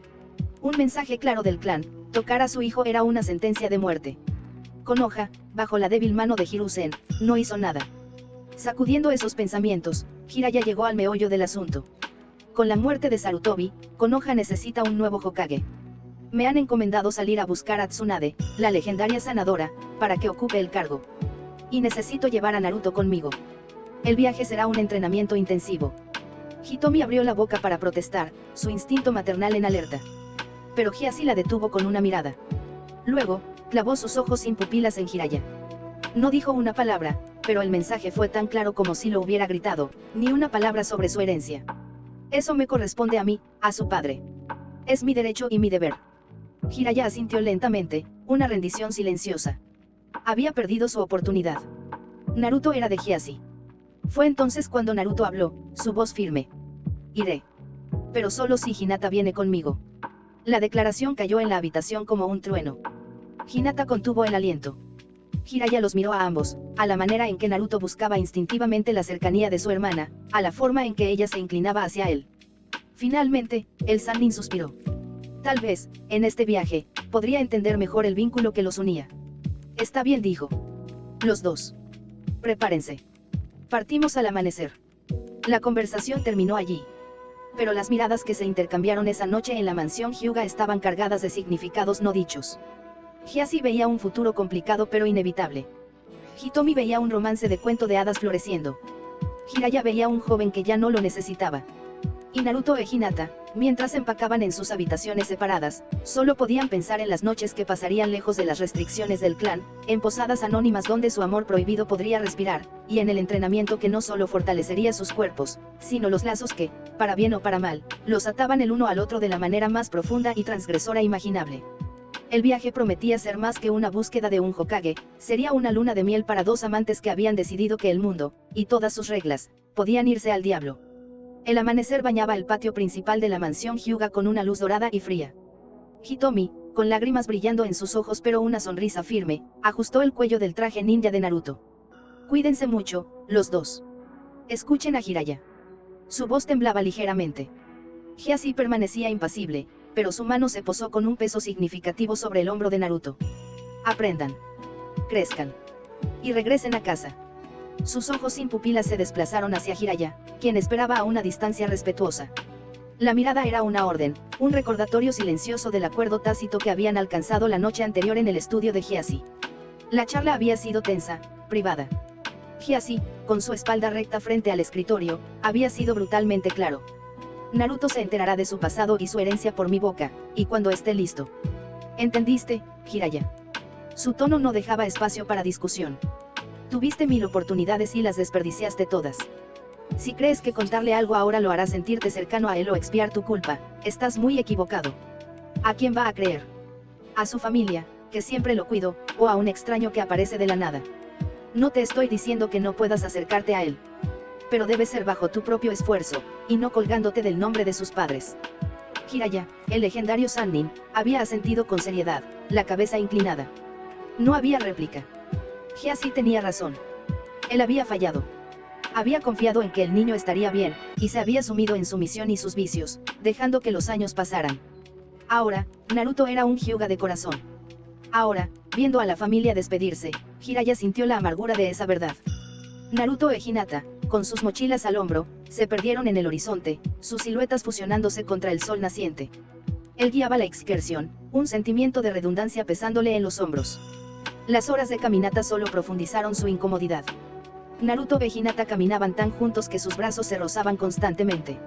Un mensaje claro del clan: tocar a su hijo era una sentencia de muerte. Konoha, bajo la débil mano de Hiruzen, no hizo nada. Sacudiendo esos pensamientos, Jiraiya llegó al meollo del asunto. Con la muerte de Sarutobi, Konoha necesita un nuevo Hokage. Me han encomendado salir a buscar a Tsunade, la legendaria sanadora, para que ocupe el cargo. Y necesito llevar a Naruto conmigo. El viaje será un entrenamiento intensivo. Hitomi abrió la boca para protestar, su instinto maternal en alerta. Pero Hyasi la detuvo con una mirada. Luego, clavó sus ojos sin pupilas en Jiraiya. No dijo una palabra, pero el mensaje fue tan claro como si lo hubiera gritado, ni una palabra sobre su herencia. Eso me corresponde a mí, a su padre. Es mi derecho y mi deber. Jiraiya asintió lentamente, una rendición silenciosa. Había perdido su oportunidad. Naruto era de Hyasi. Fue entonces cuando Naruto habló, su voz firme. Iré. Pero solo si Hinata viene conmigo. La declaración cayó en la habitación como un trueno. Hinata contuvo el aliento. Jiraiya los miró a ambos, a la manera en que Naruto buscaba instintivamente la cercanía de su hermana, a la forma en que ella se inclinaba hacia él. Finalmente, el Sannin suspiró. Tal vez, en este viaje, podría entender mejor el vínculo que los unía. Está bien, dijo. Los dos. Prepárense. Partimos al amanecer. La conversación terminó allí. Pero las miradas que se intercambiaron esa noche en la mansión Hyuga estaban cargadas de significados no dichos. Gyasi veía un futuro complicado pero inevitable. Hitomi veía un romance de cuento de hadas floreciendo. Jiraiya veía un joven que ya no lo necesitaba. Y Naruto e Hinata, mientras empacaban en sus habitaciones separadas, solo podían pensar en las noches que pasarían lejos de las restricciones del clan, en posadas anónimas donde su amor prohibido podría respirar, y en el entrenamiento que no solo fortalecería sus cuerpos, sino los lazos que, para bien o para mal, los ataban el uno al otro de la manera más profunda y transgresora imaginable. El viaje prometía ser más que una búsqueda de un Hokage, sería una luna de miel para dos amantes que habían decidido que el mundo, y todas sus reglas, podían irse al diablo. El amanecer bañaba el patio principal de la mansión Hyuga con una luz dorada y fría. Hitomi, con lágrimas brillando en sus ojos pero una sonrisa firme, ajustó el cuello del traje ninja de Naruto. Cuídense mucho, los dos. Escuchen a Jiraiya. Su voz temblaba ligeramente. Gyasi permanecía impasible, pero su mano se posó con un peso significativo sobre el hombro de Naruto. Aprendan. Crezcan. Y regresen a casa. Sus ojos sin pupilas se desplazaron hacia Jiraiya, quien esperaba a una distancia respetuosa. La mirada era una orden, un recordatorio silencioso del acuerdo tácito que habían alcanzado la noche anterior en el estudio de Gyasi. La charla había sido tensa, privada. Gyasi, con su espalda recta frente al escritorio, había sido brutalmente claro. Naruto se enterará de su pasado y su herencia por mi boca, y cuando esté listo. ¿Entendiste, Jiraiya? Su tono no dejaba espacio para discusión. Tuviste 1000 oportunidades y las desperdiciaste todas. Si crees que contarle algo ahora lo hará sentirte cercano a él o expiar tu culpa, estás muy equivocado. ¿A quién va a creer? ¿A su familia, que siempre lo cuidó, o a un extraño que aparece de la nada? No te estoy diciendo que no puedas acercarte a él. Pero debe ser bajo tu propio esfuerzo, y no colgándote del nombre de sus padres. Jiraiya, el legendario Sannin, había asentido con seriedad, la cabeza inclinada. No había réplica. Gyasi tenía razón. Él había fallado. Había confiado en que el niño estaría bien, y se había sumido en su misión y sus vicios, dejando que los años pasaran. Ahora, Naruto era un Hyuga de corazón. Ahora, viendo a la familia despedirse, Jiraiya sintió la amargura de esa verdad. Naruto e Hinata, con sus mochilas al hombro, se perdieron en el horizonte, sus siluetas fusionándose contra el sol naciente. Él guiaba la excursión, un sentimiento de redundancia pesándole en los hombros. Las horas de caminata solo profundizaron su incomodidad. Naruto e Hinata caminaban tan juntos que sus brazos se rozaban constantemente.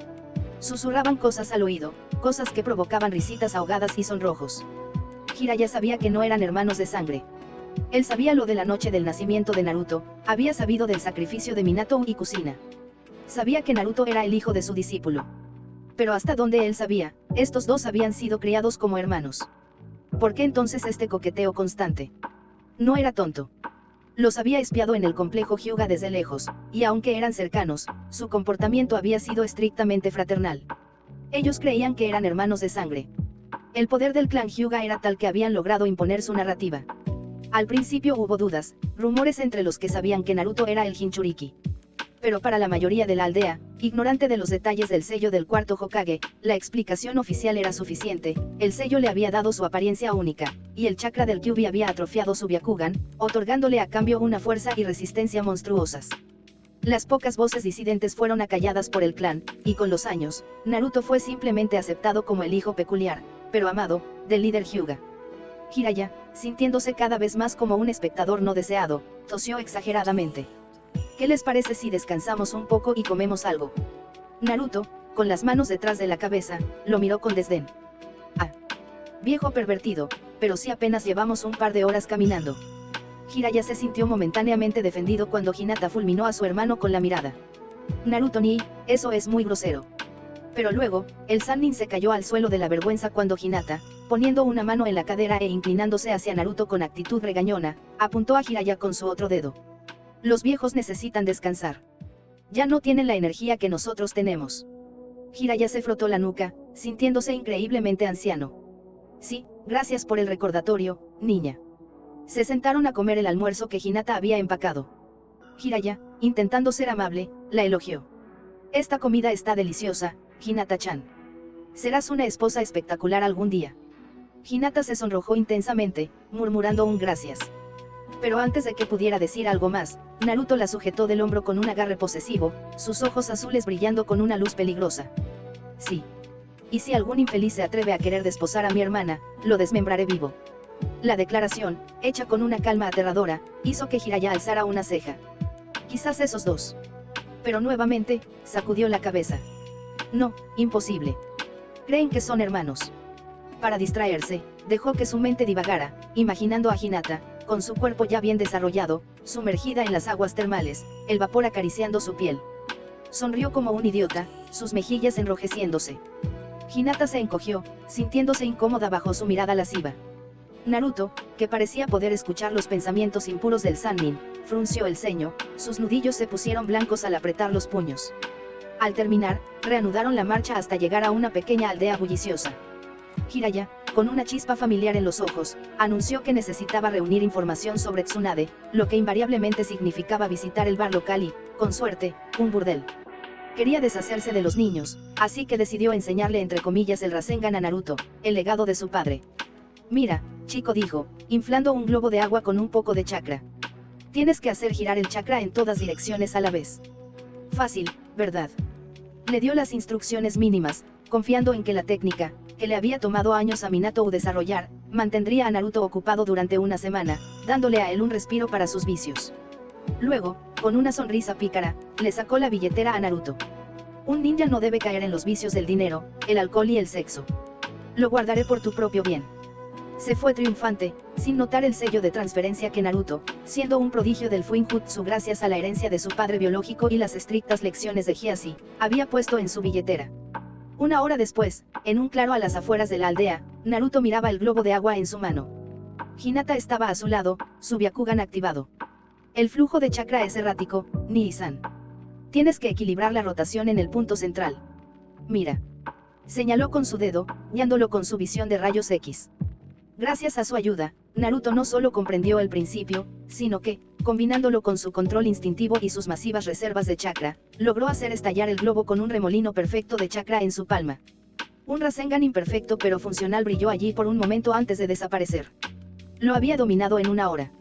Susurraban cosas al oído, cosas que provocaban risitas ahogadas y sonrojos. Jiraiya sabía que no eran hermanos de sangre. Él sabía lo de la noche del nacimiento de Naruto, había sabido del sacrificio de Minato y Kusina. Sabía que Naruto era el hijo de su discípulo. Pero hasta donde él sabía, estos dos habían sido criados como hermanos. ¿Por qué entonces este coqueteo constante? No era tonto. Los había espiado en el complejo Hyuga desde lejos, y aunque eran cercanos, su comportamiento había sido estrictamente fraternal. Ellos creían que eran hermanos de sangre. El poder del clan Hyuga era tal que habían logrado imponer su narrativa. Al principio hubo dudas, rumores entre los que sabían que Naruto era el Jinchuriki. Pero para la mayoría de la aldea, ignorante de los detalles del sello del cuarto Hokage, la explicación oficial era suficiente, el sello le había dado su apariencia única, y el chakra del Kyuubi había atrofiado su Byakugan, otorgándole a cambio una fuerza y resistencia monstruosas. Las pocas voces disidentes fueron acalladas por el clan, y con los años, Naruto fue simplemente aceptado como el hijo peculiar, pero amado, del líder Hyuga. Jiraiya, sintiéndose cada vez más como un espectador no deseado, tosió exageradamente. ¿Qué les parece si descansamos un poco y comemos algo? Naruto, con las manos detrás de la cabeza, lo miró con desdén. Ah. Viejo pervertido, pero si apenas llevamos un par de horas caminando. Jiraiya se sintió momentáneamente defendido cuando Hinata fulminó a su hermano con la mirada. Naruto ni, eso es muy grosero. Pero luego, el Sannin se cayó al suelo de la vergüenza cuando Hinata, poniendo una mano en la cadera e inclinándose hacia Naruto con actitud regañona, apuntó a Jiraiya con su otro dedo. Los viejos necesitan descansar. Ya no tienen la energía que nosotros tenemos. Jiraiya se frotó la nuca, sintiéndose increíblemente anciano. Sí, gracias por el recordatorio, niña. Se sentaron a comer el almuerzo que Hinata había empacado. Jiraiya, intentando ser amable, la elogió. Esta comida está deliciosa, Hinata-chan. Serás una esposa espectacular algún día. Hinata se sonrojó intensamente, murmurando un gracias. Pero antes de que pudiera decir algo más, Naruto la sujetó del hombro con un agarre posesivo, sus ojos azules brillando con una luz peligrosa. Sí. Y si algún infeliz se atreve a querer desposar a mi hermana, lo desmembraré vivo. La declaración, hecha con una calma aterradora, hizo que Jiraiya alzara una ceja. Quizás esos dos. Pero nuevamente, sacudió la cabeza. No, imposible. Creen que son hermanos. Para distraerse, dejó que su mente divagara, imaginando a Hinata, con su cuerpo ya bien desarrollado, sumergida en las aguas termales, el vapor acariciando su piel. Sonrió como un idiota, sus mejillas enrojeciéndose. Hinata se encogió, sintiéndose incómoda bajo su mirada lasciva. Naruto, que parecía poder escuchar los pensamientos impuros del Sannin, frunció el ceño, sus nudillos se pusieron blancos al apretar los puños. Al terminar, reanudaron la marcha hasta llegar a una pequeña aldea bulliciosa. Jiraiya, con una chispa familiar en los ojos, anunció que necesitaba reunir información sobre Tsunade, lo que invariablemente significaba visitar el bar local y, con suerte, un burdel. Quería deshacerse de los niños, así que decidió enseñarle entre comillas el Rasengan a Naruto, el legado de su padre. Mira, chico, dijo, inflando un globo de agua con un poco de chakra. Tienes que hacer girar el chakra en todas direcciones a la vez. Fácil, ¿verdad? Le dio las instrucciones mínimas, confiando en que la técnica, que le había tomado años a Minato desarrollar, mantendría a Naruto ocupado durante una semana, dándole a él un respiro para sus vicios. Luego, con una sonrisa pícara, le sacó la billetera a Naruto. Un ninja no debe caer en los vicios del dinero, el alcohol y el sexo. Lo guardaré por tu propio bien. Se fue triunfante, sin notar el sello de transferencia que Naruto, siendo un prodigio del Fuinjutsu gracias a la herencia de su padre biológico y las estrictas lecciones de Hiazi, había puesto en su billetera. Una hora después, en un claro a las afueras de la aldea, Naruto miraba el globo de agua en su mano. Hinata estaba a su lado, su Byakugan activado. El flujo de chakra es errático, Nii-san. Tienes que equilibrar la rotación en el punto central. Mira. Señaló con su dedo, guiándolo con su visión de rayos X. Gracias a su ayuda, Naruto no solo comprendió el principio, sino que, combinándolo con su control instintivo y sus masivas reservas de chakra, logró hacer estallar el globo con un remolino perfecto de chakra en su palma. Un Rasengan imperfecto pero funcional brilló allí por un momento antes de desaparecer. Lo había dominado en una hora.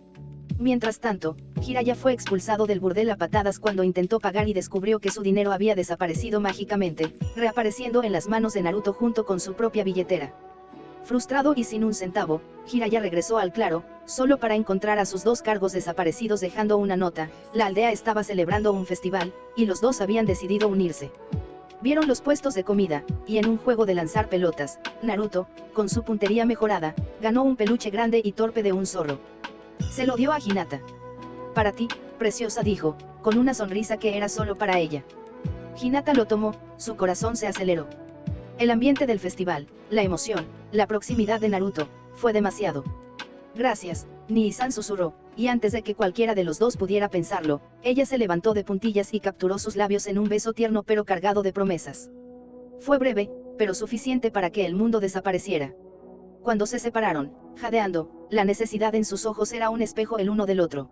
Mientras tanto, Jiraiya fue expulsado del burdel a patadas cuando intentó pagar y descubrió que su dinero había desaparecido mágicamente, reapareciendo en las manos de Naruto junto con su propia billetera. Frustrado y sin un centavo, Jiraiya regresó al claro, solo para encontrar a sus dos cargos desaparecidos dejando una nota. La aldea estaba celebrando un festival, y los dos habían decidido unirse. Vieron los puestos de comida, y en un juego de lanzar pelotas, Naruto, con su puntería mejorada, ganó un peluche grande y torpe de un zorro. Se lo dio a Hinata. Para ti, preciosa, dijo, con una sonrisa que era solo para ella. Hinata lo tomó, su corazón se aceleró. El ambiente del festival, la emoción, la proximidad de Naruto, fue demasiado. Gracias, Nii-san susurró, y antes de que cualquiera de los dos pudiera pensarlo, ella se levantó de puntillas y capturó sus labios en un beso tierno pero cargado de promesas. Fue breve, pero suficiente para que el mundo desapareciera. Cuando se separaron, jadeando, la necesidad en sus ojos era un espejo el uno del otro.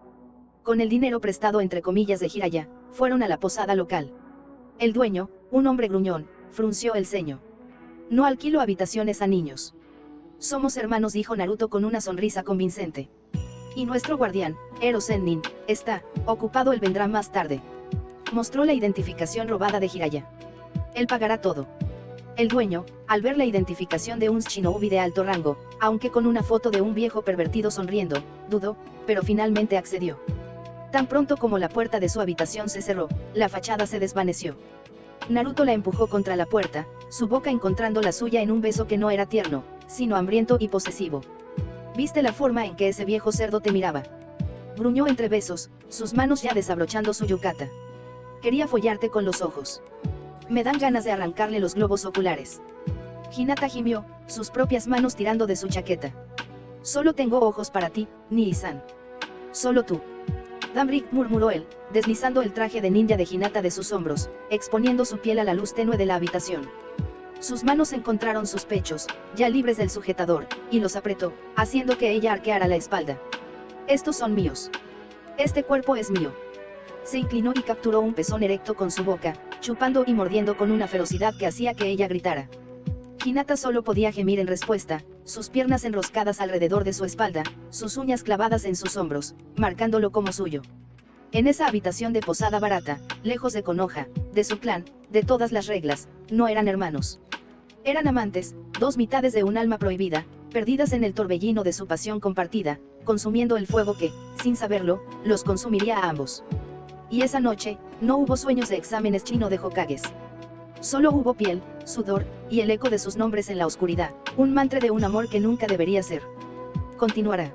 Con el dinero prestado entre comillas de Jiraiya, fueron a la posada local. El dueño, un hombre gruñón, frunció el ceño. No alquilo habitaciones a niños. Somos hermanos, dijo Naruto con una sonrisa convincente. Y nuestro guardián, Ero Sennin, está ocupado, él vendrá más tarde. Mostró la identificación robada de Jiraiya. Él pagará todo. El dueño, al ver la identificación de un shinobi de alto rango, aunque con una foto de un viejo pervertido sonriendo, dudó, pero finalmente accedió. Tan pronto como la puerta de su habitación se cerró, la fachada se desvaneció. Naruto la empujó contra la puerta, su boca encontrando la suya en un beso que no era tierno, sino hambriento y posesivo. ¿Viste la forma en que ese viejo cerdo te miraba? Gruñó entre besos, sus manos ya desabrochando su yukata. Quería follarte con los ojos. Me dan ganas de arrancarle los globos oculares. Hinata gimió, sus propias manos tirando de su chaqueta. Solo tengo ojos para ti, Nii-san. Solo tú. Dambrick, murmuró él, deslizando el traje de ninja de Hinata de sus hombros, exponiendo su piel a la luz tenue de la habitación. Sus manos encontraron sus pechos, ya libres del sujetador, y los apretó, haciendo que ella arqueara la espalda. Estos son míos. Este cuerpo es mío. Se inclinó y capturó un pezón erecto con su boca, chupando y mordiendo con una ferocidad que hacía que ella gritara. Hinata solo podía gemir en respuesta, sus piernas enroscadas alrededor de su espalda, sus uñas clavadas en sus hombros, marcándolo como suyo. En esa habitación de posada barata, lejos de Konoha, de su clan, de todas las reglas, no eran hermanos. Eran amantes, dos mitades de un alma prohibida, perdidas en el torbellino de su pasión compartida, consumiendo el fuego que, sin saberlo, los consumiría a ambos. Y esa noche, no hubo sueños de exámenes chino de Hokages. Solo hubo piel, sudor, y el eco de sus nombres en la oscuridad, un mantra de un amor que nunca debería ser. Continuará.